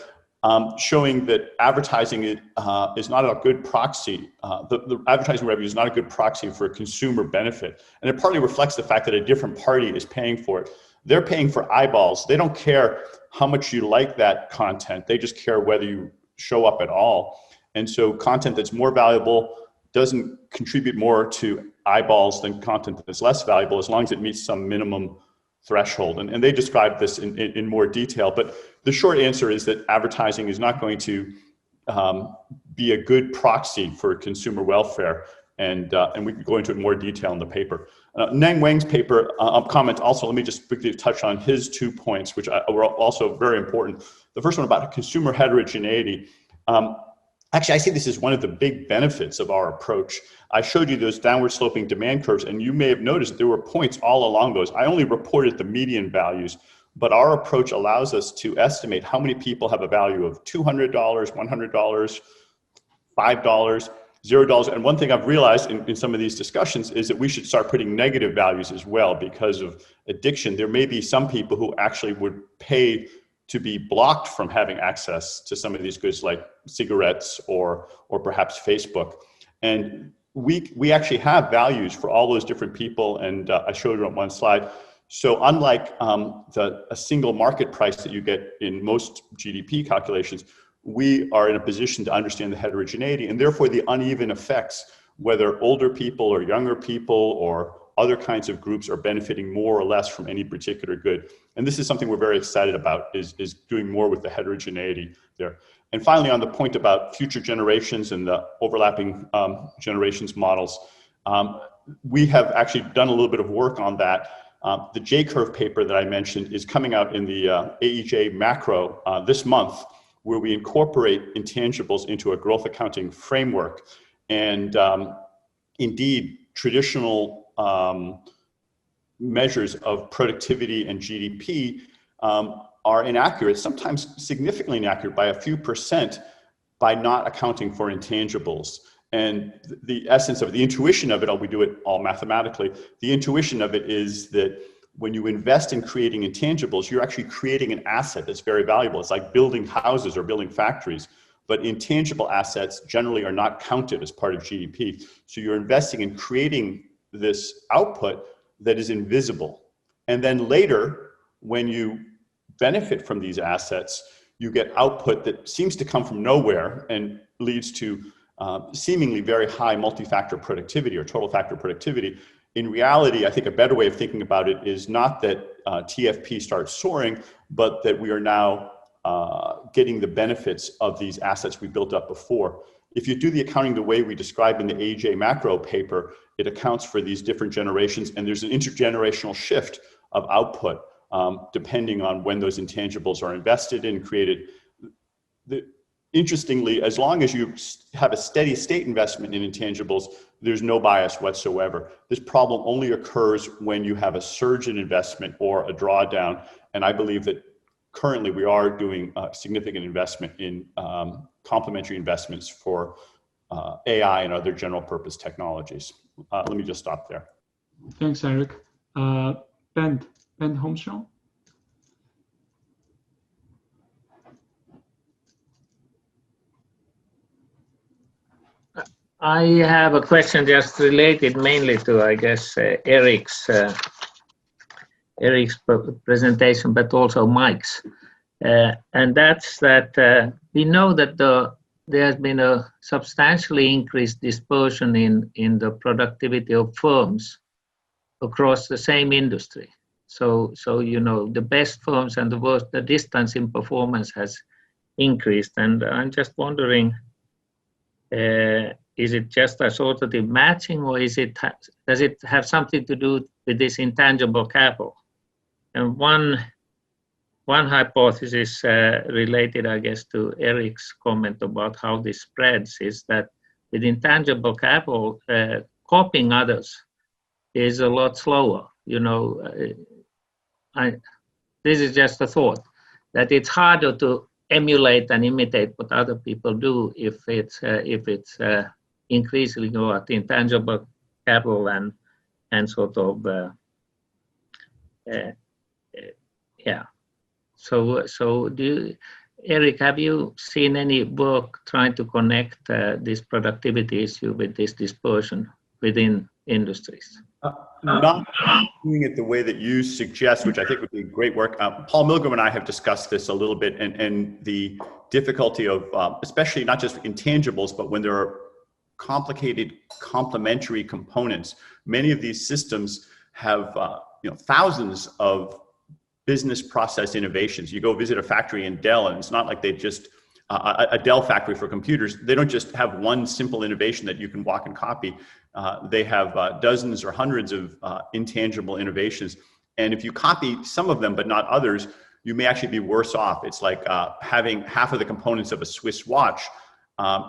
showing that advertising is not a good proxy. The advertising revenue is not a good proxy for consumer benefit. And it partly reflects the fact that a different party is paying for it. They're paying for eyeballs. They don't care how much you like that content. They just care whether you show up at all. And so content that's more valuable doesn't contribute more to eyeballs than content that's less valuable, as long as it meets some minimum threshold. And they describe this in more detail. But the short answer is that advertising is not going to be a good proxy for consumer welfare. And we can go into it in more detail in the paper. Neng Wang's paper comment also, let me just quickly touch on his 2 points, which were also very important. The first one about consumer heterogeneity. Actually, I see this as one of the big benefits of our approach. I showed you those downward sloping demand curves, and you may have noticed there were points all along those. I only reported the median values, but our approach allows us to estimate how many people have a value of $200, $100, $5, $0. And one thing I've realized in some of these discussions is that we should start putting negative values as well because of addiction. There may be some people who actually would pay to be blocked from having access to some of these goods like cigarettes or perhaps Facebook. And we actually have values for all those different people, and I showed it on one slide. So unlike a single market price that you get in most GDP calculations, we are in a position to understand the heterogeneity and therefore the uneven effects, whether older people or younger people or other kinds of groups are benefiting more or less from any particular good. And this is something we're very excited about, is doing more with the heterogeneity there. And finally, on the point about future generations and the overlapping generations models, we have actually done a little bit of work on that. The J-curve paper that I mentioned is coming out in the AEJ macro this month, where we incorporate intangibles into a growth accounting framework. And indeed, traditional measures of productivity and GDP are inaccurate, sometimes significantly inaccurate by a few percent by not accounting for intangibles. And the essence of it, the intuition of it, we do it all mathematically, the intuition of it is that when you invest in creating intangibles, you're actually creating an asset that's very valuable. It's like building houses or building factories. But intangible assets generally are not counted as part of GDP. So you're investing in creating this output that is invisible. And then later, when you benefit from these assets, you get output that seems to come from nowhere and leads to seemingly very high multi-factor productivity or total factor productivity. In reality, I think a better way of thinking about it is not that TFP starts soaring, but that we are now getting the benefits of these assets we built up before. If you do the accounting the way we described in the AJ macro paper, it accounts for these different generations, and there's an intergenerational shift of output depending on when those intangibles are invested in, created. Interestingly, as long as you have a steady state investment in intangibles, there's no bias whatsoever. This problem only occurs when you have a surge in investment or a drawdown. And I believe that currently we are doing significant investment in complementary investments for AI and other general purpose technologies. Let me just stop there. Thanks, Erik. Ben Homshaw. I have a question just related mainly to, I guess, Erik's presentation, but also Mike's. And that's that we know that there has been a substantially increased dispersion in the productivity of firms across the same industry. So you know, the best firms and the worst, the distance in performance has increased. And I'm just wondering, is it just a sort of matching, or does it have something to do with this intangible capital? And one hypothesis related, I guess, to Erik's comment about how this spreads is that with intangible capital, copying others is a lot slower. You know, this is just a thought that it's harder to emulate and imitate what other people do if it's increasingly about intangible capital and sort of yeah. So do you, Erik, have you seen any work trying to connect this productivity issue with this dispersion within industries? Not doing it the way that you suggest, which I think would be great work. Paul Milgram and I have discussed this a little bit, and the difficulty of, especially not just intangibles, but when there are complicated complementary components. Many of these systems have thousands of business process innovations. You go visit a factory in Dell, and it's not like they just a Dell factory for computers. They don't just have one simple innovation that you can walk and copy. They have dozens or hundreds of intangible innovations. And if you copy some of them, but not others, you may actually be worse off. It's like having half of the components of a Swiss watch.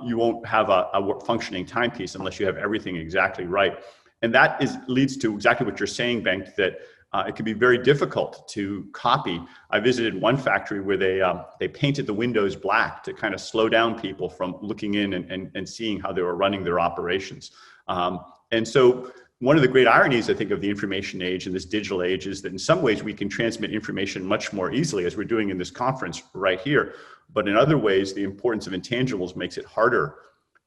You won't have a functioning timepiece unless you have everything exactly right. And that leads to exactly what you're saying, Bengt, that it can be very difficult to copy. I visited one factory where they painted the windows black to kind of slow down people from looking in and seeing how they were running their operations. And so one of the great ironies, I think, of the information age and this digital age is that in some ways we can transmit information much more easily, as we're doing in this conference right here. But in other ways, the importance of intangibles makes it harder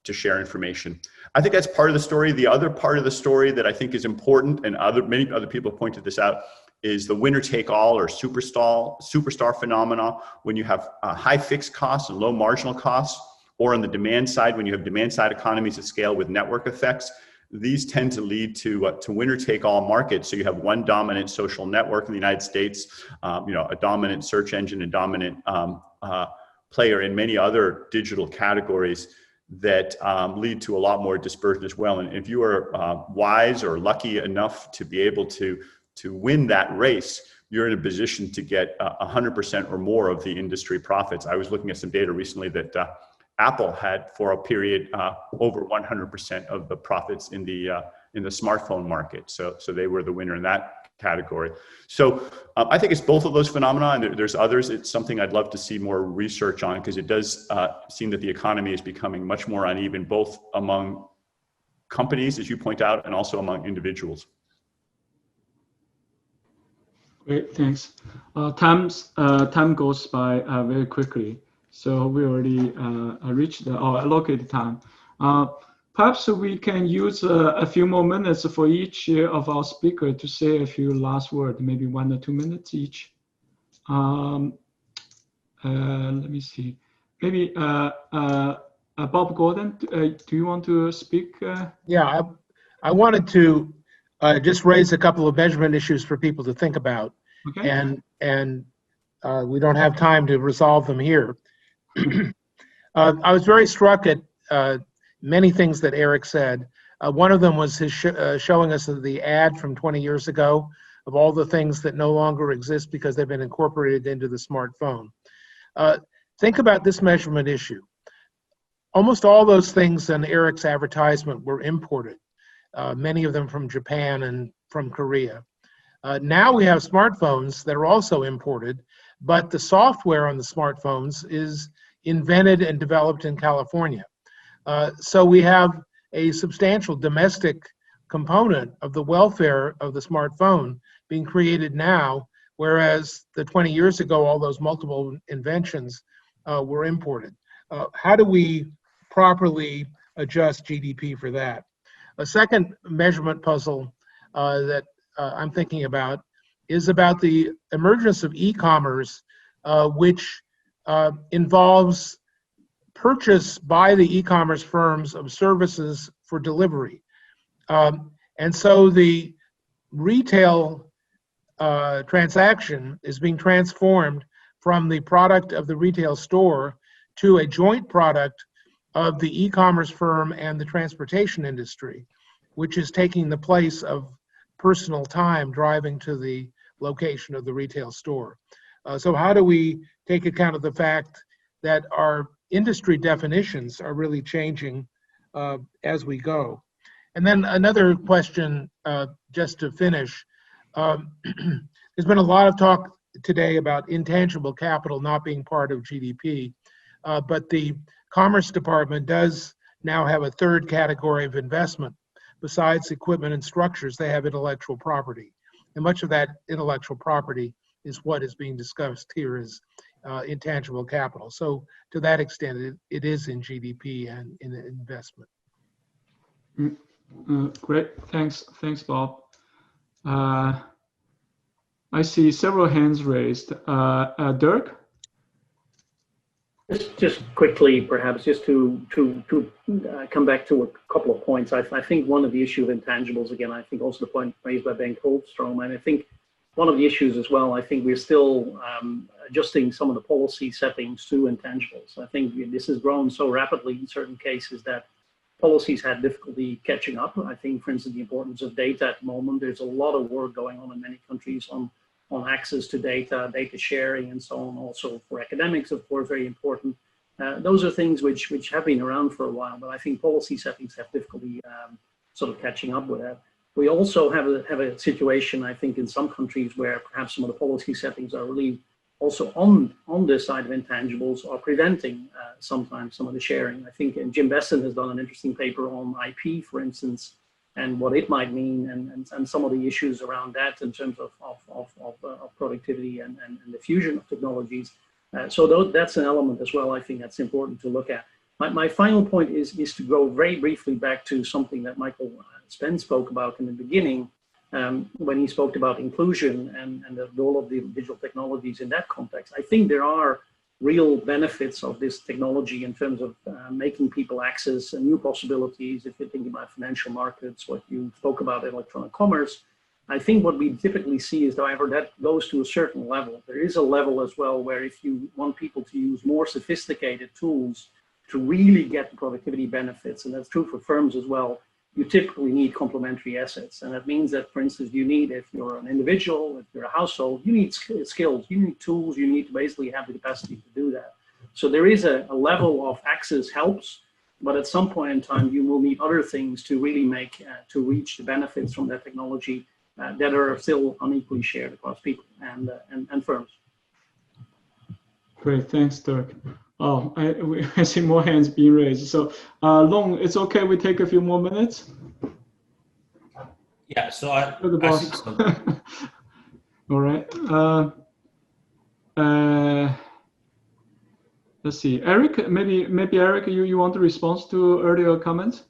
to share information. I think that's part of the story. The other part of the story that I think is important, and many other people have pointed this out, is the winner-take-all or superstar phenomena. When you have high fixed costs and low marginal costs, or on the demand side, when you have demand-side economies of scale with network effects, these tend to lead to winner-take-all markets. So you have one dominant social network in the United States, a dominant search engine, a dominant player in many other digital categories that lead to a lot more dispersion as well. And if you are wise or lucky enough to be able to win that race, you're in a position to get 100% or more of the industry profits. I was looking at some data recently that Apple had, for a period, over 100% of the profits in the smartphone market. So they were the winner in that category. So I think it's both of those phenomena, and there's others. It's something I'd love to see more research on, because it does seem that the economy is becoming much more uneven, both among companies, as you point out, and also among individuals. Great, thanks. Time goes by very quickly, so we already reached our allocated time. Perhaps we can use a few more minutes for each of our speakers to say a few last words, maybe 1 or 2 minutes each. Let me see. Maybe Bob Gordon, do you want to speak? Yeah, I wanted to Just raise a couple of measurement issues for people to think about, Okay. and we don't have time to resolve them here. I was very struck at many things that Erik said. One of them was his showing us the ad from 20 years ago of all the things that no longer exist because they've been incorporated into the smartphone. Think about this measurement issue. Almost all those things in Erik's advertisement were imported, many of them from Japan and from Korea. Now we have smartphones that are also imported, but the software on the smartphones is invented and developed in California. So we have a substantial domestic component of the welfare of the smartphone being created now, whereas the 20 years ago, all those multiple inventions were imported. How do we properly adjust GDP for that? A second measurement puzzle that I'm thinking about is about the emergence of e-commerce, which involves purchase by the e-commerce firms of services for delivery. And so the retail transaction is being transformed from the product of the retail store to a joint product of the e-commerce firm and the transportation industry, which is taking the place of personal time driving to the location of the retail store. So how do we take account of the fact that our industry definitions are really changing as we go? And then another question, just to finish. There's been a lot of talk today about intangible capital not being part of GDP, but the Commerce Department does now have a third category of investment. Besides equipment and structures, they have intellectual property. And much of that intellectual property is what is being discussed here as intangible capital. So to that extent, it is in GDP and in investment. Great, thanks, Bob. I see several hands raised. Dirk? Just quickly, perhaps, just to come back to a couple of points. I think one of the issue of intangibles, again, I think also the point raised by Ben Kohlstrom, and I think one of the issues as well, I think we're still adjusting some of the policy settings to intangibles. I think this has grown so rapidly in certain cases that policies had difficulty catching up. I think, for instance, the importance of data at the moment, there's a lot of work going on in many countries on access to data, data sharing, and so on. Also for academics, of course, very important. Those are things which have been around for a while, but I think policy settings have difficulty sort of catching up with that. We also have a situation, I think, in some countries where perhaps some of the policy settings are really also on this side of intangibles are preventing sometimes some of the sharing. I think Jim Besson has done an interesting paper on IP, for instance, and what it might mean, and some of the issues around that in terms of productivity and the fusion of technologies. So that's an element as well, I think that's important to look at. My final point is to go very briefly back to something that Michael Spence spoke about in the beginning, when he spoke about inclusion and the role of the digital technologies in that context. I think there are real benefits of this technology in terms of making people access new possibilities. If you're thinking about financial markets, what you spoke about electronic commerce, I think what we typically see is, however, that goes to a certain level. There is a level as well where if you want people to use more sophisticated tools to really get the productivity benefits, and that's true for firms as well, you typically need complementary assets. And that means that, for instance, you need, if you're an individual, if you're a household, you need skills, you need tools, you need to basically have the capacity to do that. So there is a level of access helps, but at some point in time, you will need other things to really make, to reach the benefits from that technology that are still unequally shared across people and firms. Great, thanks, Dirk. Oh, I see more hands being raised. So, Long, it's okay. We take a few more minutes. Yeah. So I think so. All right. Let's see, Erik. Maybe Erik, you want to respond to earlier comments?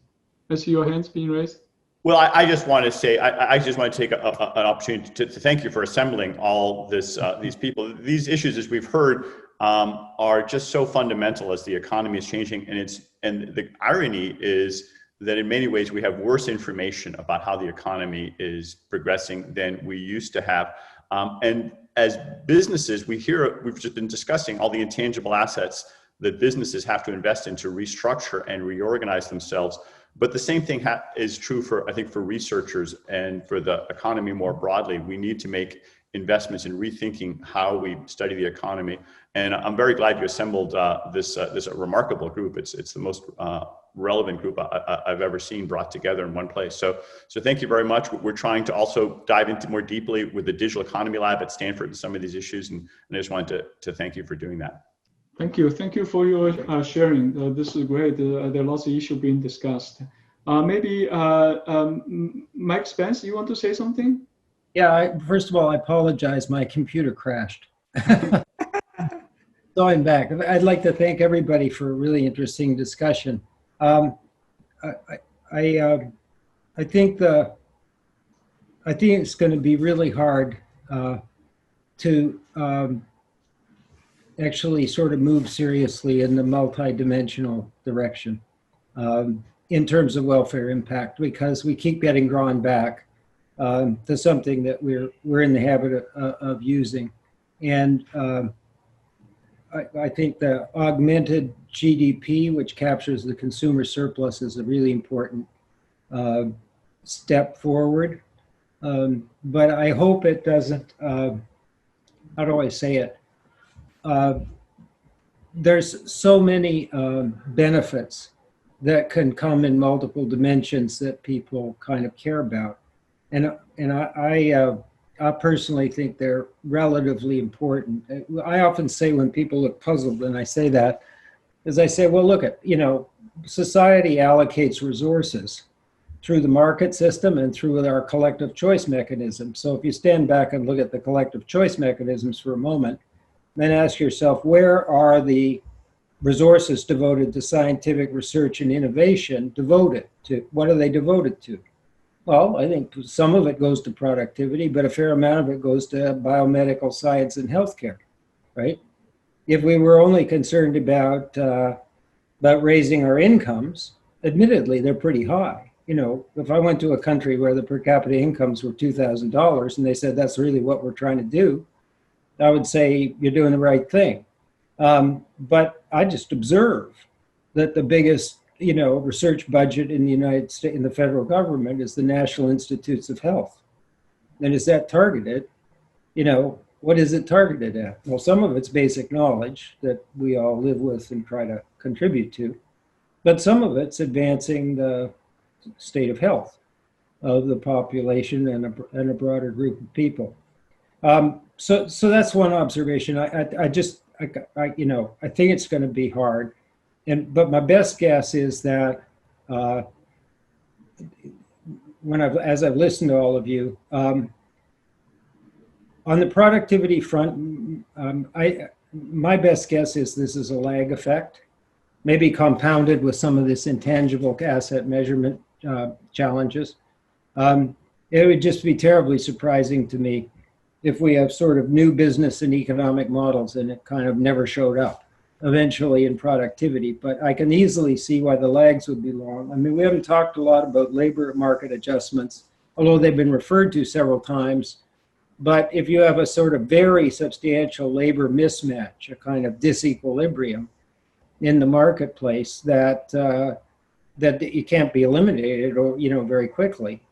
I see your hands being raised. Well, I just want to say, I just want to take an opportunity to thank you for assembling all this, these people. These issues, as we've heard, are just so fundamental as the economy is changing, and the irony is that in many ways we have worse information about how the economy is progressing than we used to have. And as businesses, we've just been discussing all the intangible assets that businesses have to invest in to restructure and reorganize themselves. But the same thing is true for, I think, for researchers and for the economy more broadly. We need to make investments in rethinking how we study the economy. And I'm very glad you assembled this remarkable group. It's the most relevant group I've ever seen brought together in one place. So thank you very much. We're trying to also dive into more deeply with the Digital Economy Lab at Stanford and some of these issues. And I just wanted to thank you for doing that. Thank you. Thank you for your sharing. This is great. There are lots of issues being discussed. Maybe Mike Spence, you want to say something? Yeah, first of all, I apologize. My computer crashed. So I'm back. I'd like to thank everybody for a really interesting discussion. I think it's going to be really hard to actually sort of move seriously in the multi-dimensional direction in terms of welfare impact, because we keep getting drawn back to something that we're in the habit of using. And I think the augmented GDP, which captures the consumer surplus, is a really important step forward. But I hope it doesn't, how do I say it? There's so many benefits that can come in multiple dimensions that people kind of care about. And I personally think they're relatively important. I often say when people look puzzled, and I say that, is I say, well, look at, society allocates resources through the market system and through our collective choice mechanism. So if you stand back and look at the collective choice mechanisms for a moment, then ask yourself, where are the resources devoted to scientific research and innovation devoted to? What are they devoted to? Well, I think some of it goes to productivity, but a fair amount of it goes to biomedical science and healthcare, right? If we were only concerned about raising our incomes, admittedly, they're pretty high. If I went to a country where the per capita incomes were $2,000 and they said, that's really what we're trying to do, I would say you're doing the right thing. But I just observe that the biggest, research budget in the United States, in the federal government, is the National Institutes of Health. And is that targeted? What is it targeted at? Well, some of it's basic knowledge that we all live with and try to contribute to, but some of it's advancing the state of health of the population and a broader group of people. So that's one observation. I think it's going to be hard, but my best guess is that as I've listened to all of you, on the productivity front, my best guess is this is a lag effect, maybe compounded with some of this intangible asset measurement challenges. It would just be terribly surprising to me if we have sort of new business and economic models and it kind of never showed up eventually in productivity. But I can easily see why the lags would be long. I mean, we haven't talked a lot about labor market adjustments, although they've been referred to several times. But if you have a sort of very substantial labor mismatch, a kind of disequilibrium in the marketplace that you can't be eliminated or, very quickly,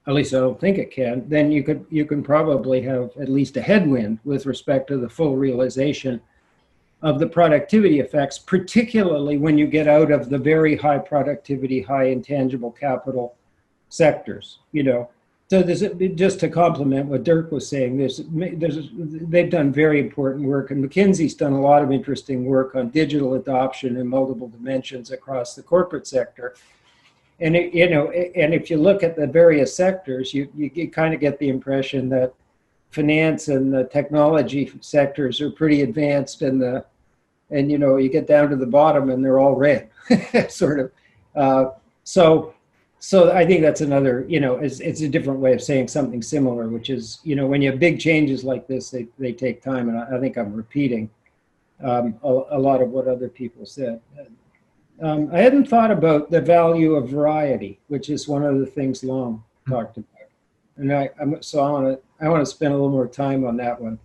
at least I don't think it can, then you can probably have at least a headwind with respect to the full realization of the productivity effects, particularly when you get out of the very high productivity, high intangible capital sectors, So just to complement what Dirk was saying, they've done very important work, and McKinsey's done a lot of interesting work on digital adoption in multiple dimensions across the corporate sector. And and if you look at the various sectors, you kind of get the impression that finance and the technology sectors are pretty advanced, and you get down to the bottom and they're all red, sort of. So I think that's another, it's a different way of saying something similar, which is, when you have big changes like this, they take time, and I think I'm repeating a lot of what other people said. I hadn't thought about the value of variety, which is one of the things Long talked about. And I want to spend a little more time on that one.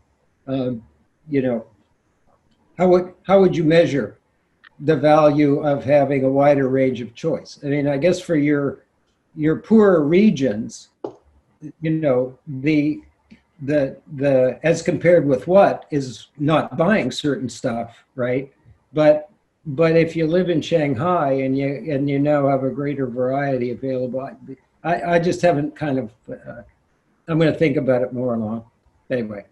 You know, how would you measure the value of having a wider range of choice? I mean, I guess for your poorer regions, you know, the as compared with what is not buying certain stuff, right? But if you live in Shanghai and you now have a greater variety available, I just haven't kind of. I'm going to think about it more along. Anyway,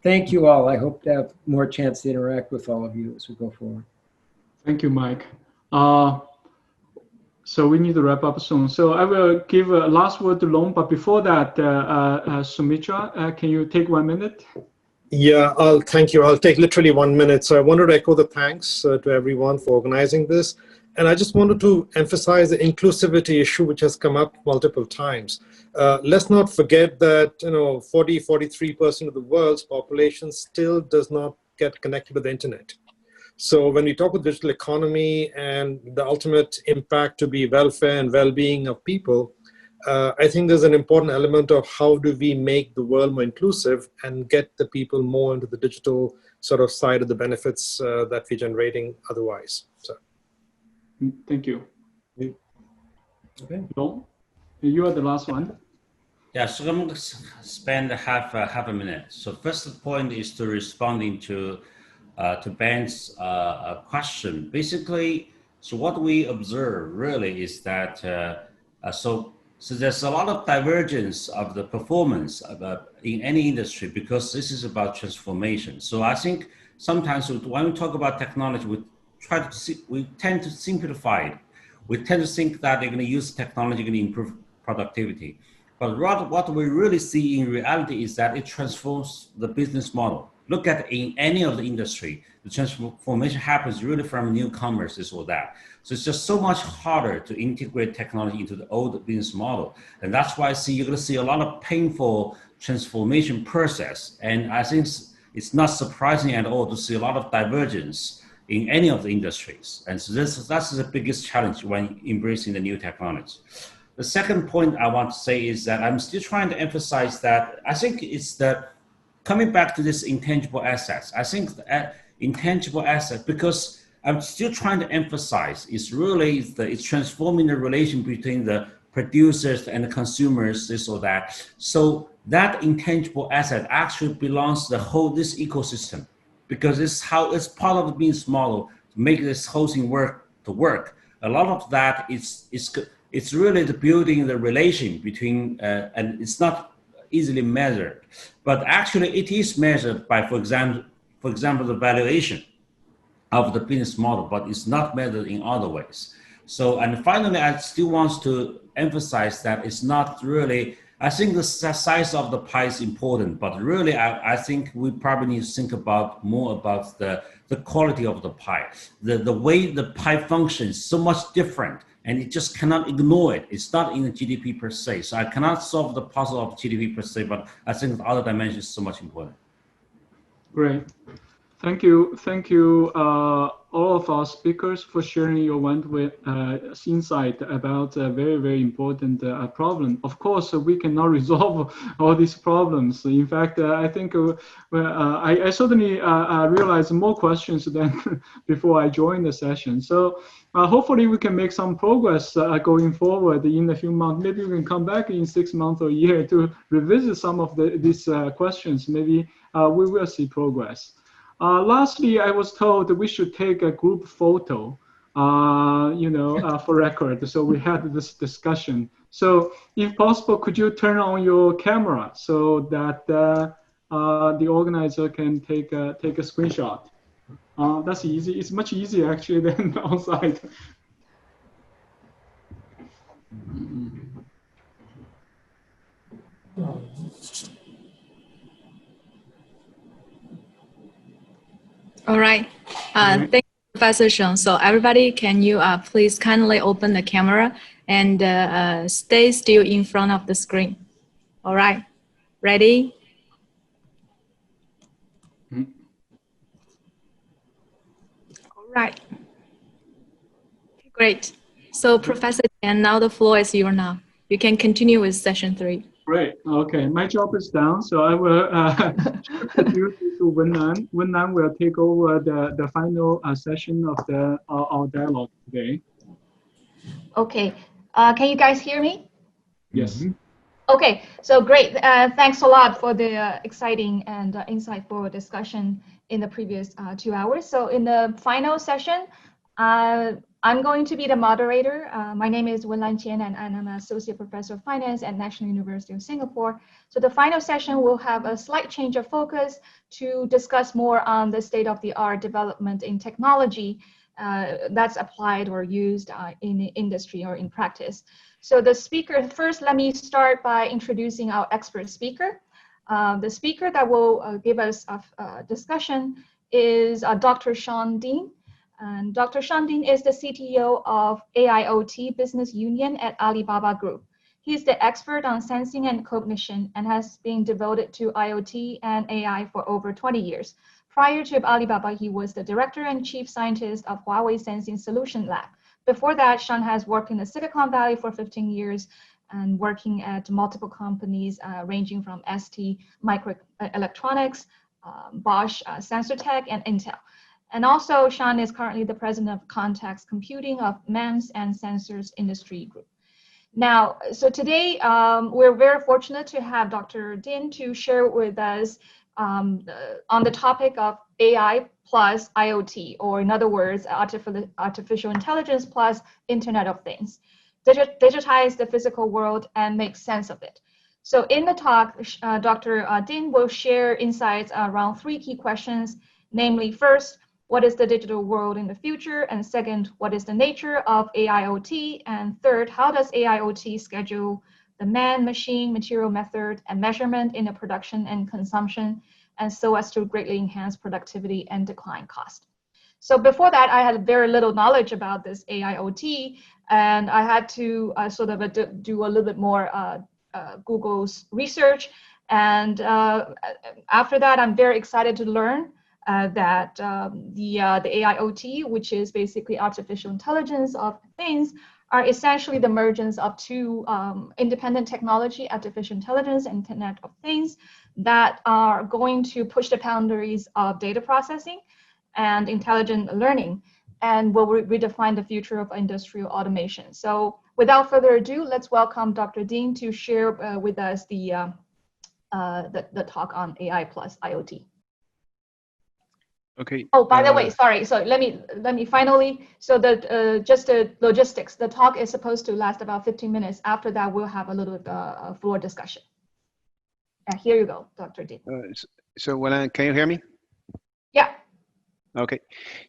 thank you all. I hope to have more chance to interact with all of you as we go forward. Thank you, Mike. So we need to wrap up soon. So I will give a last word to Long, but before that, Soumitra, can you take 1 minute? Yeah, thank you. I'll take literally 1 minute. So I wanted to echo the thanks to everyone for organizing this. And I just wanted to emphasize the inclusivity issue, which has come up multiple times. Let's not forget that, you know, 43% of the world's population still does not get connected to the internet. So when we talk about digital economy and the ultimate impact to be welfare and well-being of people, I think there's an important element of how do we make the world more inclusive and get the people more into the digital sort of side of the benefits that we're generating otherwise. So. Thank you. Okay. Long, you are the last one. Yeah, so I'm going to spend half a minute. So first point is to responding to Ben's question. Basically, so what we observe really is that so there's a lot of divergence of the performance in any industry because this is about transformation. So I think sometimes when we talk about technology, we tend to simplify it. We tend to think that they're going to use technology to improve productivity. But what we really see in reality is that it transforms the business model. Look at in any of the industry, the transformation happens really from newcomers, this or that. So it's just so much harder to integrate technology into the old business model. And that's why you're going to see a lot of painful transformation process. And I think it's not surprising at all to see a lot of divergence in any of the industries. And so that's the biggest challenge when embracing the new technology. The second point I want to say is that I'm still trying to emphasize that I think it's that coming back to this intangible assets, I think the intangible asset, because I'm still trying to emphasize, it's transforming the relation between the producers and the consumers, this or that. So that intangible asset actually belongs to this ecosystem, because it's part of the business model to make this whole thing work. A lot of that it's really the building the relation between, and it's not easily measured, but actually it is measured by, for example, the valuation of the business model, but it's not measured in other ways. So, and finally, I still want to emphasize that it's not really, I think the size of the pie is important, but really I think we probably need to think more about the quality of the pie. The way the pie functions is so much different, and it just cannot ignore it. It's not in the GDP per se. So I cannot solve the puzzle of GDP per se, but I think the other dimension is so much important. Great. Thank you, all of our speakers for sharing your insight about a very, very important problem. Of course, we cannot resolve all these problems. In fact, I think I certainly realized more questions than before I joined the session. So hopefully we can make some progress going forward in a few months. Maybe we can come back in 6 months or a year to revisit some of these questions. Maybe we will see progress. Lastly, I was told that we should take a group photo, for record. So we had this discussion. So if possible, could you turn on your camera so that the organizer can take a screenshot? That's easy. It's much easier actually than outside. All right. Thank you, Professor Xiong. So everybody, can you please kindly open the camera and stay still in front of the screen? All right. Ready? All right. Great. So Professor Chen, now the floor is yours now. You can continue with session 3. Great. Okay, my job is done, so I will shift the duty to Wennan. Wennan will take over the final session of our dialogue today. Okay. Can you guys hear me? Yes. Okay, so great. Thanks a lot for the exciting and insightful discussion in the previous 2 hours. So in the final session, I'm going to be the moderator. My name is Wenlan Chen, and I'm an associate professor of finance at National University of Singapore. So the final session will have a slight change of focus to discuss more on the state-of-the-art development in technology that's applied or used in industry or in practice. So the speaker, first, let me start by introducing our expert speaker. The speaker that will give us a discussion is Dr. Xiong Ding. And Dr. Xiong Ding is the CTO of AIoT Business Union at Alibaba Group. He's the expert on sensing and cognition and has been devoted to IoT and AI for over 20 years. Prior to Alibaba, he was the director and chief scientist of Huawei Sensing Solution Lab. Before that, Xiong has worked in the Silicon Valley for 15 years and working at multiple companies ranging from ST Microelectronics, Bosch, SensorTech, and Intel. And also, Xiong is currently the president of Context Computing of MEMS and Sensors Industry Group. Now, so today, we're very fortunate to have Dr. Ding to share with us on the topic of AI plus IoT, or in other words, artificial intelligence plus Internet of Things. Digitize the physical world and make sense of it. So in the talk, Dr. Ding will share insights around 3 key questions, namely, first, what is the digital world in the future? And second, what is the nature of AIoT? And third, how does AIoT schedule the man, machine, material method, and measurement in the production and consumption, and so as to greatly enhance productivity and decline cost? So before that, I had very little knowledge about this AIoT, and I had to sort of do a little bit more Google's research. And after that, I'm very excited to learn that the AIoT, which is basically artificial intelligence of things, are essentially the emergence of 2 independent technology, artificial intelligence and Internet of Things, that are going to push the boundaries of data processing and intelligent learning, and will redefine the future of industrial automation. So without further ado, let's welcome Dr. Ding to share with us the talk on AI plus IoT. Okay. Oh, by the way, sorry. So let me finally. So just the logistics. The talk is supposed to last about 15 minutes. After that, we'll have a little floor discussion. Here you go, Dr. Ding. So can you hear me? Yeah. Okay.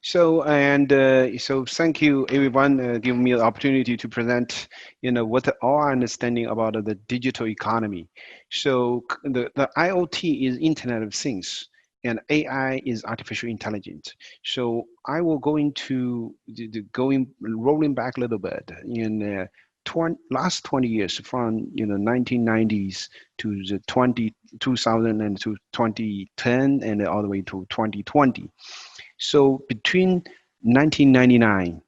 So so thank you everyone giving me the opportunity to present, what our understanding about the digital economy. So the IoT is Internet of Things, and AI is artificial intelligence. So I will go into rolling back a little bit in last 20 years, from 1990s to the 2000 and to 2010 and all the way to 2020. So between 1999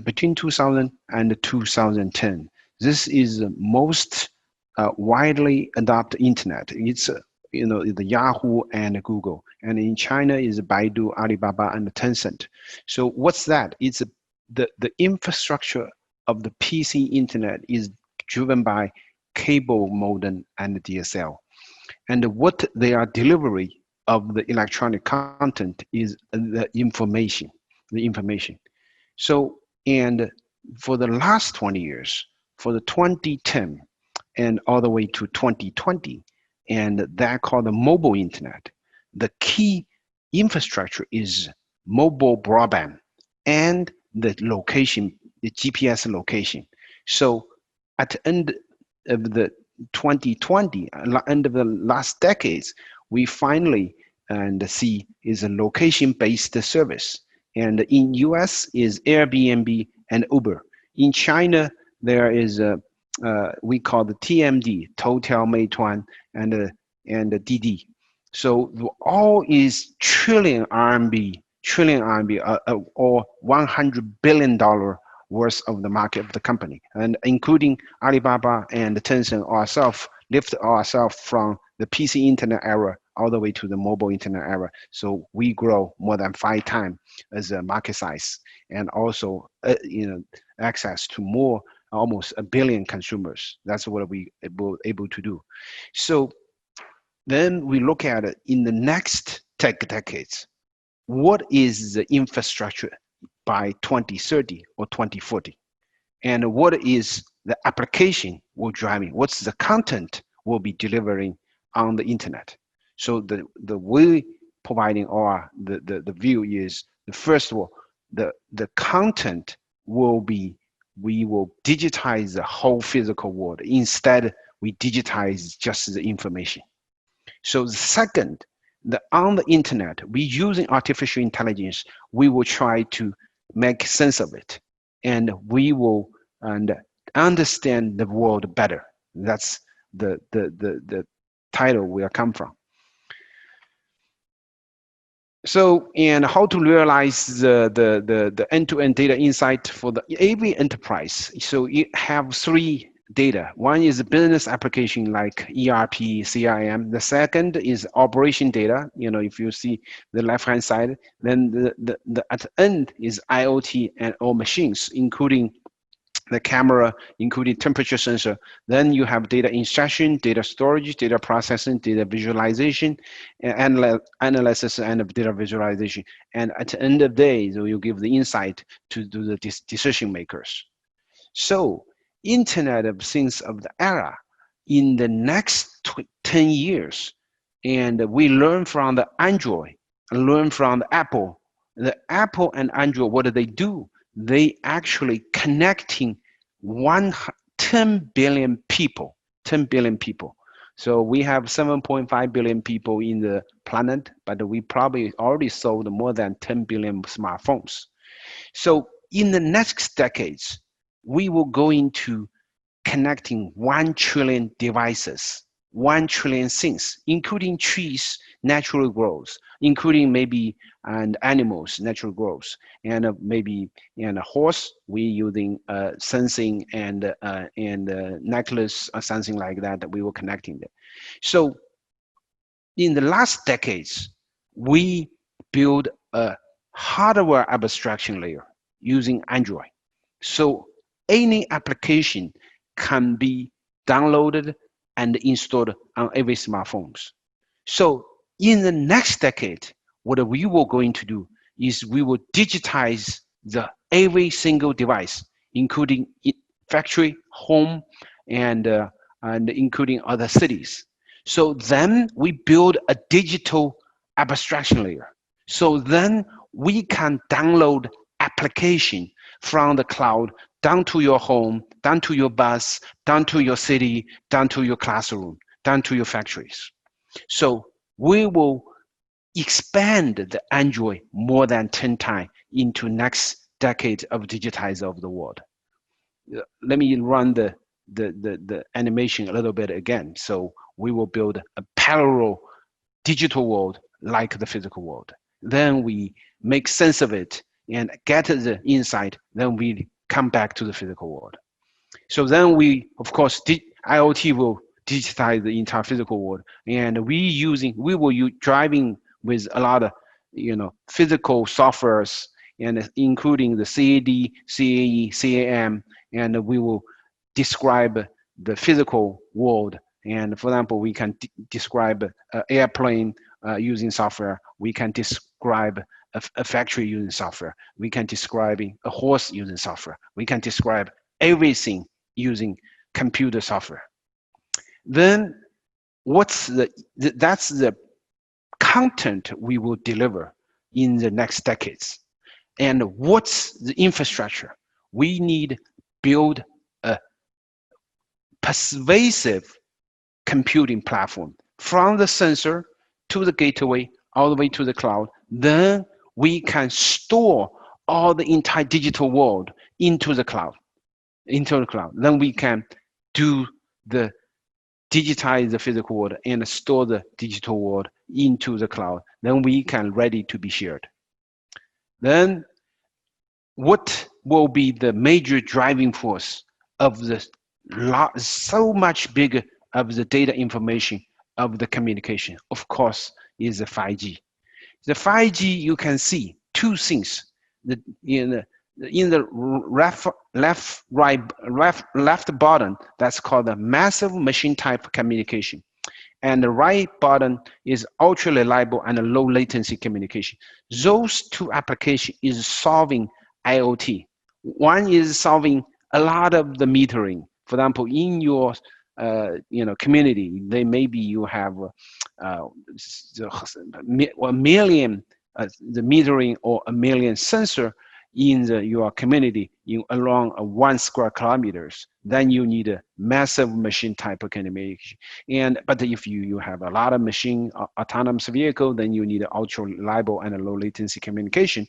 between 2000 and 2010, this is the most widely adopted internet. It's the Yahoo and Google, and in China is Baidu, Alibaba, and Tencent. So what's that? It's the infrastructure of the PC internet is driven by cable modem and DSL, and what they are delivery of the electronic content is the information. So, and for the last 20 years, for the 2010 and all the way to 2020, and that called the mobile internet, the key infrastructure is mobile broadband and the location, the GPS location. So at the end of the 2020, end of the last decades, we finally see is a location-based service. And in US is Airbnb and Uber. In China, there is we call the TMD, Total, Meituan, and Didi. So all is trillion RMB, or $100 billion worth of the market of the company, and including Alibaba and Tencent ourselves lift ourselves from the PC internet era all the way to the mobile internet era. So we grow more than 5 times as a market size, and also access to more, almost 1 billion consumers. That's what we able to do. So then we look at it in the next decades. What is the infrastructure by 2030 or 2040? And what is the application we're driving? What's the content we'll be delivering on the internet? So the way providing our the view is, the first of all, the content will be, we will digitize the whole physical world. Instead, we digitize just the information. So the second, on the internet, we using artificial intelligence, we will try to make sense of it, and we will understand the world better. That's the title we are come from. So, and how to realize the end-to-end data insight for the every enterprise. So you have 3 data. One is business application like ERP, CRM. The second is operation data. If you see the left-hand side, then the at the end is IoT and all machines, including the camera, including temperature sensor. Then you have data ingestion, data storage, data processing, data visualization, and analysis and data visualization. And at the end of the day, so you give the insight to the decision makers. So Internet of Things of the era in the next 10 years, and we learn from the Android, learn from the Apple. The Apple and Android, what do? They actually connecting 10 billion people, 10 billion people. So we have 7.5 billion people in the planet, but we probably already sold more than 10 billion smartphones. So in the next decades, we will go into connecting 1 trillion devices, 1 trillion things, including trees, natural growth, including maybe and animals, natural growth, and maybe a horse. We using sensing and necklace or something like that. We were connecting them. So in the last decades, we build a hardware abstraction layer using Android. So any application can be downloaded and installed on every smartphones. So in the next decade, what we will going to do is we will digitize every single device, including factory, home, and including other cities. So then we build a digital abstraction layer. So then we can download application from the cloud down to your home, down to your bus, down to your city, down to your classroom, down to your factories. So we will expand the Android more than 10 times into next decade of digitize of the world. Let me run the animation a little bit again. So we will build a parallel digital world like the physical world. Then we make sense of it and get the insight. Then we come back to the physical world. So then we, of course, IoT will digitize the entire physical world, and we will use driving with a lot of physical softwares, and including the CAD, CAE, CAM, and we will describe the physical world. And for example, we can describe an airplane using software. We can describe a factory using software. We can describe a horse using software. We can describe everything using computer software. Then that's the content we will deliver in the next decades. And what's the infrastructure? We need build a pervasive computing platform from the sensor to the gateway all the way to the cloud. Then we can store all the entire digital world into the cloud. Then we can digitize the physical world and store the digital world into the cloud. Then we can ready to be shared. Then what will be the major driving force of the so much bigger of the data information of the communication. Of course, is the 5G. The 5G, you can see two things. In the left bottom, that's called the massive machine type communication. And the right button is ultra reliable and low latency communication. Those two applications is solving IoT. One is solving a lot of the metering. For example, in your community, maybe you have a million the metering or a million sensor in your community along 1 square kilometers. Then you need a massive machine type of communication. But if you have a lot of machine autonomous vehicle, then you need ultra reliable and low latency communication.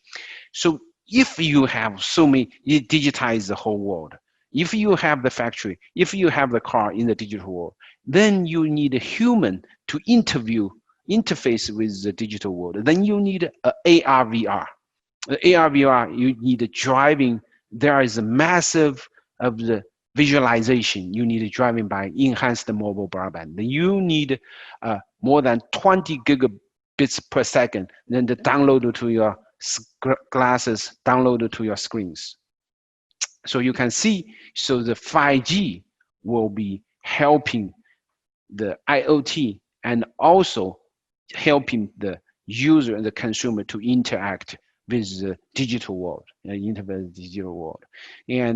So if you have so many, you digitize the whole world. If you have the factory, if you have the car in the digital world, then you need a human to interface with the digital world. Then you need AR, VR. The AR, VR, you need driving. There is a massive of the visualization. You need driving by enhanced mobile broadband. Then you need more than 20 gigabits per second. Then the download to your glasses, download to your screens. So you can see, so the 5G will be helping the IoT and also helping the user and the consumer to interact with the digital world, And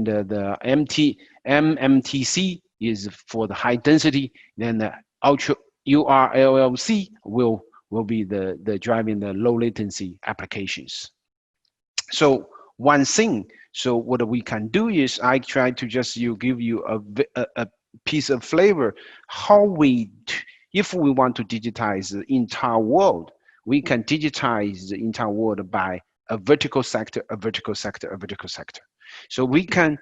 the MMTC is for the high density. Then the ultra URLLC will be the driving the low latency applications. So one thing, so what we can do is I try to just give you a piece of flavor how if we want to digitize the entire world, we can digitize the entire world by a vertical sector, a vertical sector, a vertical sector. So we can,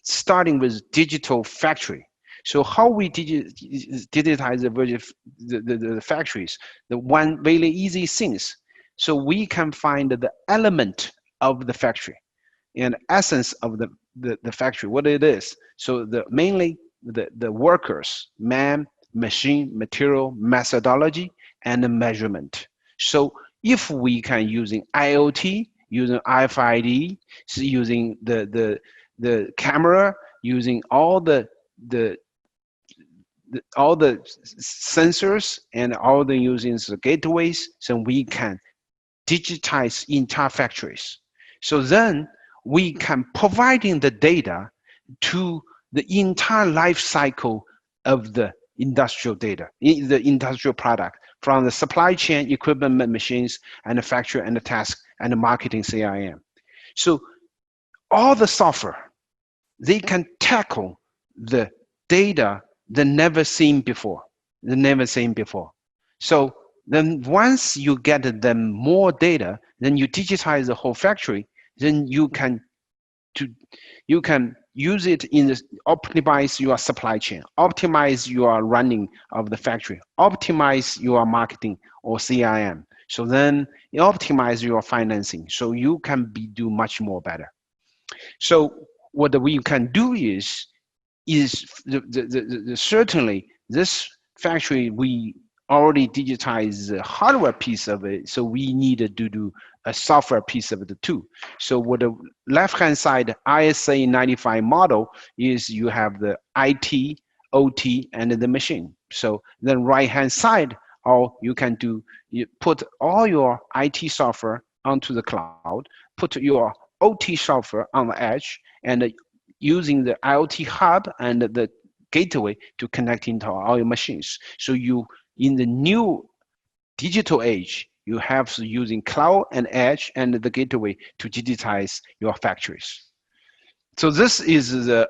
starting with digital factory. So how we digitize the factories, the one really easy things. So we can find the element of the factory and essence of the factory, what it is. So mainly the workers, man, machine, material, methodology, and the measurement. So if we can using IoT, using RFID, so using the camera, using all the sensors and all the using the gateways, so we can digitize entire factories. So then we can providing the data to the entire life cycle of the industrial data, the industrial product, from the supply chain, equipment, machines, and the factory, and the task, and the marketing CRM. So all the software, they can tackle the data they never seen before. So then once you get them more data, then you digitize the whole factory, then you can use it optimize your supply chain, optimize your running of the factory, optimize your marketing or CRM. So then you optimize your financing, so you can do much more better. So what we can do is certainly this factory, we already digitized the hardware piece of it, so we needed to do a software piece of it too. So what the left-hand side ISA 95 model is, you have the IT, OT, and the machine. So then right-hand side, all you can do, you put all your IT software onto the cloud, put your OT software on the edge, and using the IoT hub and the gateway to connect into all your machines. So you, in the new digital age, you have using cloud and edge and the gateway to digitize your factories. So this is a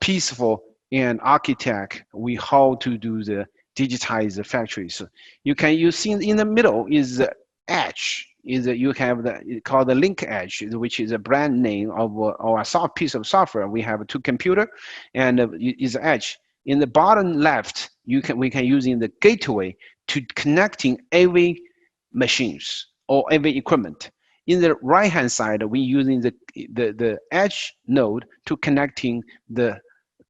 peaceful and architect we how to do the digitize the factories. So you see in the middle is the edge. You have called the link edge, which is a brand name of or a soft piece of software. We have two computer, and is edge. In the bottom left, we can using the gateway to connecting every machines or every equipment. in the right-hand side, we're using the edge node to connecting the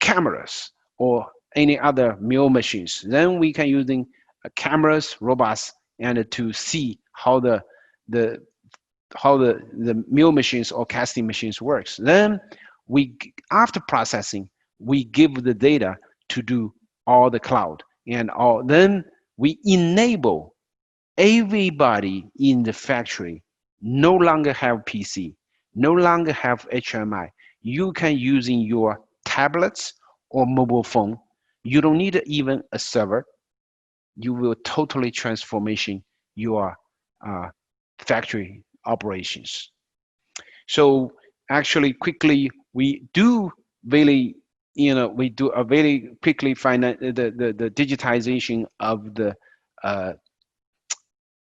cameras or any other mill machines. Then we can using cameras, robots, and to see how the mill machines or casting machines works. Then we, after processing, we give the data to do all the cloud, and then we enable everybody in the factory no longer have PC, no longer have HMI. You can using your tablets or mobile phone. You don't need even a server. You will totally transformation your factory operations. So actually, quickly, we do really, we do a very quickly find the digitization of the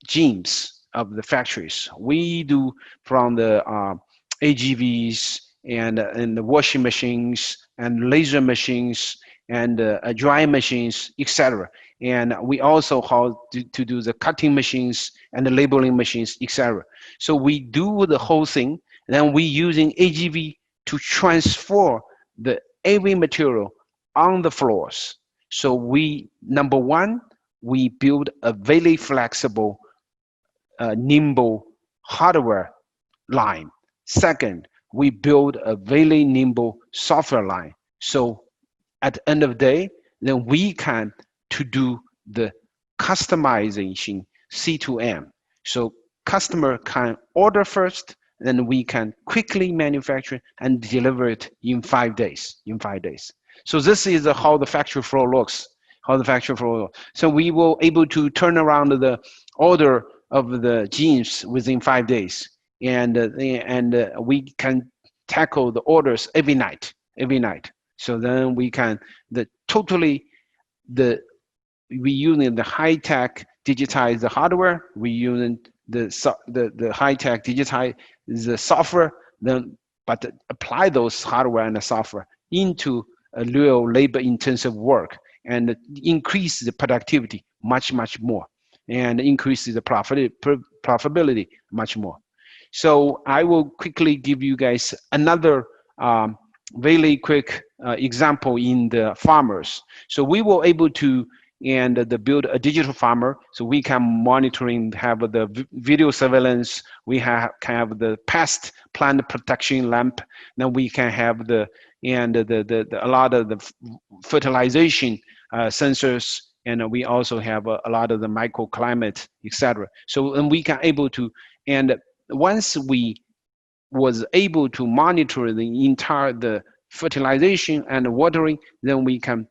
gyms of the factories. We do from the AGVs and the washing machines and laser machines and dry machines, etc. And we also how to do the cutting machines and the labeling machines, etc. So we do the whole thing. Then we using AGV to transfer the every material on the floors. So we, number one, we build a very flexible, nimble hardware line. Second, we build a very nimble software line. So at the end of the day, then we can to do the customization C2M. So customer can order first, then we can quickly manufacture and deliver it in 5 days. So this is how the factory flow looks. So we will able to turn around the order of the jeans within 5 days, and we can tackle the orders every night. So then we can we using the high tech digitize the hardware. We using the high tech digitize the software. Then but apply those hardware and the software into a real labor intensive work and increase the productivity much more, and increase the profitability much more. So I will quickly give you guys another really quick example in the farmers. So we were able to build a digital farmer, so we can monitoring, have the video surveillance, we can have the pest plant protection lamp, then we can have a lot of the fertilization sensors, and we also have a lot of the microclimate, etc. So and we can able to, and once we was able to monitor the entire the fertilization and watering, then we can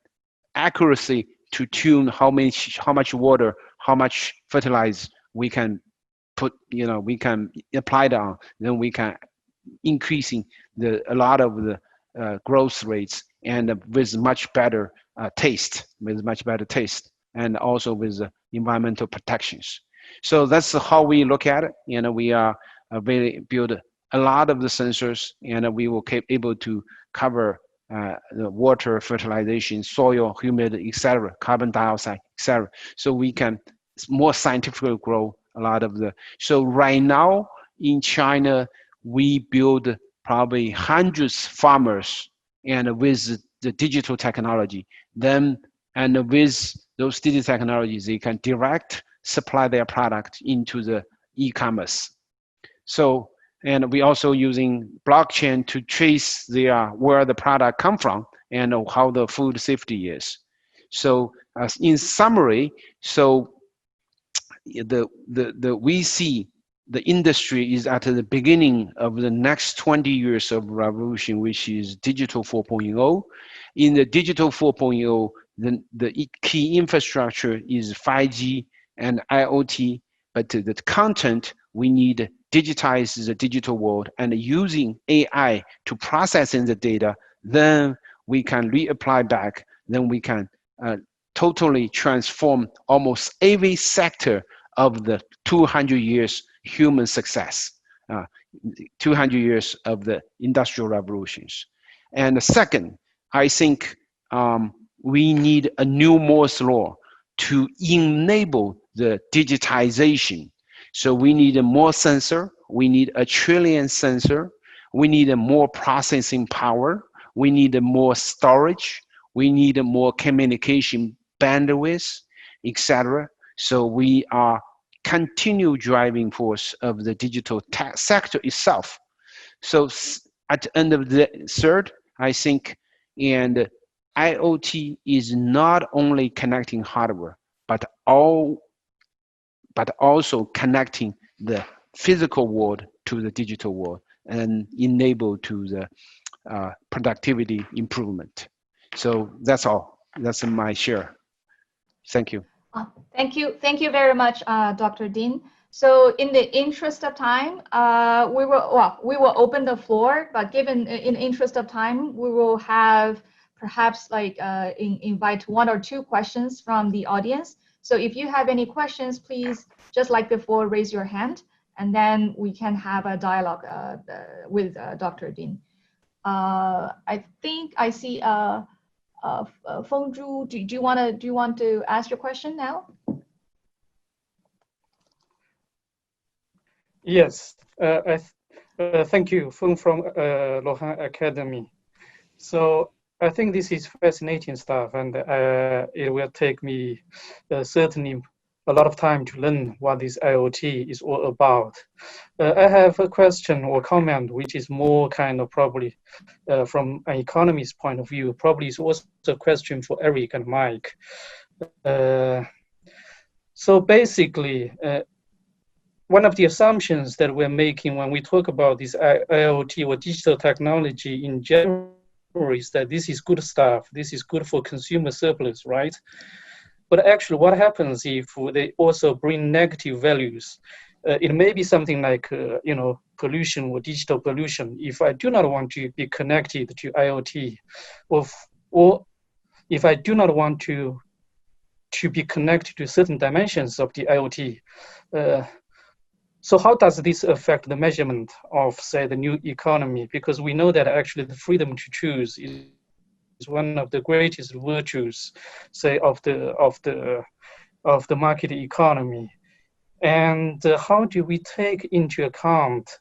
accuracy to tune how much water, how much fertilizer we can put, we can apply down, then we can increasing a lot of the growth rates, and with much better taste, and also with environmental protections. So that's how we look at it. We are build a lot of the sensors, and we will able to cover the water, fertilization, soil, humidity, etc., carbon dioxide, etc. So we can more scientifically grow a lot of the. So right now in China, we build probably hundreds farmers, and with the digital technology, then and with those digital technologies, they can direct supply their product into the e-commerce. So, and we also using blockchain to trace where the product come from and how the food safety is. So, in summary, so we see the industry is at the beginning of the next 20 years of revolution, which is digital 4.0. In the digital 4.0, the key infrastructure is 5G and IoT, but the content we need digitize the digital world, and using AI to processing the data, then we can reapply back, then we can totally transform almost every sector of the 200 years human success, 200 years of the industrial revolutions. And the second, I think we need a new Moore's law to enable the digitization. So we need more sensor, we need a trillion sensor, we need a more processing power, we need a more storage, we need a more communication bandwidth, etc. So we are continual driving force of the digital tech sector itself. So at the end of the third, I think, and IoT is not only connecting hardware, but also connecting the physical world to the digital world and enable to the productivity improvement. So that's all. That's my share. Thank you. Thank you very much, Dr. Dean. So in the interest of time, we will open the floor, but given in the interest of time, we will have perhaps like invite 1 or 2 questions from the audience. So if you have any questions, please, just like before, raise your hand, and then we can have a dialogue with Dr. Dean. I think I see Fengzhu. Do you want to ask your question now? Yes, thank you, Feng from Luohan Academy. So I think this is fascinating stuff, and it will take me certainly a lot of time to learn what this IoT is all about. I have a question or comment, which is more kind of probably from an economist's point of view, probably is also a question for Erik and Mike. So basically, one of the assumptions that we're making when we talk about this IoT or digital technology in general is that this is good stuff, this is good for consumer surplus, right? But actually what happens if they also bring negative values? It may be something like, pollution or digital pollution. If I do not want to be connected to IoT, or if I do not want to be connected to certain dimensions of the IoT, so how does this affect the measurement of, say, the new economy? Because we know that actually the freedom to choose is one of the greatest virtues, say, of the market economy. And how do we take into account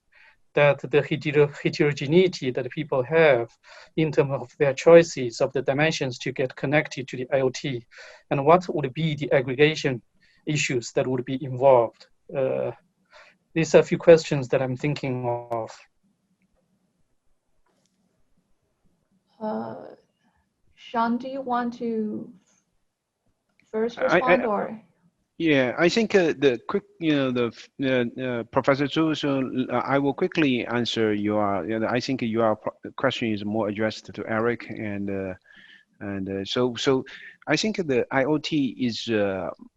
that the heterogeneity that people have in terms of their choices of the dimensions to get connected to the IoT, and what would be the aggregation issues that would be involved? These are a few questions that I'm thinking of. Sean, do you want to first respond, or? Yeah, I think the quick, Professor Zhu, so I will quickly answer your. I think your question is more addressed to Erik, and so I think the IoT is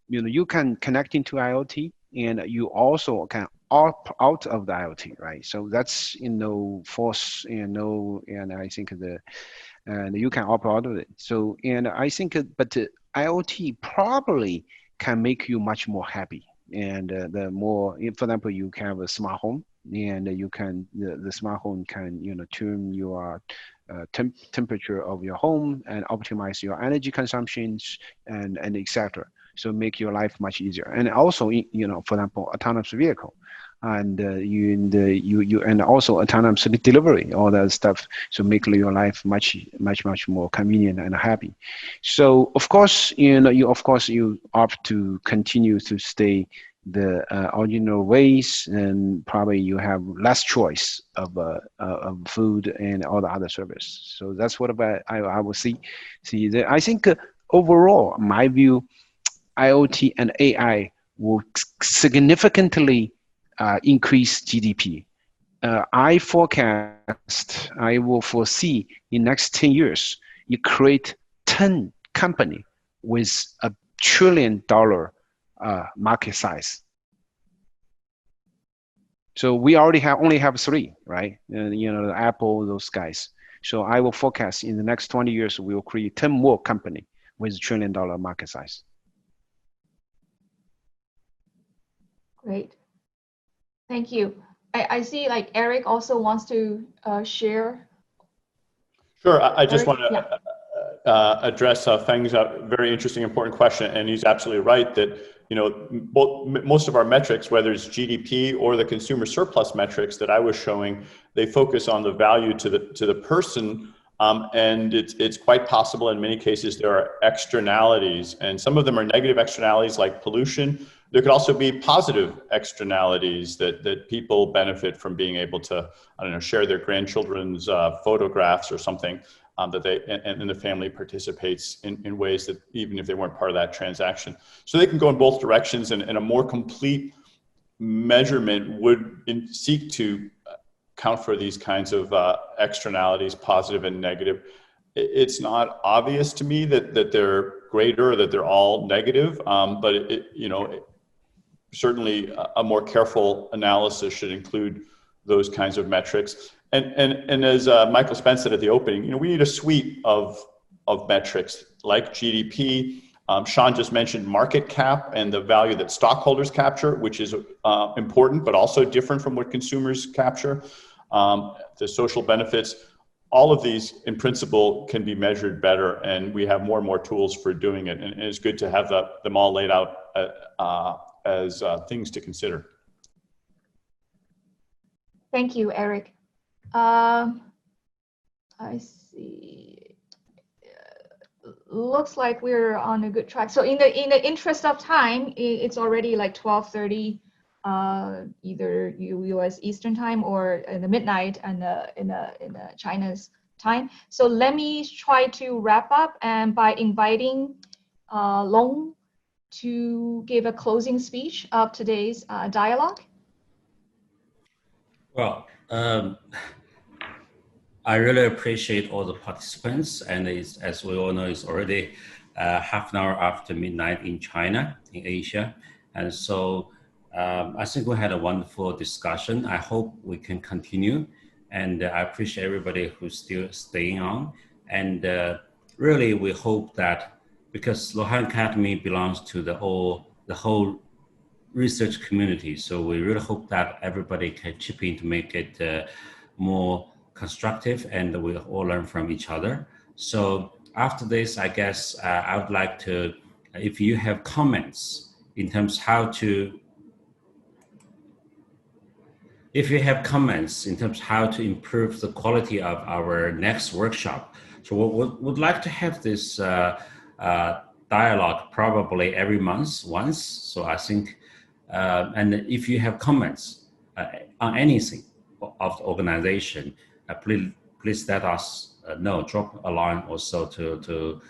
you can connect into IoT, and you also can opt out of the IoT, right? So that's force, and I think and you can opt out of it. So, and I think, but the IoT probably can make you much more happy. And the more, for example, you can have a smart home, and you can, the smart home can, tune your temperature of your home and optimize your energy consumptions and etc. So make your life much easier. And also, for example, autonomous vehicle, and and also autonomous delivery, all that stuff. So make your life much more convenient and happy. So of course, you opt to continue to stay the original ways, and probably you have less choice of food and all the other service. So that's what I will see. I think overall, my view, IoT and AI will significantly increase GDP. I will foresee in next 10 years, you create 10 company with $1 trillion market size. So we already only have 3, right? Apple, those guys. So I will forecast in the next 20 years, we will create 10 more company with $1 trillion market size. Great. Thank you. I see like Erik also wants to share. Sure, I just Erik? want to address Feng's very interesting, important question, and he's absolutely right that most of our metrics, whether it's GDP or the consumer surplus metrics that I was showing, they focus on the value to the person, and it's quite possible in many cases there are externalities, and some of them are negative externalities like pollution. There could also be positive externalities that people benefit from being able to, I don't know, share their grandchildren's photographs or something. That they and the family participates in ways that even if they weren't part of that transaction. So they can go in both directions, and a more complete measurement would seek to account for these kinds of externalities, positive and negative. It's not obvious to me that they're greater or that they're all negative, but certainly a more careful analysis should include those kinds of metrics. And as Michael Spence said at the opening, we need a suite of metrics like GDP. Sean just mentioned market cap and the value that stockholders capture, which is important, but also different from what consumers capture. The social benefits, all of these in principle can be measured better, and we have more and more tools for doing it. And it's good to have them all laid out as things to consider. Thank you, Erik. I see. Looks like we're on a good track. So in the interest of time, it's already like 12:30, either U.S. Eastern time or in the midnight and in China's time. So let me try to wrap up, and by inviting Long to give a closing speech of today's dialogue. Well, I really appreciate all the participants, and as we all know, it's already half an hour after midnight in China, in Asia. And so I think we had a wonderful discussion. I hope we can continue, and I appreciate everybody who's still staying on. And really, we hope that, because Luohan Academy belongs to the whole research community, so we really hope that everybody can chip in to make it more constructive, and we all learn from each other. So after this, I guess I would like to, if you have comments in terms how to, improve the quality of our next workshop. So we would like to have this dialogue probably every month once. So I think, and if you have comments on anything of the organization, please let us know. Drop a line also to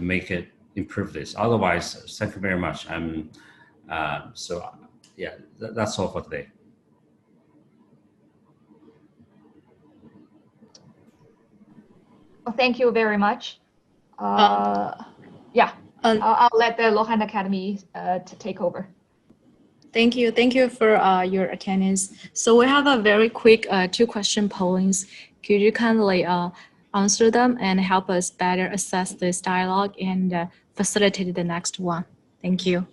make it improve this. Otherwise, thank you very much. So yeah, that's all for today. Well, thank you very much. Yeah, I'll let the Luohan Academy to take over. Thank you for your attendance. So we have a very quick 2-question pollings. Could you kindly answer them and help us better assess this dialogue and facilitate the next one? Thank you.